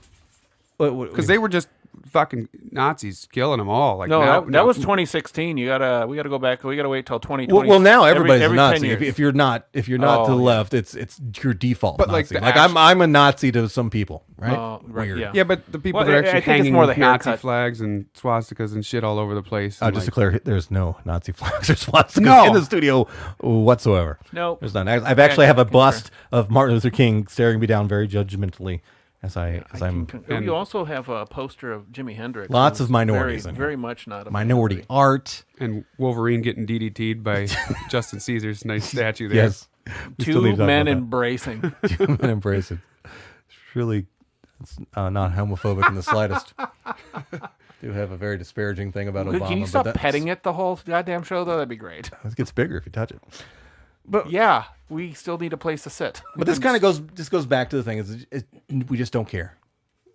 Because they were just fucking Nazis killing them all. Like no, now, that was 2016. We gotta go back. We gotta wait till 2020. Well, now everybody's every a 10 Nazi. years. If you're not to the left, it's your default. But Nazi. like I'm a Nazi to some people, right? Right. Weird. Yeah. Yeah, but the people Well, that are I actually think it's hanging more the Nazi haircut. flags and swastikas and shit all over the place. and, Just to like, clear, there's no Nazi flags or swastikas No. in the studio whatsoever. No. There's none. I've actually have a concur. bust of Martin Luther King staring me down very judgmentally as I'm And- you also have a poster of Jimi Hendrix. Lots who's of minorities in Very, here. very much not a minority art. and Wolverine getting DDT'd by Justin Caesar's nice statue there. Yes. We still need Two to talk men about embracing. that. Two men embrace it. It's really not homophobic in the slightest. Do have a very disparaging thing about Obama. Can you stop petting it the whole goddamn show, though? That'd be great. It gets bigger if you touch it. Yeah, we still need a place to sit. But this kind of goes back to the thing we just don't care.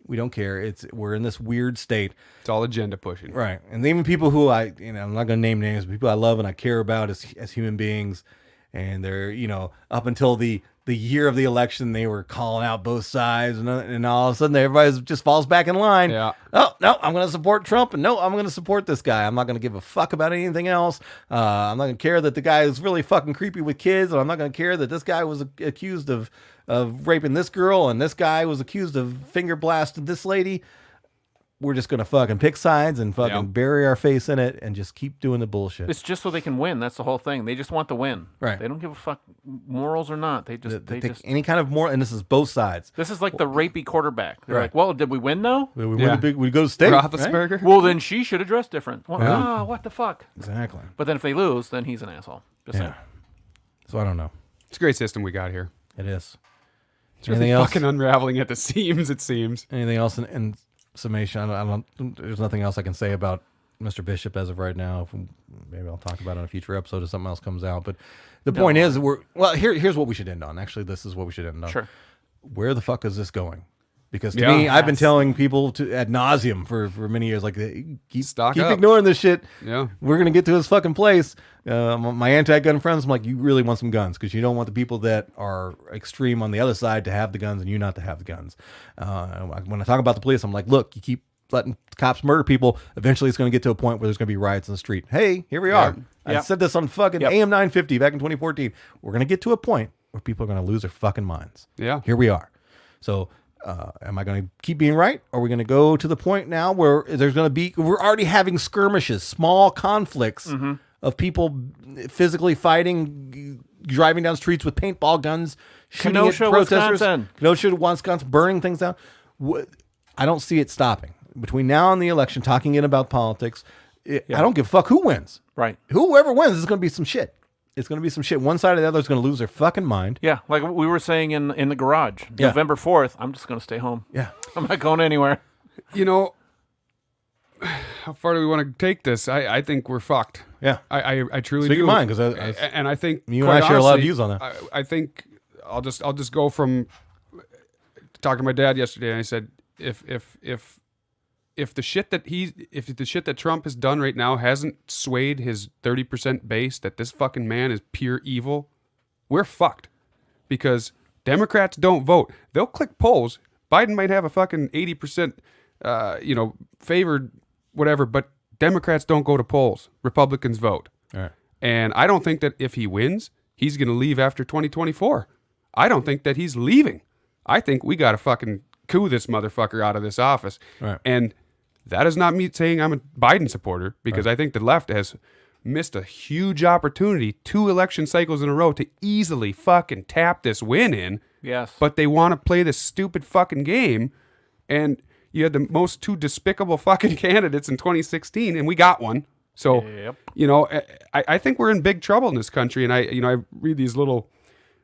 We don't care. We're in this weird state, It's all agenda pushing. right? And even people who I'm not going to name names, but people I love and I care about as human beings, and they're up until the year of the election, they were calling out both sides, and all of a sudden everybody just falls back in line. Yeah. Oh no, I'm going to support Trump, and no, I'm going to support this guy. I'm not going to give a fuck about anything else. I'm not going to care that the guy is really fucking creepy with kids, and I'm not going to care that this guy was accused of raping this girl, and this guy was accused of finger blasting this lady. We're just going to fucking pick sides and fucking bury our face in it and just keep doing the bullshit. It's just so they can win. That's the whole thing. They just want the win. Right. They don't give a fuck morals or not. They just Any kind of more, and this is both sides. This is like the rapey quarterback. They're Right. like, well, did we win though? We go to state. Right? Roethlisberger. Well, then she should have dressed different. Well, what the fuck? Exactly. But then if they lose, then he's an asshole. Just saying. So I don't know. It's a great system we got here. It is. It's really fucking unraveling at the seams, it seems. Anything else in summation? I don't. There's nothing else I can say about Mr. Bishop as of right now. Maybe I'll talk about it in a future episode if something else comes out. But the point is, here's what we should end on. Actually, this is what we should end on. Sure. Where the fuck is this going? Because to me, I've been telling people ad nauseum for many years, like keep up. ignoring this shit. Yeah. We're gonna get to this fucking place. My anti-gun friends, I'm like, you really want some guns because you don't want the people that are extreme on the other side to have the guns and you not to have the guns. When I talk about the police, I'm like, look, you keep letting cops murder people. Eventually, it's going to get to a point where there's going to be riots in the street. Hey, here we are. I said this on fucking AM 950 back in 2014. We're going to get to a point where people are going to lose their fucking minds. Yeah. Here we are. So, am I going to keep being right? Or are we going to go to the point now where we're already having skirmishes, small conflicts of people physically fighting, driving down streets with paintball guns, shooting Kenosha, at protesters. Wisconsin. Kenosha, Wisconsin, burning things down. I don't see it stopping. Between now and the election, talking about politics, I don't give a fuck who wins. Right. Whoever wins is going to be some shit. It's going to be some shit. One side or the other is going to lose their fucking mind. Yeah, like we were saying in the garage. Yeah. November 4th, I'm just going to stay home. Yeah. I'm not going anywhere. How far do we want to take this? I think we're fucked. Yeah. I truly Speak do. your mind, because and I think you and I share a lot of honestly, views on that. I think I'll just go from talking to my dad yesterday, and I said if the shit that Trump has done right now hasn't swayed his 30% base that this fucking man is pure evil, we're fucked. Because Democrats don't vote. They'll click polls. Biden might have a fucking 80% favored whatever, but Democrats don't go to polls. Republicans vote. All right. And I don't think that if he wins, he's going to leave after 2024. I don't think that he's leaving. I think we got to fucking coup this motherfucker out of this office. Right. And that is not me saying I'm a Biden supporter, because I think the left has missed a huge opportunity 2 election cycles in a row to easily fucking tap this win in. Yes. But they want to play this stupid fucking game. And you had the most 2 despicable fucking candidates in 2016, and we got one. So, I think we're in big trouble in this country. And I read these little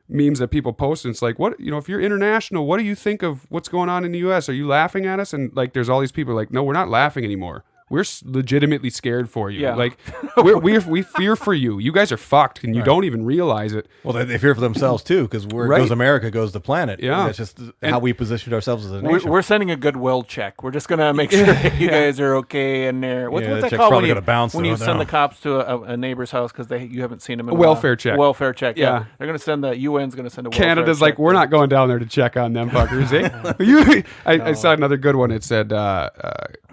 memes that people post, and it's like, what, if you're international, what do you think of what's going on in the U.S.? Are you laughing at us? And like, there's all these people like, no, we're not laughing anymore. we're legitimately scared for you. Yeah. Like we fear for you. You guys are fucked, and you don't even realize it. Well, they fear for themselves too, because where Right. goes America goes the planet. Yeah. That's just how we positioned ourselves as a nation. We're sending a goodwill check. We're just gonna make sure that you guys are okay in there. What's that that check's called probably when gonna bounce, you though, send no. the cops to a neighbor's house because you haven't seen them in A welfare check. Welfare check. Yeah. Yeah. They're gonna send the UN's gonna send a welfare Canada's check. like, we're not going down there to check on them fuckers. I saw another good one. It said,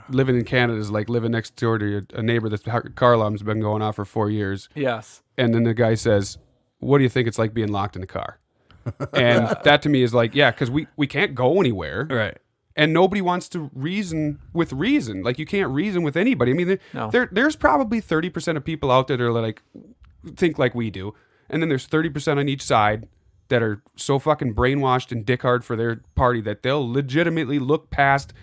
living in Canada is like living next door to a neighbor that's car alarm's been going off for 4 years. Yes. And then the guy says, what do you think it's like being locked in the car? And that to me is like, yeah, because we can't go anywhere. Right. And nobody wants to reason with reason. Like, you can't reason with anybody. I mean, No. there's probably 30% of people out there that are like, think like we do. And then there's 30% on each side that are so fucking brainwashed and dickhard for their party that they'll legitimately look past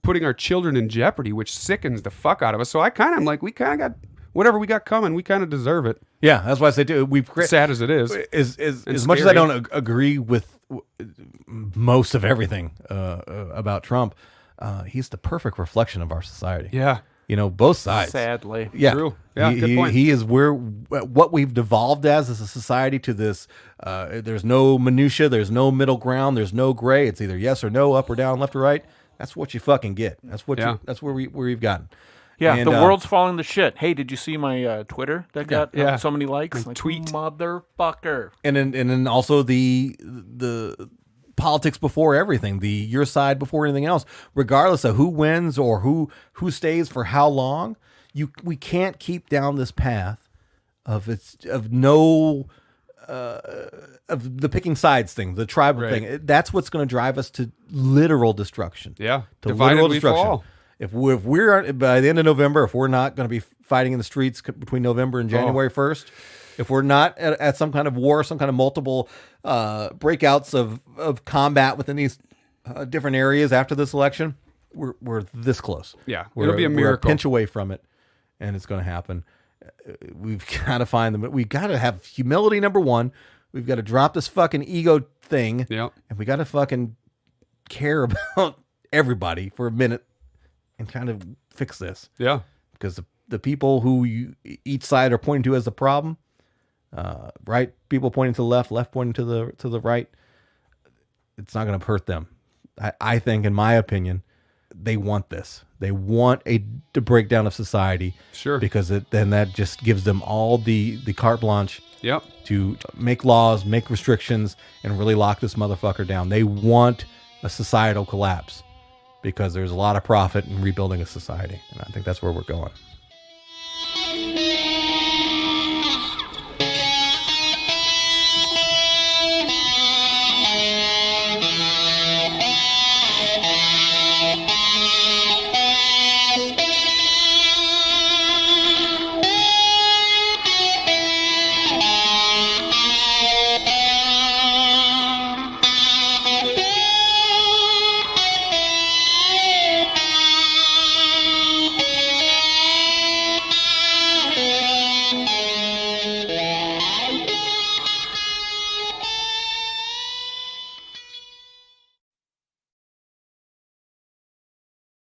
putting our children in jeopardy, which sickens the fuck out of us. So I kind of am like, we kind of got whatever we got coming. We kind of deserve it. Yeah, that's why I say too. Sad as it is. As much as I don't agree with most of everything about Trump, he's the perfect reflection of our society. Yeah. You know, both sides. Sadly. Yeah. True. Yeah, good point. He is what we've devolved as a society to this. There's no minutia. There's no middle ground. There's no gray. It's either yes or no, up or down, left or right. That's what you fucking get. That's what. Yeah. That's where we've gotten. Yeah, And, the world's falling to shit. Hey, did you see my Twitter that got Yeah. so many likes? Like, tweet. motherfucker. And then also the politics before everything, your side before anything else, regardless of who wins or who stays for how long. We can't keep down this path of the picking sides thing, the tribal Right. thing. That's what's going to drive us to literal destruction. Yeah. To Divided literal we destruction. fall. If we're by the end of November, if we're not going to be fighting in the streets between November and January 1st, if we're not at some kind of war, some kind of multiple breakouts of combat within these different areas after this election, we're this close. Yeah, We're, it'll be a we're miracle. pinch away from it, and it's going to happen. We've got to find them. We've got to have humility, number one. We've got to drop this fucking ego thing, Yep. and we got to fucking care about everybody for a minute and kind of fix this. Yeah. Because the people who each side are pointing to as the problem, right people pointing to the left pointing to the right, it's not going to hurt them. I think, in my opinion, they want this. They want the breakdown of society. Sure. Because then that just gives them all the carte blanche Yep. to make laws, make restrictions, and really lock this motherfucker down. They want a societal collapse because there's a lot of profit in rebuilding a society. And I think that's where we're going.